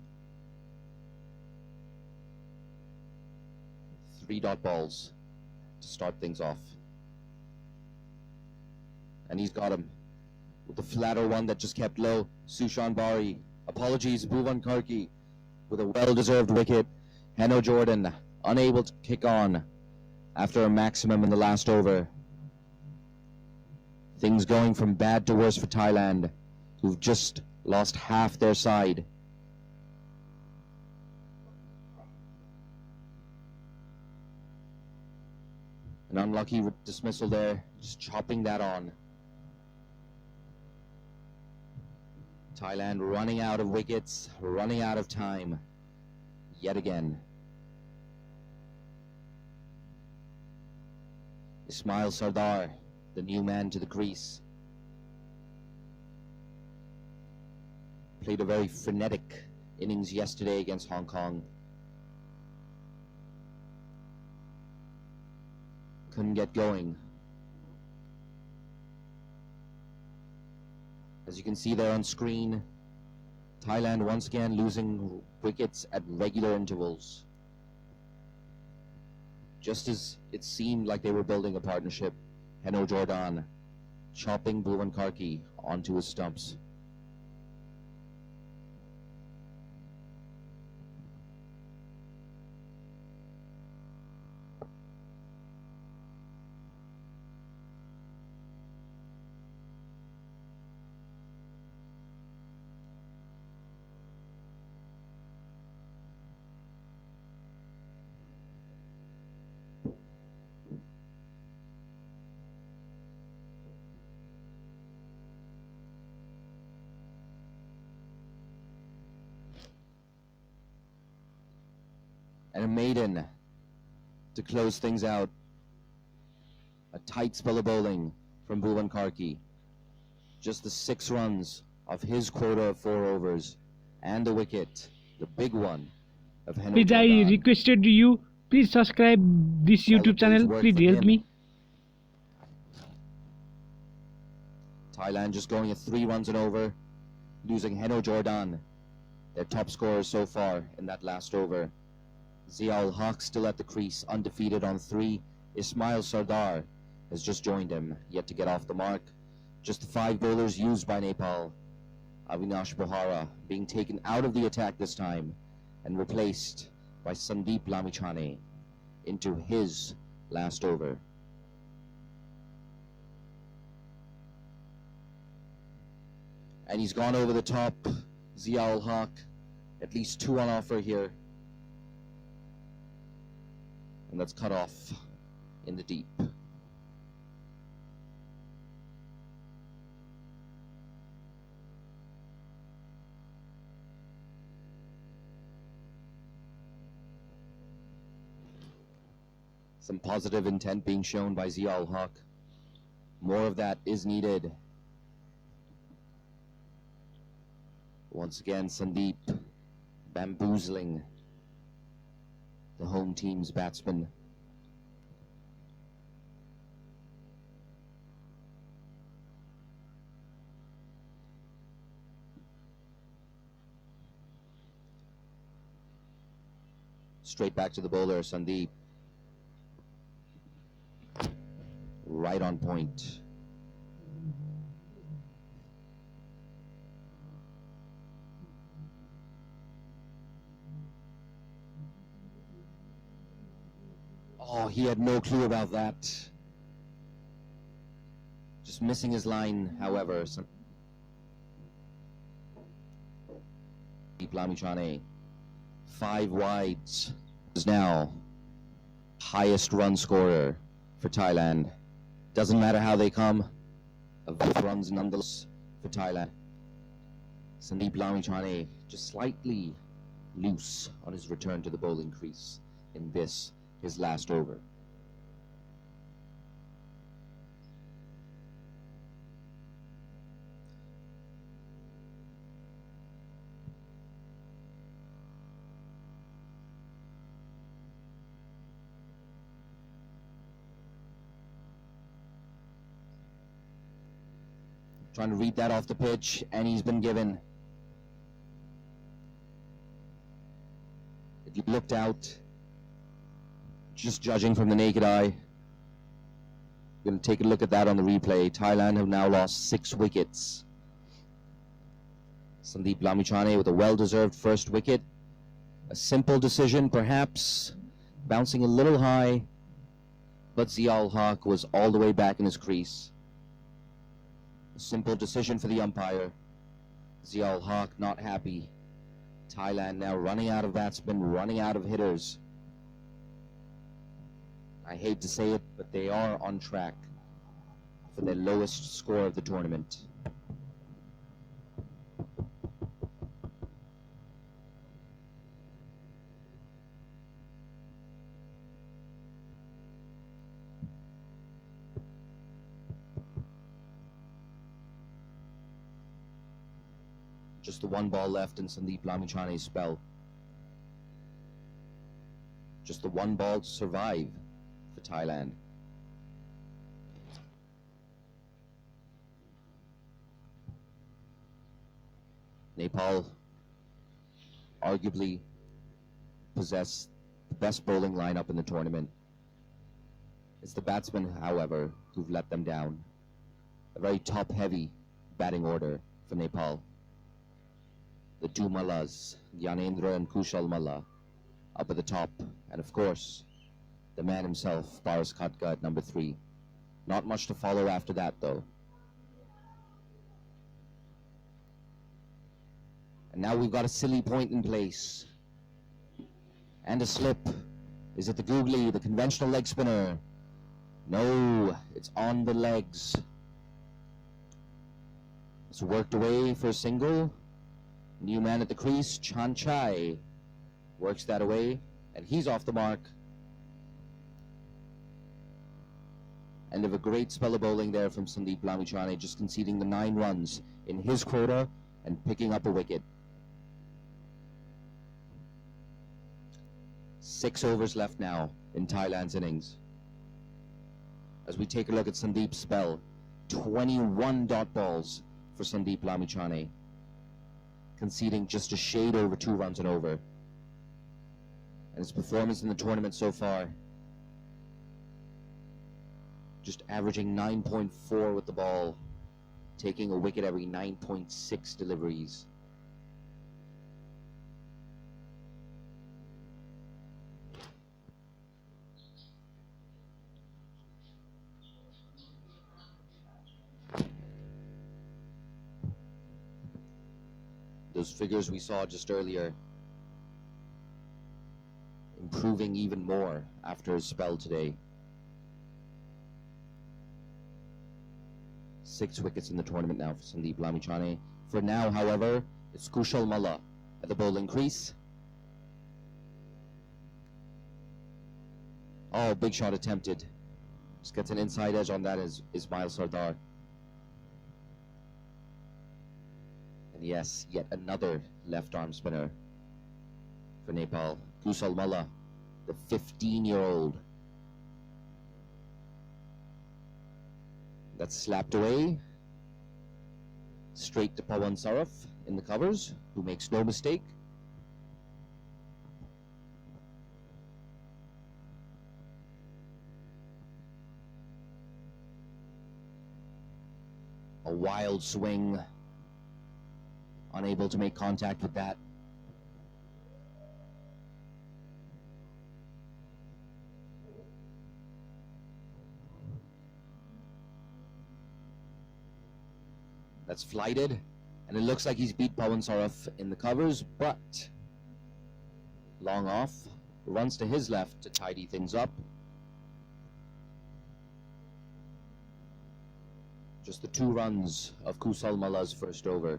3 dot balls to start things off. And he's got him with the flatter one that just kept low. Sushan Bari, apologies, Bhuvan Karki with a well-deserved wicket. Heno Jordan unable to kick on after a maximum in the last over. Things going from bad to worse for Thailand, who've just lost half their side. An unlucky dismissal there, just chopping that on. Thailand running out of wickets, running out of time, yet again. Ismail Sardar, the new man to the crease. Played a very frenetic innings yesterday against Hong Kong. Couldn't get going. As you can see there on screen, Thailand once again losing wickets at regular intervals. Just as it seemed like they were building a partnership, Heno Jordan chopping Bhuvan Karki onto his stumps. And a maiden to close things out. A tight spell of bowling from Bhuvan Karki. Just the 6 runs of his quota of 4 overs and the wicket, the big one of Heno Please, I Jordan. requested you, please subscribe this Well, YouTube the day's channel. work Please for help him. me. Thailand just going at 3 runs and over, losing Heno Jordan, their top scorer so far in that last over. Ziaul Haq still at the crease, undefeated on 3. Ismail Sardar has just joined him, yet to get off the mark. Just the 5 bowlers used by Nepal. Avinash Bohara being taken out of the attack this time and replaced by Sandeep Lamichhane into his last over. And he's gone over the top. Ziaul Haq, at least 2 on offer here. And that's cut off in the deep. Some positive intent being shown by Ziaul Haq. More of that is needed. Once again, Sandeep bamboozling the home team's batsman. Straight back to the bowler, Sandeep. Right on point. Oh, he had no clue about that. Just missing his line, however. Sandeep Lamichhane, 5 wides, is now highest run scorer for Thailand. Doesn't matter how they come, of runs nonetheless for Thailand. Sandeep Lamichhane just slightly loose on his return to the bowling crease in this, his last over. Trying to read that off the pitch, and he's been given. It looked out, just judging from the naked eye. We're going to take a look at that on the replay. Thailand have now lost 6 wickets. Sandeep Lamichhane with a well-deserved first wicket. A simple decision, perhaps, bouncing a little high, but Ziaul Haq was all the way back in his crease. Simple decision for the umpire. Ziaul Haq not happy. Thailand now running out of batsmen, running out of hitters. I hate to say it, but they are on track for their lowest score of the tournament. Just the 1 ball left in Sandeep Lamichhane's spell. Just the 1 ball to survive for Thailand. Nepal arguably possess the best bowling lineup in the tournament. It's the batsmen, however, who've let them down. A very top-heavy batting order for Nepal. The 2 Mallas, Gyanendra and Kushal Malla, up at the top. And of course, the man himself, Paras Khatka at number 3. Not much to follow after that, though. And now we've got a silly point in place. And a slip. Is it the googly, the conventional leg spinner? No, it's on the legs. It's worked away for a single. New man at the crease, Chan Chai, works that away, and he's off the mark. End of a great spell of bowling there from Sandeep Lamichhane, just conceding the 9 runs in his quota and picking up a wicket. 6 overs left now in Thailand's innings. As we take a look at Sandeep's spell, 21 dot balls for Sandeep Lamichhane, conceding just a shade over 2 runs and over. And his performance in the tournament so far, just averaging 9.4 with the ball, taking a wicket every 9.6 deliveries. Those figures we saw just earlier, improving even more after his spell today. 6 wickets in the tournament now for Sandeep Lamichhane. For now, however, it's Kushal Malla at the bowling crease. Oh, big shot attempted. Just gets an inside edge on that as Ismail Sardar. And yes, yet another left arm spinner for Nepal. Kusal Malla, the 15-year-old. That's slapped away. Straight to Pawan Saraf in the covers, who makes no mistake. A wild swing, unable to make contact with that. That's flighted, and it looks like he's beat Pawan Saraf in the covers, but long off, runs to his left to tidy things up. Just the 2 runs of Kusal Malla's first over.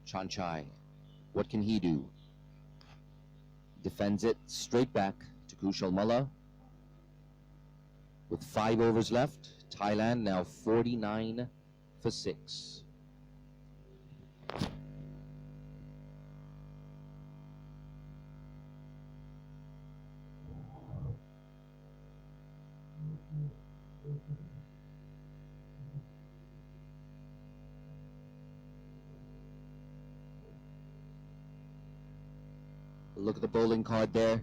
Chanchai, what can he do? Defends it straight back to Kusal Malla. With 5 overs left, Thailand now 49 for 6. Look at the bowling card there.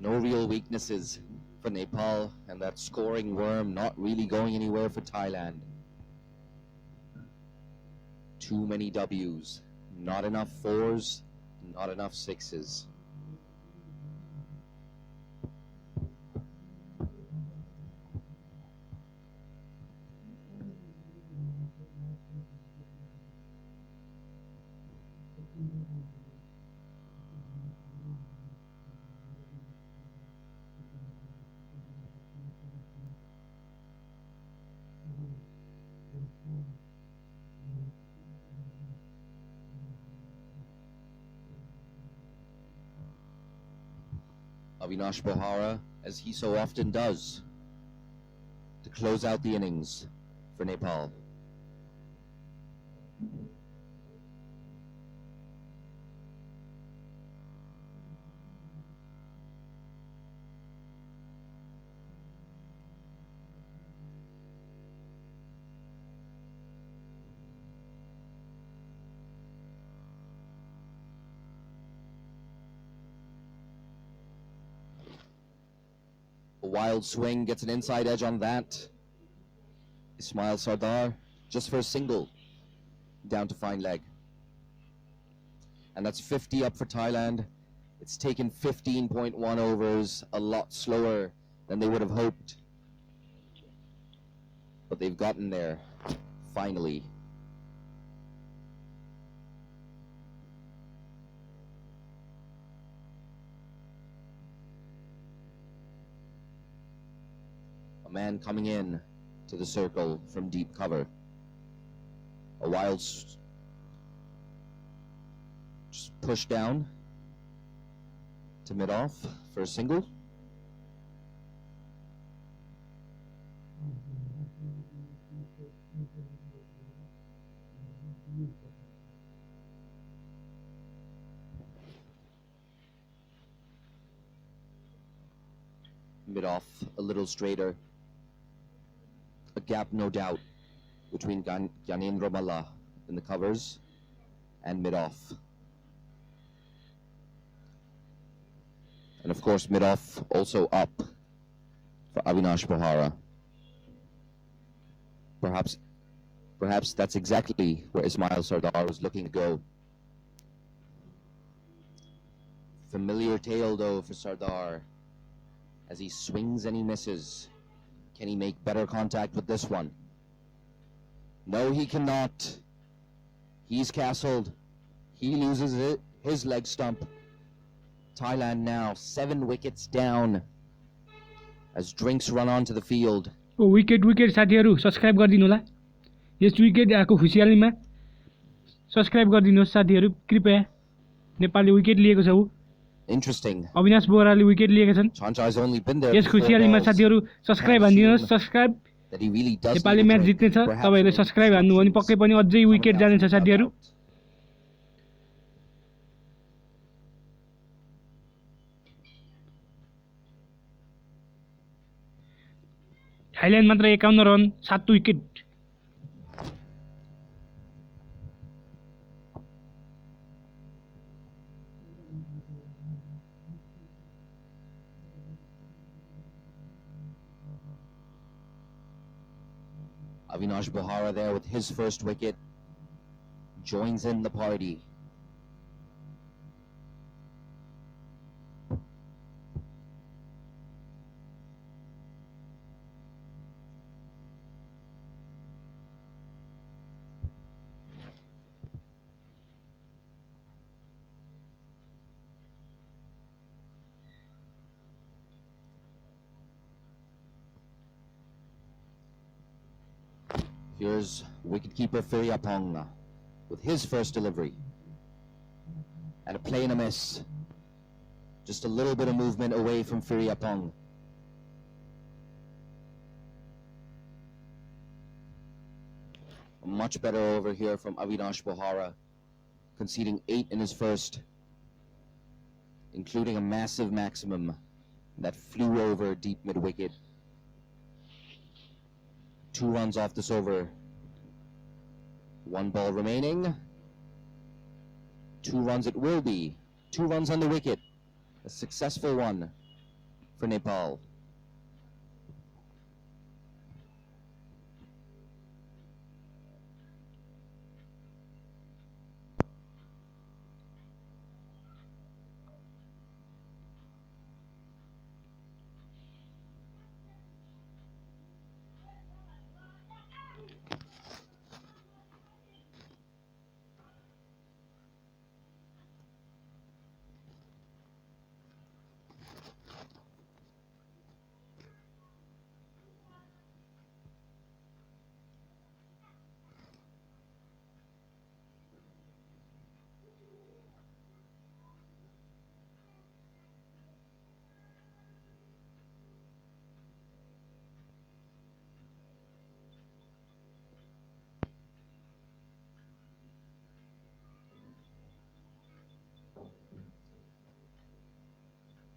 No real weaknesses for Nepal, and that scoring worm not really going anywhere for Thailand. Too many W's, not enough 4s, not enough 6s. Avinash Bohara, as he so often does, to close out the innings for Nepal. A wild swing, gets an inside edge on that. Ismail Sardar, just for a single, down to fine leg. And that's 50 up for Thailand. It's taken 15.1 overs, a lot slower than they would have hoped. But they've gotten there, finally. A man coming in to the circle from deep cover. A wild just push down to mid-off for a single. Mid-off a little straighter. A gap, no doubt, between Gyanendra Malla in the covers and mid-off. And of course, mid-off also up for Avinash Bohara. Perhaps that's exactly where Ismail Sardar was looking to go. Familiar tail though for Sardar as he swings and he misses. Can he make better contact with this one? No, he cannot. He's castled. He loses it, his leg stump. Thailand now 7 wickets down as drinks run onto the field. Wicket साथीहरु subscribe गरिदिनु होला। Yes wicket आको खुसियालीमा subscribe गरिदिनुहोस् साथीहरु कृपया। नेपालले wicket लिएको छ। Interesting. अविनाश बोहराले विकेट लिएका छन्। Chanchai's only been there. यस खुसियालीमा साथीहरु सब्स्क्राइब हान्दिनुहोस्। Subscribe that he really does नेपालले need a म्याच break. जित्नेछ Perhaps तपाईहरुले some सब्स्क्राइब हान्नु भने पक्कै पनि अझै coming विकेट out जानेछ from the साथीहरु dugout. थाइल्यान्ड मात्र 51 run 7 wicket Avinash Bohara there with his first wicket joins in the party. Here's wicketkeeper Firiapong with his first delivery. And a play and a miss. Just a little bit of movement away from Firiapong. A much better over here from Avinash Bohara, conceding 8 in his first, including a massive maximum that flew over deep mid-wicket. 2 runs off this over. 1 ball remaining. 2 runs it will be. 2 runs on the wicket. A successful one for Nepal.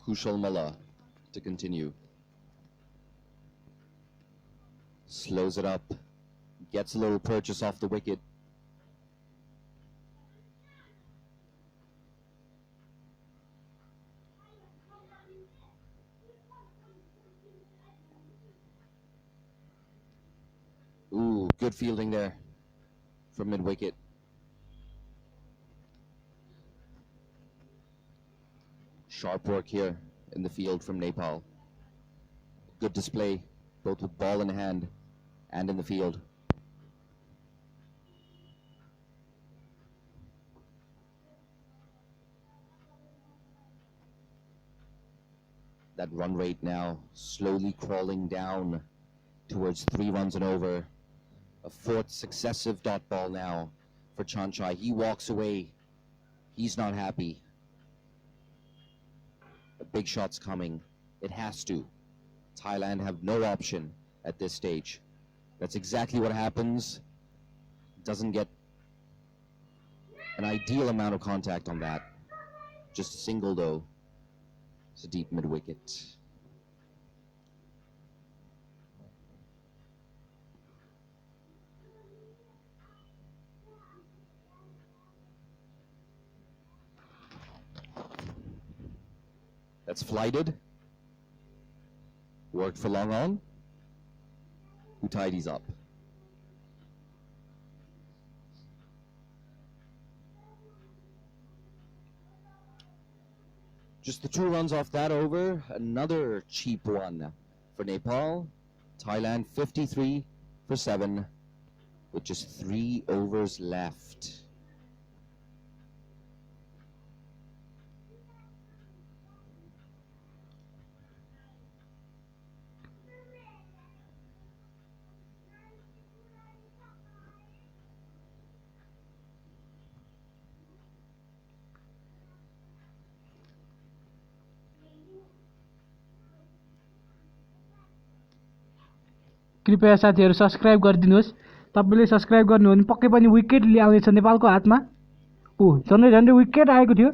Kushal Malla to continue. Slows it up. Gets a little purchase off the wicket. Ooh, good fielding there from mid-wicket. Sharp work here in the field from Nepal. Good display, both with ball in hand and in the field. That run rate now slowly crawling down towards 3 runs and over. A 4th successive dot ball now for Chanchai. He walks away. He's not happy. A big shot's coming. It has to. Thailand have no option at this stage. That's exactly what happens. Doesn't get an ideal amount of contact on that. Just a single though. It's a deep mid-wicket. That's flighted. Worked for long on. Who tidies up? Just the 2 runs off that over. Another cheap one for Nepal. Thailand 53 for 7 with just 3 overs left. कृपया साथीहरू subscribe गरिदिनुहोस्। तपाईँले subscribe गर्नु भने पक्कै पनि wicket ल्याउनेछ नेपालको हातमा। झन्डै झन्डै विकेट आएको थियो।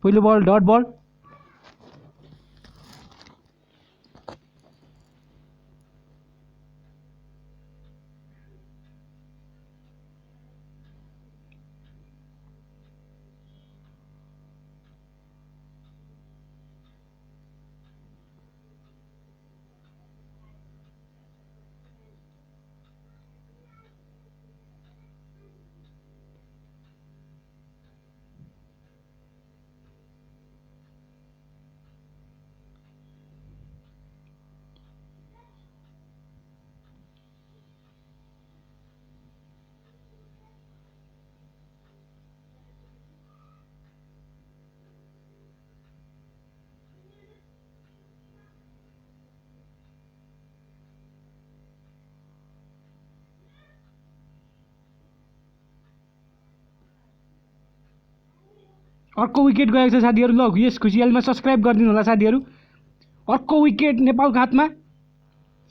पहिलो बल डट बल। अर्को विकेट गएको छ साथीहरू। ल यस खुसियालीमा सब्स्क्राइब गरिदिनु होला साथीहरू। अर्को विकेट नेपालको हातमा।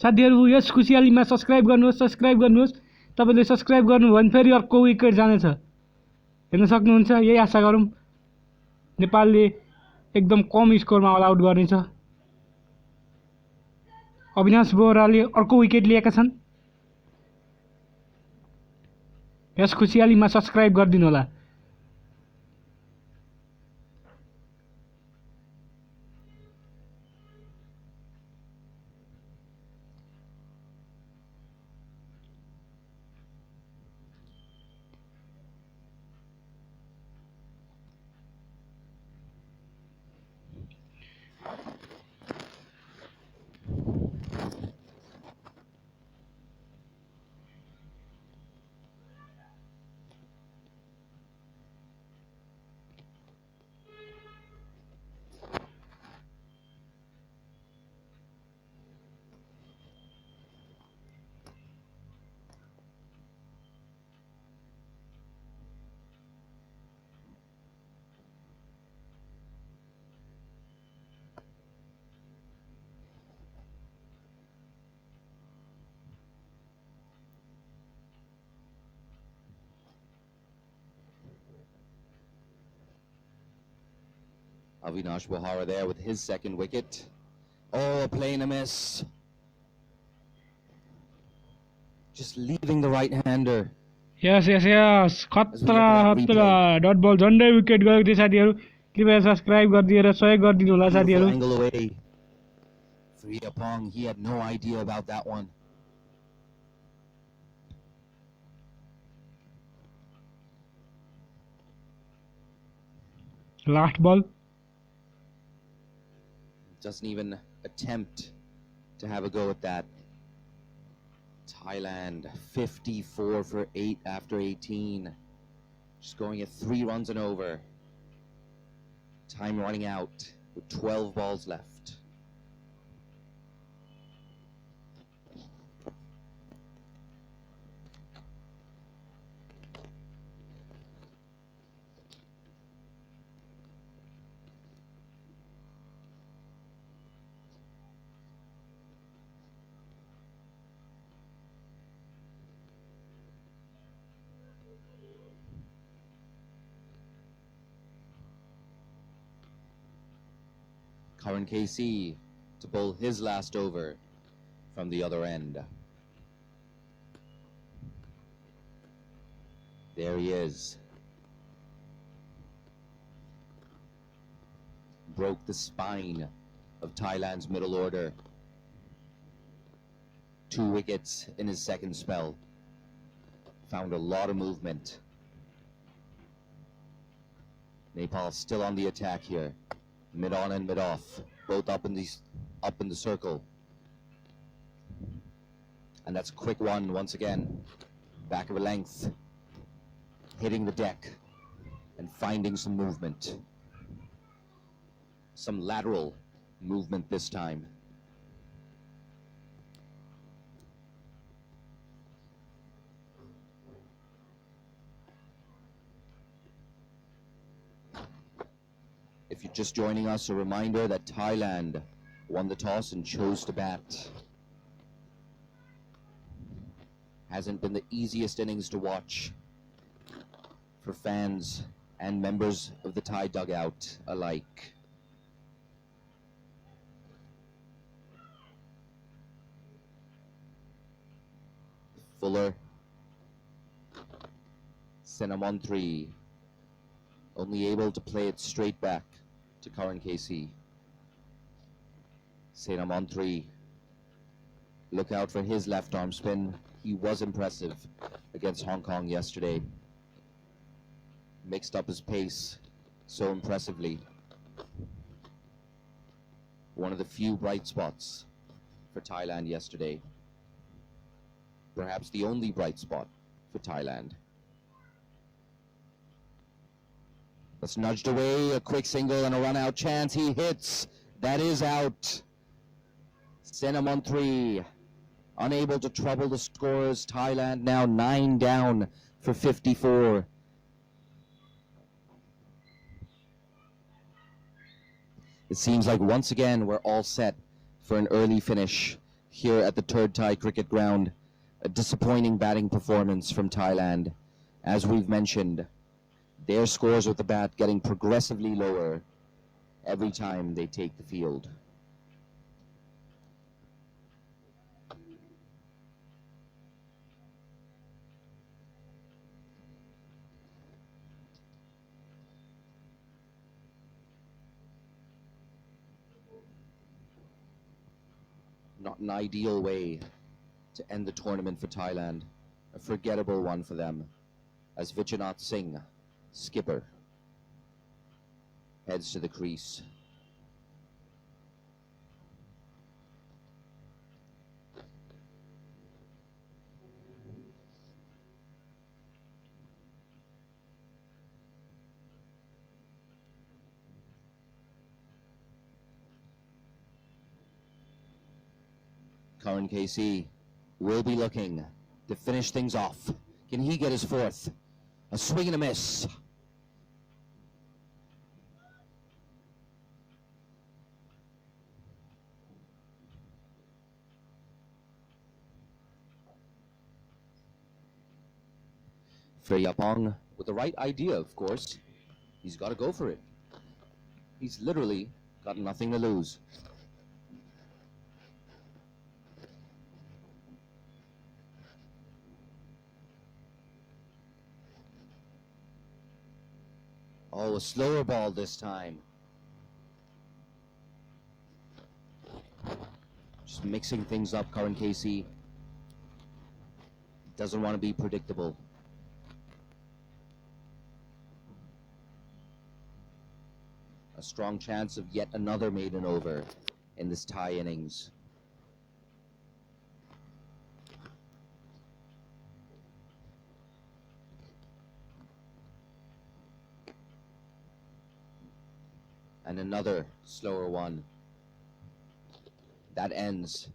साथीहरू यस खुसियालीमा सब्स्क्राइब गर्नुहोस्। तपाईँले सब्स्क्राइब गर्नुभयो भने फेरि अर्को विकेट जानेछ। हेर्न सक्नुहुन्छ। यही आशा गरौँ नेपालले एकदम कम स्कोरमा अल आउट गर्नेछ। अविनाश बोहराले अर्को विकेट लिएका छन्। यस खुसियालीमा सब्स्क्राइब गरिदिनु होला। Avinash Bohara there with his second wicket. Oh, playing a miss. Just leaving the right-hander. Yes खतरा डट बल झन्डै विकेट गएको थियो साथीहरू। कृपया सब्स्क्राइब गरिदिएर सहयोग गरिदिनु होला साथीहरू। Angle away. Friapong, he had no idea about that one. Last बल। Doesn't even attempt to have a go at that. Thailand 54 for 8 after 18. Just going at 3 runs and over. Time running out with 12 balls left. Karan KC to bowl his last over from the other end. There he is. Broke the spine of Thailand's middle order. 2 wickets in his second spell. Found a lot of movement. Nepal still on the attack here. Mid on and mid off, both up in the circle, and that's a quick one once again. Back of a length, hitting the deck and finding some movement, some lateral movement this time. you're just joining us, a reminder that Thailand won the toss and chose to bat. Hasn't been the easiest innings to watch for fans and members of the Thai dugout alike. Fuller sent him on 3, only able to play it straight back to Karan KC. Sent him on 3. Look out for his left arm spin. He was impressive against Hong Kong yesterday. Mixed up his pace so impressively. One of the few bright spots for Thailand yesterday. Perhaps the only bright spot for Thailand. That's nudged away, a quick single and a run-out chance. He hits. That is out. Sent him on 3. Unable to trouble the scorers. Thailand now 9 down for 54. It seems like once again we're all set for an early finish here at the Third Thai Cricket Ground. A disappointing batting performance from Thailand. As we've mentioned, their scores with the bat getting progressively lower every time they take the field. Not an ideal way to end the tournament for Thailand. A forgettable one for them, as Vichanath Singh, skipper, heads to the crease. Karan KC will be looking to finish things off. Can he get his 4th? A swing and a miss. Yapong with the right idea, of course. He's got to go for it. He's literally got nothing to lose. Oh, a slower ball this time. Just mixing things up, Karan KC. Doesn't want to be predictable. A strong chance of yet another maiden over in this Thai innings. And another slower one. That ends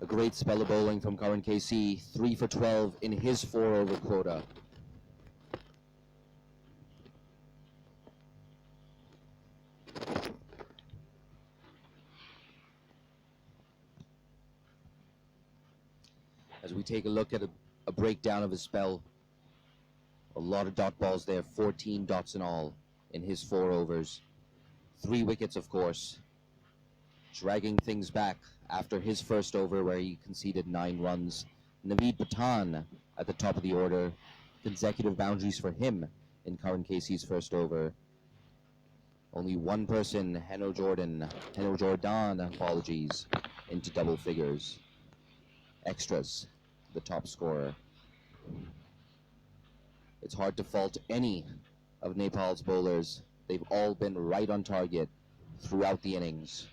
a great spell of bowling from Karan KC, 3 for 12 in his 4-over quota. As we take a look at a breakdown of his spell, a lot of dot balls there, 14 dots in all in his 4 overs. 3 wickets, of course, dragging things back after his first over where he conceded 9 runs. Naveed Patan at the top of the order, consecutive boundaries for him in Karan KC's first over. Only one person, Heno Jordan, apologies, into double figures. Extras, the top scorer. It's hard to fault any of Nepal's bowlers. They've all been right on target throughout the innings.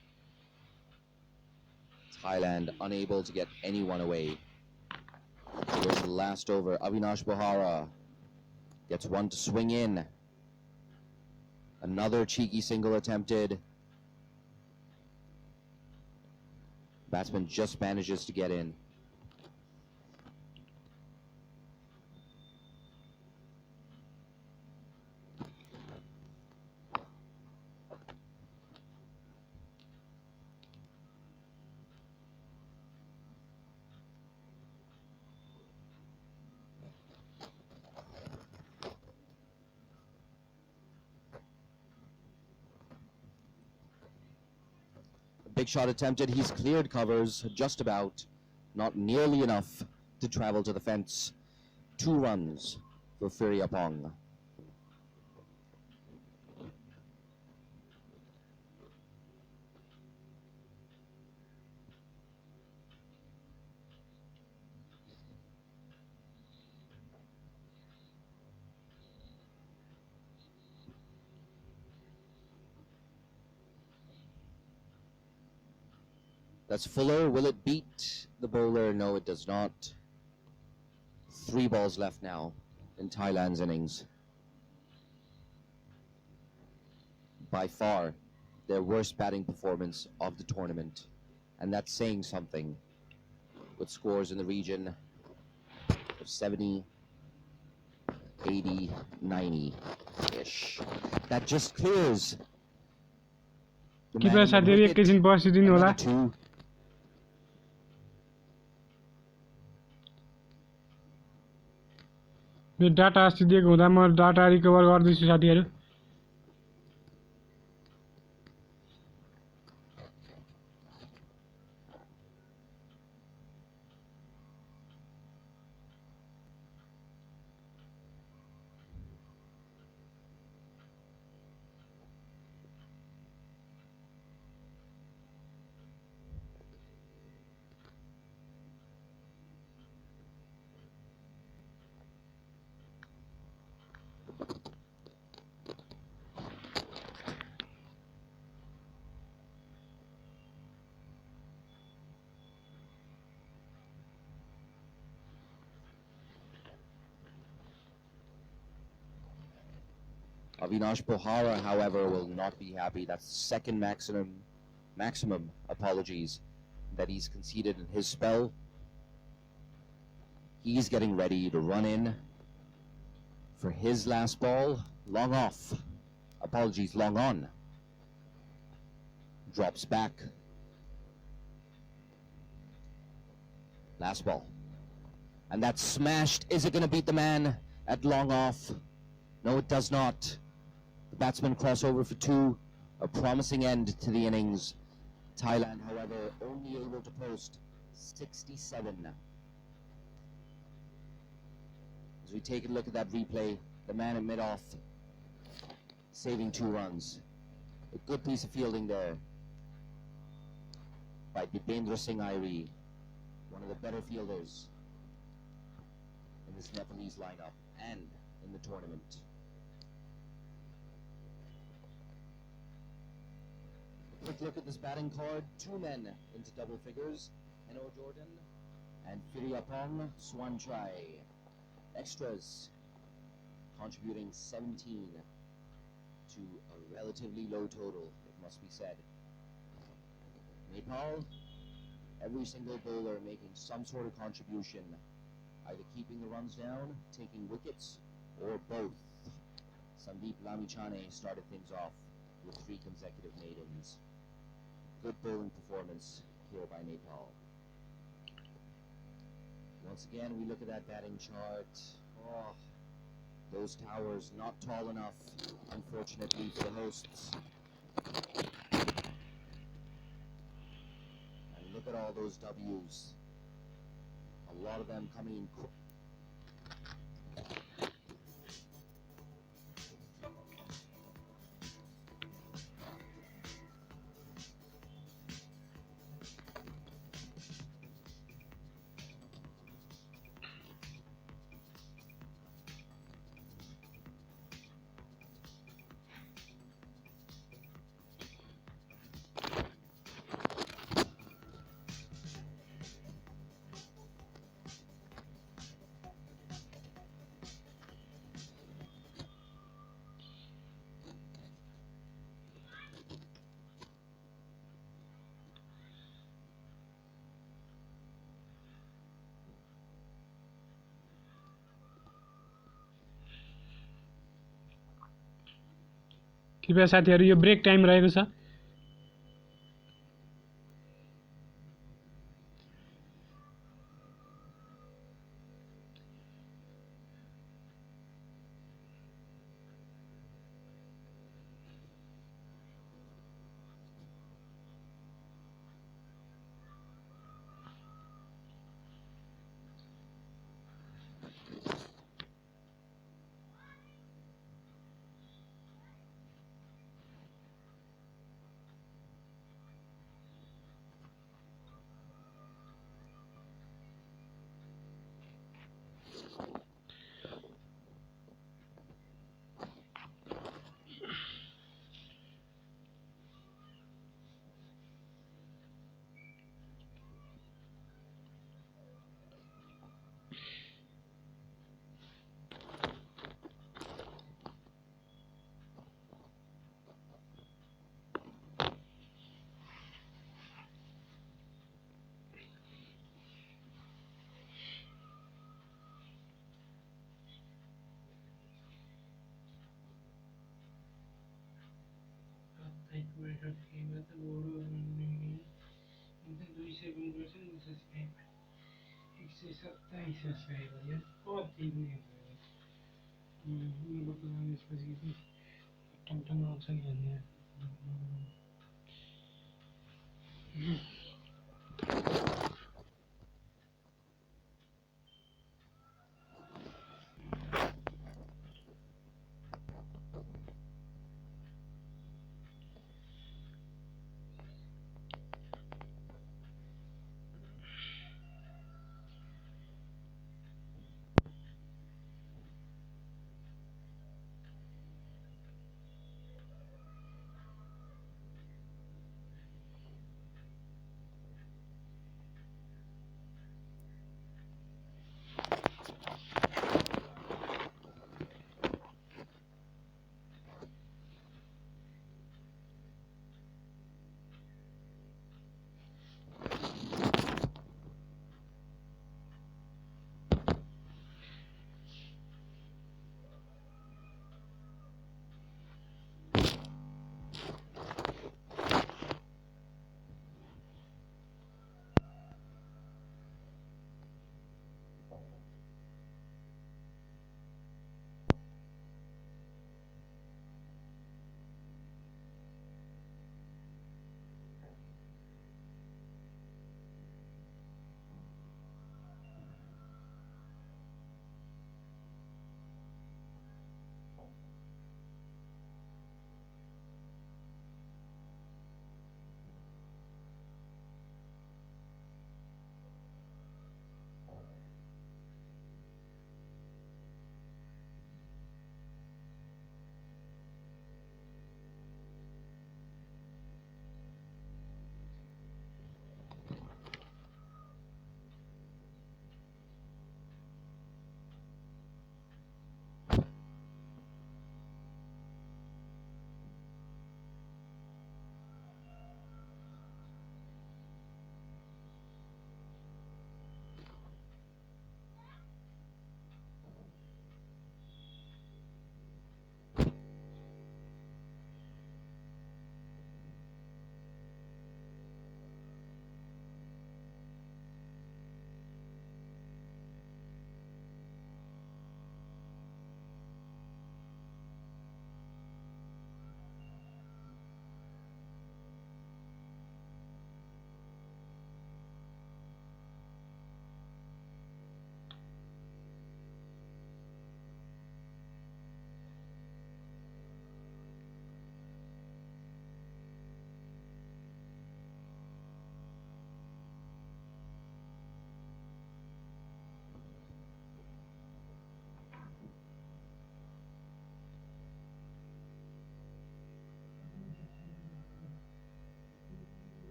Thailand unable to get anyone away. Here's the last over. Avinash Bohara gets one to swing in. Another cheeky single attempted. Batsman just manages to get in. big shot attempted. He's cleared covers just about, not nearly enough to travel to the fence. 2 runs for Firiapong. That's Fuller. Will it beat the bowler? No, it does not. 3 balls left now in Thailand's innings. By far their worst batting performance of the tournament. And that's saying something, with scores in the region of 70, 80, 90-ish. That just clears. The man कृपया in the साथीहरू wicket, एकैछिन बसिदिनु होला। another 2. मेरो data अस्ति दिएको हुँदा म data recover गर्दैछु साथीहरू। Avinash Pohara, however, will not be happy. That's the second maximum apologies that he's conceded in his spell. He's getting ready to run in for his last ball. Long off. Apologies, long on. Drops back. Last ball. And that's smashed. Is it going to beat the man at long off? No, it does not. The batsman crossover for 2. A promising end to the innings. Thailand, however, only able to post 67. As we take a look at that replay, the man in mid-off saving 2 runs. A good piece of fielding there by Dipendra Singh Airi, one of the better fielders in this Nepalese lineup and in the tournament. A quick look at this batting card. 2 men into double figures, Heno Jordan and Firiapong Swanchai. Extras contributing 17 to a relatively low total, it must be said. Nepal, every single bowler making some sort of contribution, either keeping the runs down, taking wickets, or both. Sandeep Lamichhane started things off with 3 consecutive maidens. Good bowling performance here by Nepal. Once again, we look at that batting chart. Oh, those towers not tall enough, unfortunately, for the hosts. And look at all those W's. A lot of them coming in quick. कृपया साथीहरू यो break time रहेको छ।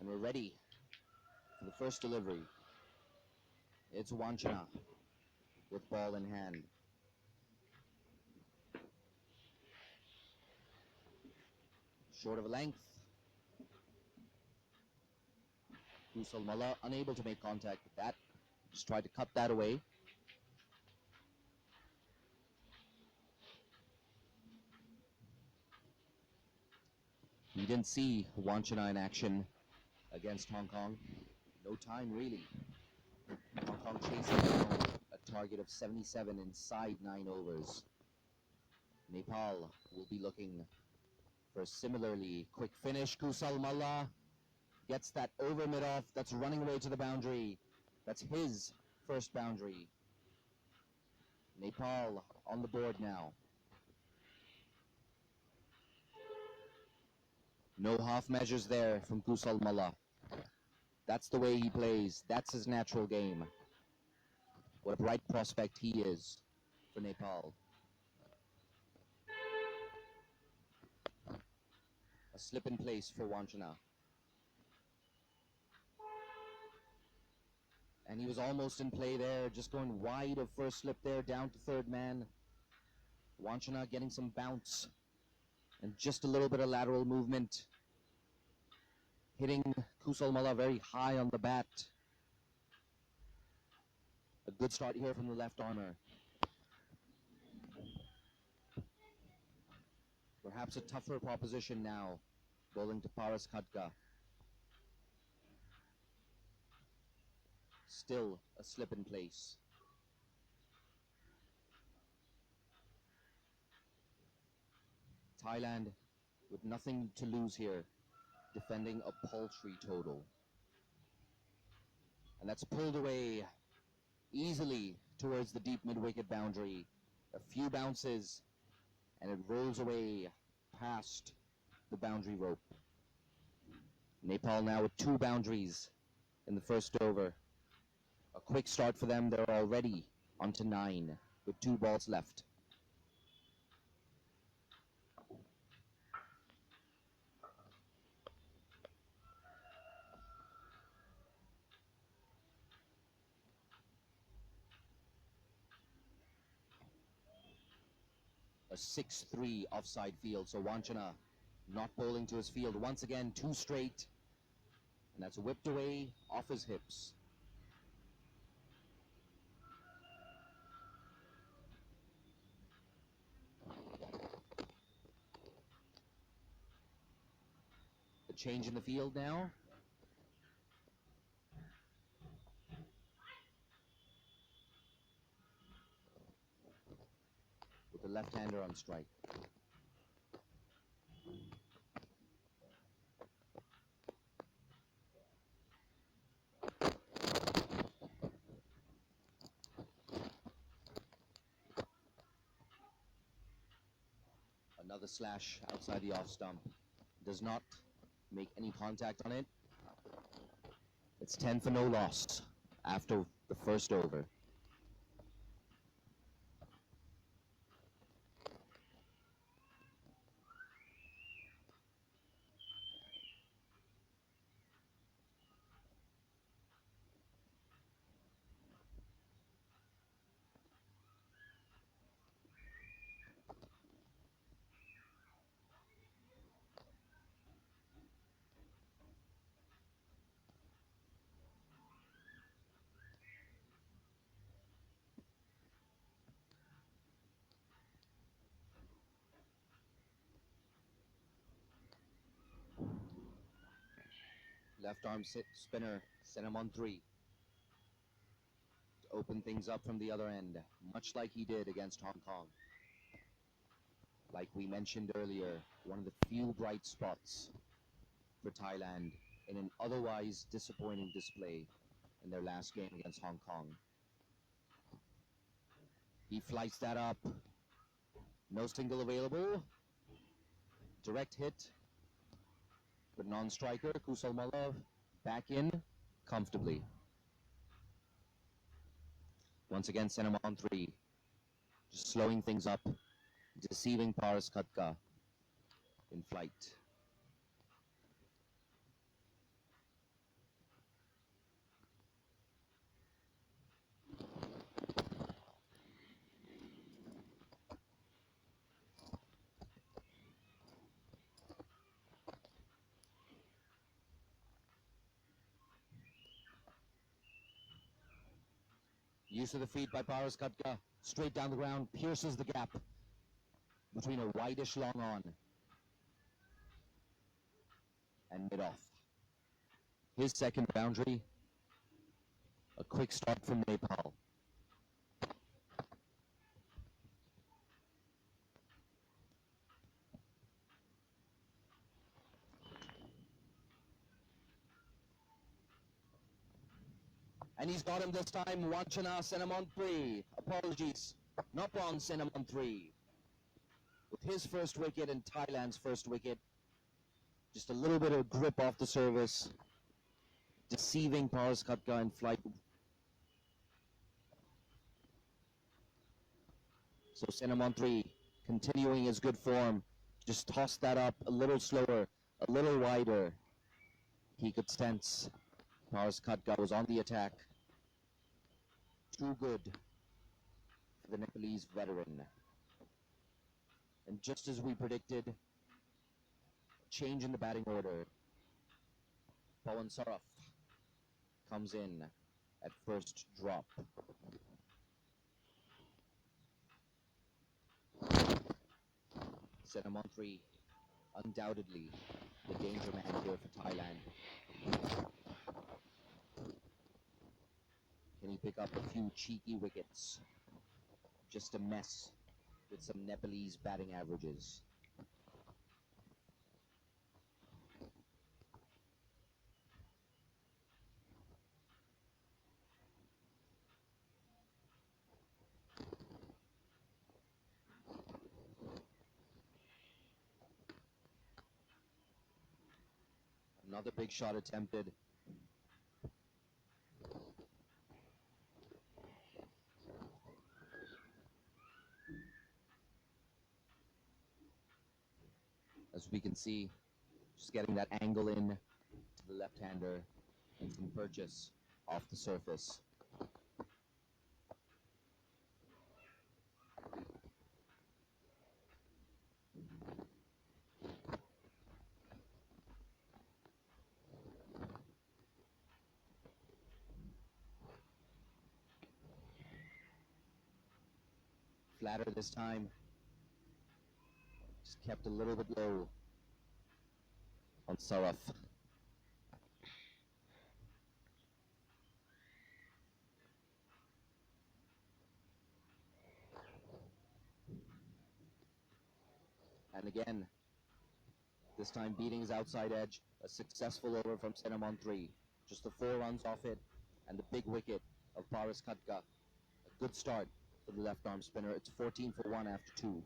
And we're ready for the first delivery. It's Wanchana with ball in hand. Short of a length. Kusal Malla unable to make contact with that. Just tried to cut that away. We didn't see Wanchana in action against Hong Kong. No time really. Hong Kong chasing down a target of 77 inside 9 overs. Nepal will be looking for a similarly quick finish. Kusal Malla gets that over mid-off. That's running away to the boundary. That's his first boundary. Nepal on the board now. No half measures there from Kusal Malla. That's the way he plays. That's his natural game. What a bright prospect he is for Nepal. A slip in place for Wanchana. And he was almost in play there, just going wide of first slip there, down to third man. Wanchana getting some bounce and just a little bit of lateral movement. Hitting Kusal Malla very high on the bat. A good start here from the left armour. Perhaps a tougher proposition now, bowling to Paras Khadka. Still a slip in place. Thailand with nothing to lose here, defending a paltry total. And that's pulled away easily towards the deep mid-wicket boundary. A few bounces and it rolls away past the boundary rope. Nepal now with 2 boundaries in the first over. A quick start for them. They're already on to 9 with 2 balls left. A 6-3 offside field, so Wanchana not bowling to his field. Once again, 2 straight, and that's whipped away off his hips. A change in the field now. With the left-hander on strike. Another slash outside the off stump. Does not make any contact on it. It's 10 for no loss after the first over. Left arm spinner, sent him on 3. To open things up from the other end, much like he did against Hong Kong. Like we mentioned earlier, one of the few bright spots for Thailand in an otherwise disappointing display in their last game against Hong Kong. He flights that up. No single available. Direct hit. But non-striker, Kusal Malla back in comfortably. Once again, sent him on 3. Just slowing things up, deceiving Paras Khadka in flight. Use of the feet by Paras Katka, straight down the ground, pierces the gap between a wideish long on and mid-off. His second boundary, a quick start from Nepal. And he's got him this time. Wanchana sent him on 3. Apologies. Nopon sent him on 3. With his first wicket and Thailand's first wicket, just a little bit of grip off the service, deceiving Paras Katka in flight. So sent him on 3, continuing his good form. Just tossed that up a little slower, a little wider. He could sense Paras Katka was on the attack. Too good for the Nepalese veteran. And just as we predicted, change in the batting order. Pawan Saraf comes in at first drop. Set him on 3. Undoubtedly the danger man here for Thailand. Can he pick up a few cheeky wickets? Just a mess with some Nepalese batting averages. Another big shot attempted. As we can see, just getting that angle in to the left-hander and some purchase off the surface. Flatter this time. Just kept a little bit low on Saraf. And again, this time beating his outside edge, a successful over from Senam on 3. Just the 4 runs off it, and the big wicket of Paras Katka. A good start for the left arm spinner. It's 14 for 1 after 2.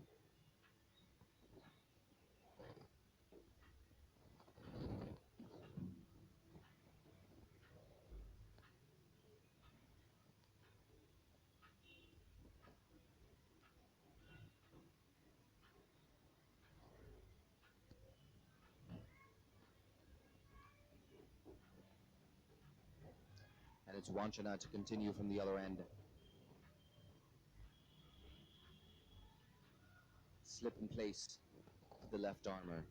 And it's Wanchana to continue from the other end. Slip in place to the left armour.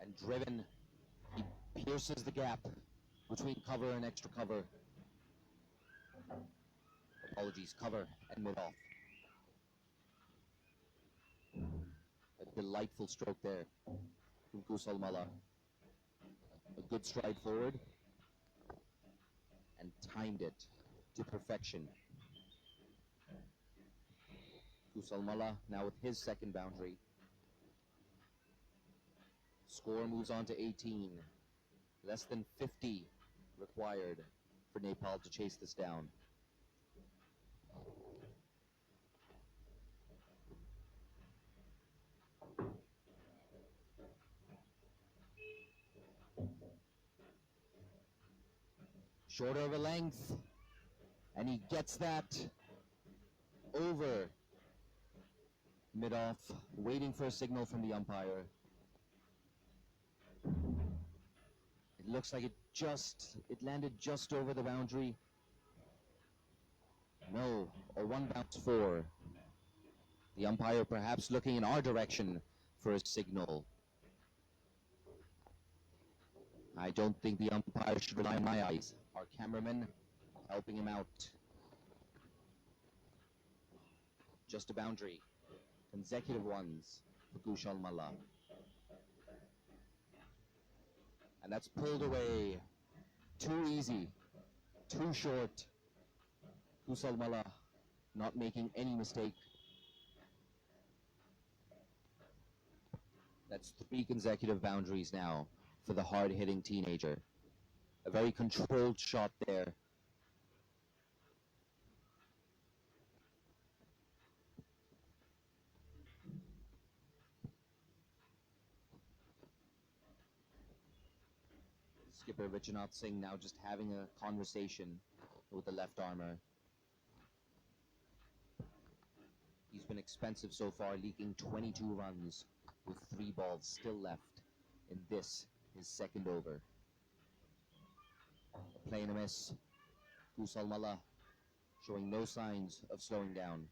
And driven, he pierces the gap between cover and extra cover. Apologies, cover and mid-off. A delightful stroke there from Kusal Malla. A good stride forward and timed it to perfection. Kusal Malla now with his second boundary. Score moves on to 18. Less than 50 required for Nepal to chase this down. Shorter of a length, and he gets that over mid-off, waiting for a signal from the umpire. It looks like it landed just over the boundary. No, or one bounce 4. The umpire perhaps looking in our direction for a signal. I don't think the umpire should rely on my eyes. Our cameraman helping him out. Just a boundary. Consecutive ones for Kushal Malla. And that's pulled away. Too easy. Too short. Kushal Malla not making any mistake. That's 3 consecutive boundaries now for the hard-hitting teenager. A very controlled shot there. Skipper Vichanath Singh now just having a conversation with the left armour. He's been expensive so far, leaking 22 runs with 3 balls still left in this, his second over. A play and a miss. Kushal Malla showing no signs of slowing down.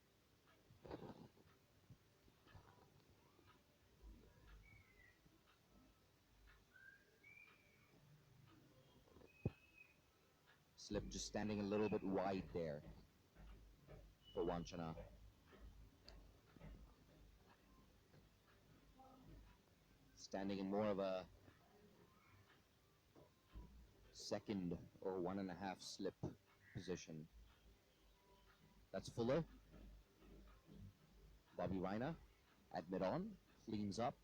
Slip just standing a little bit wide there for Wanchana. Standing in more of a second or 1.5 slip position. That's Fuller. Bobby Reiner at mid-on, cleans up.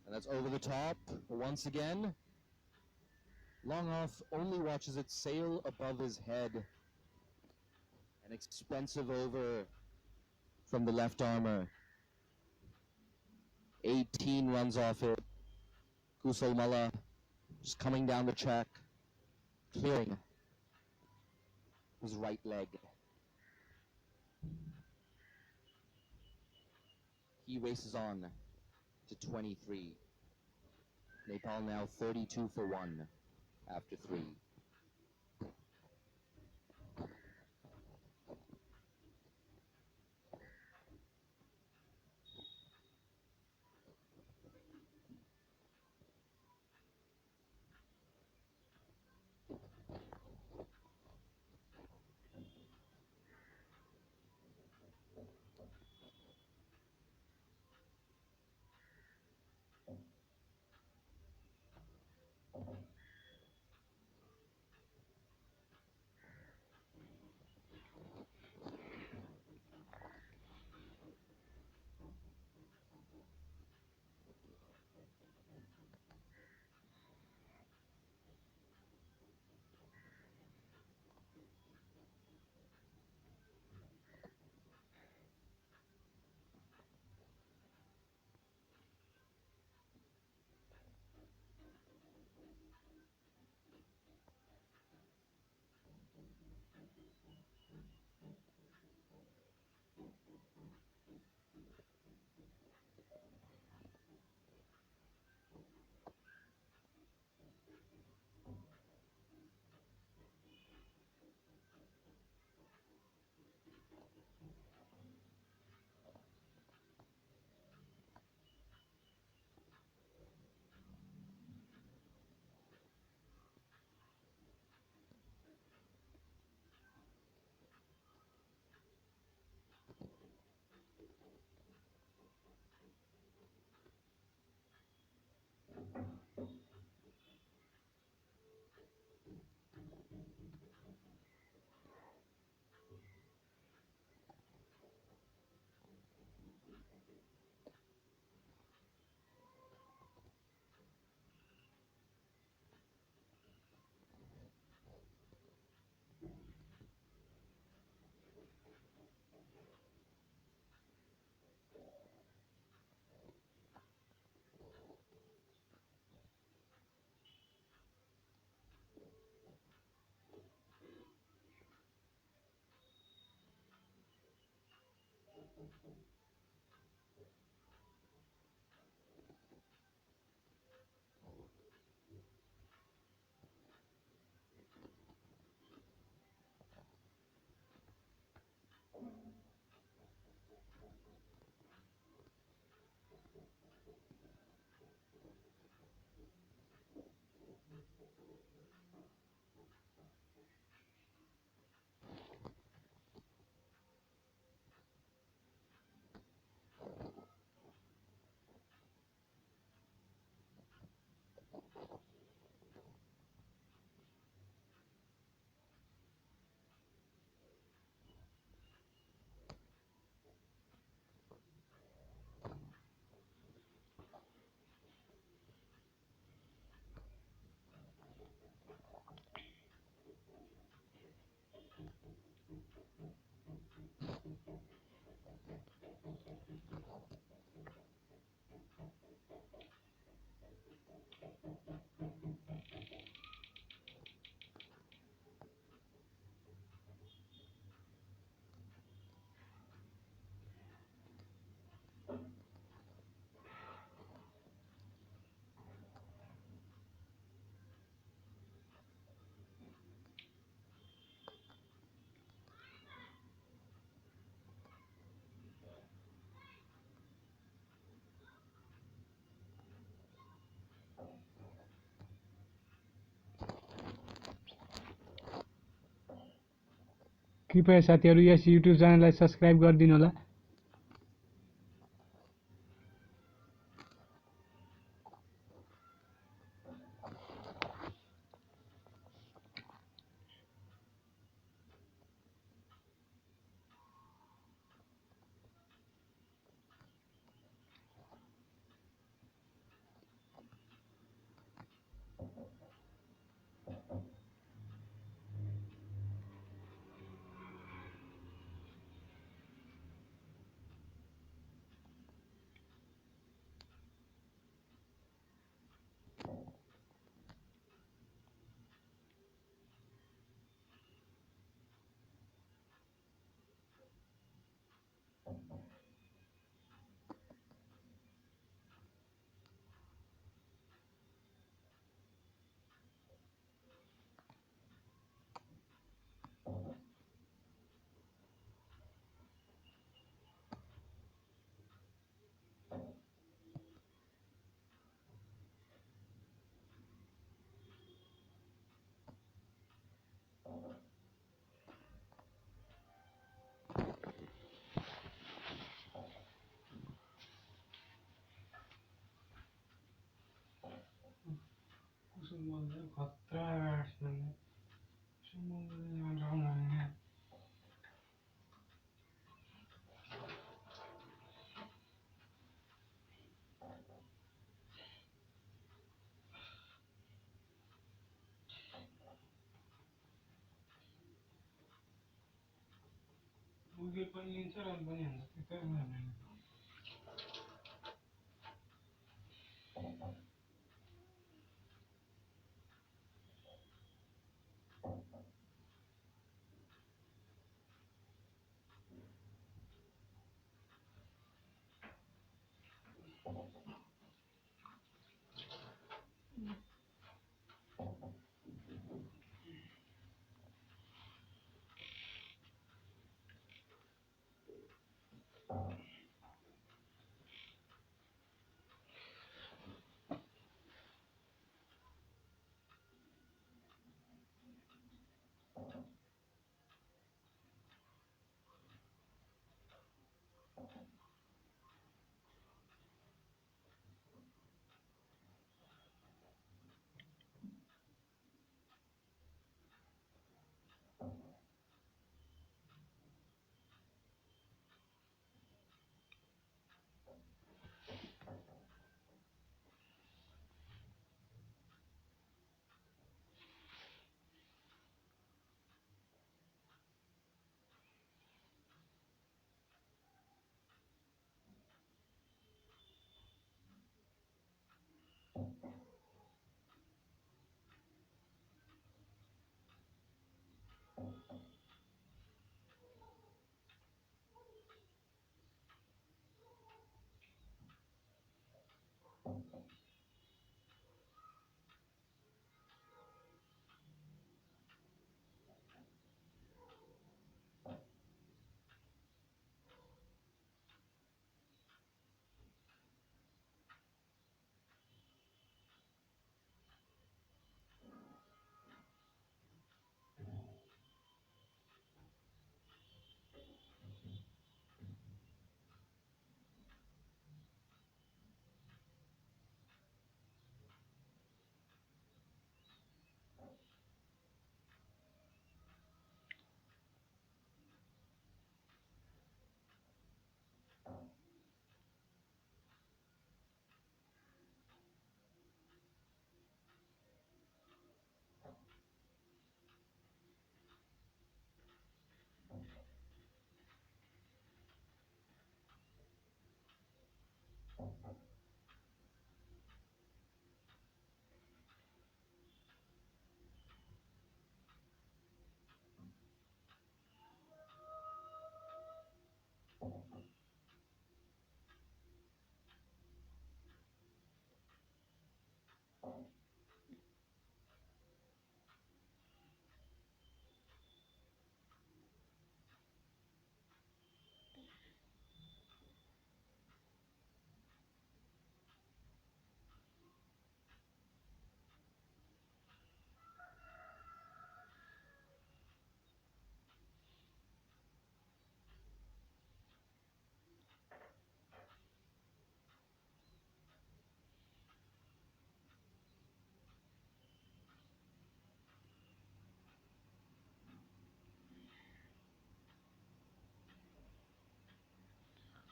And that's over the top once again. Long off only watches it sail above his head. An expensive over from the left armour. 18 runs off it. Kushal Malla just coming down the track, clearing his right leg. He races on to 23. Nepal now 32 for 1 after 3. कृपया साथीहरु yes YouTube च्यानललाई subscribe गरिदिनु होला। Wicket पनि लिन्छ run पनि हान्छ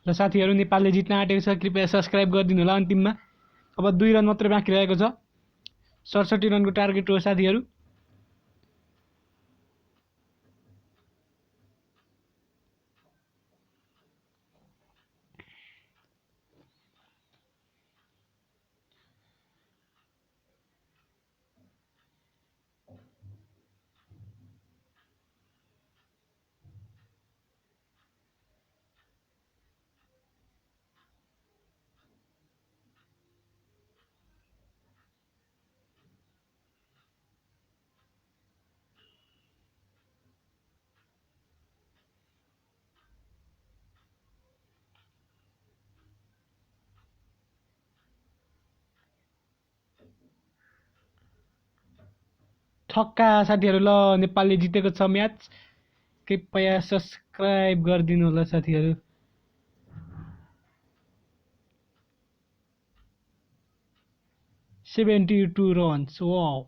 र साथीहरू नेपालले जित्न आँटेको छ, कृपया सब्सक्राइब गरिदिनु होला। अन्तिममा अब 2 रन मात्रै बाँकी रहेको छ। 67 रनको टार्गेट हो साथीहरू। छक्का साथीहरू। ल नेपालले जितेको छ म्याच। कृपया सब्सक्राइब गरिदिनु होला साथीहरू। $72 runs, wow।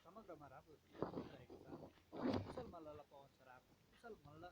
समग्रमा राम्रो खेल गरिरहेको छ। कुशल मल्ल र पवन सराफ, कुशल मल्ल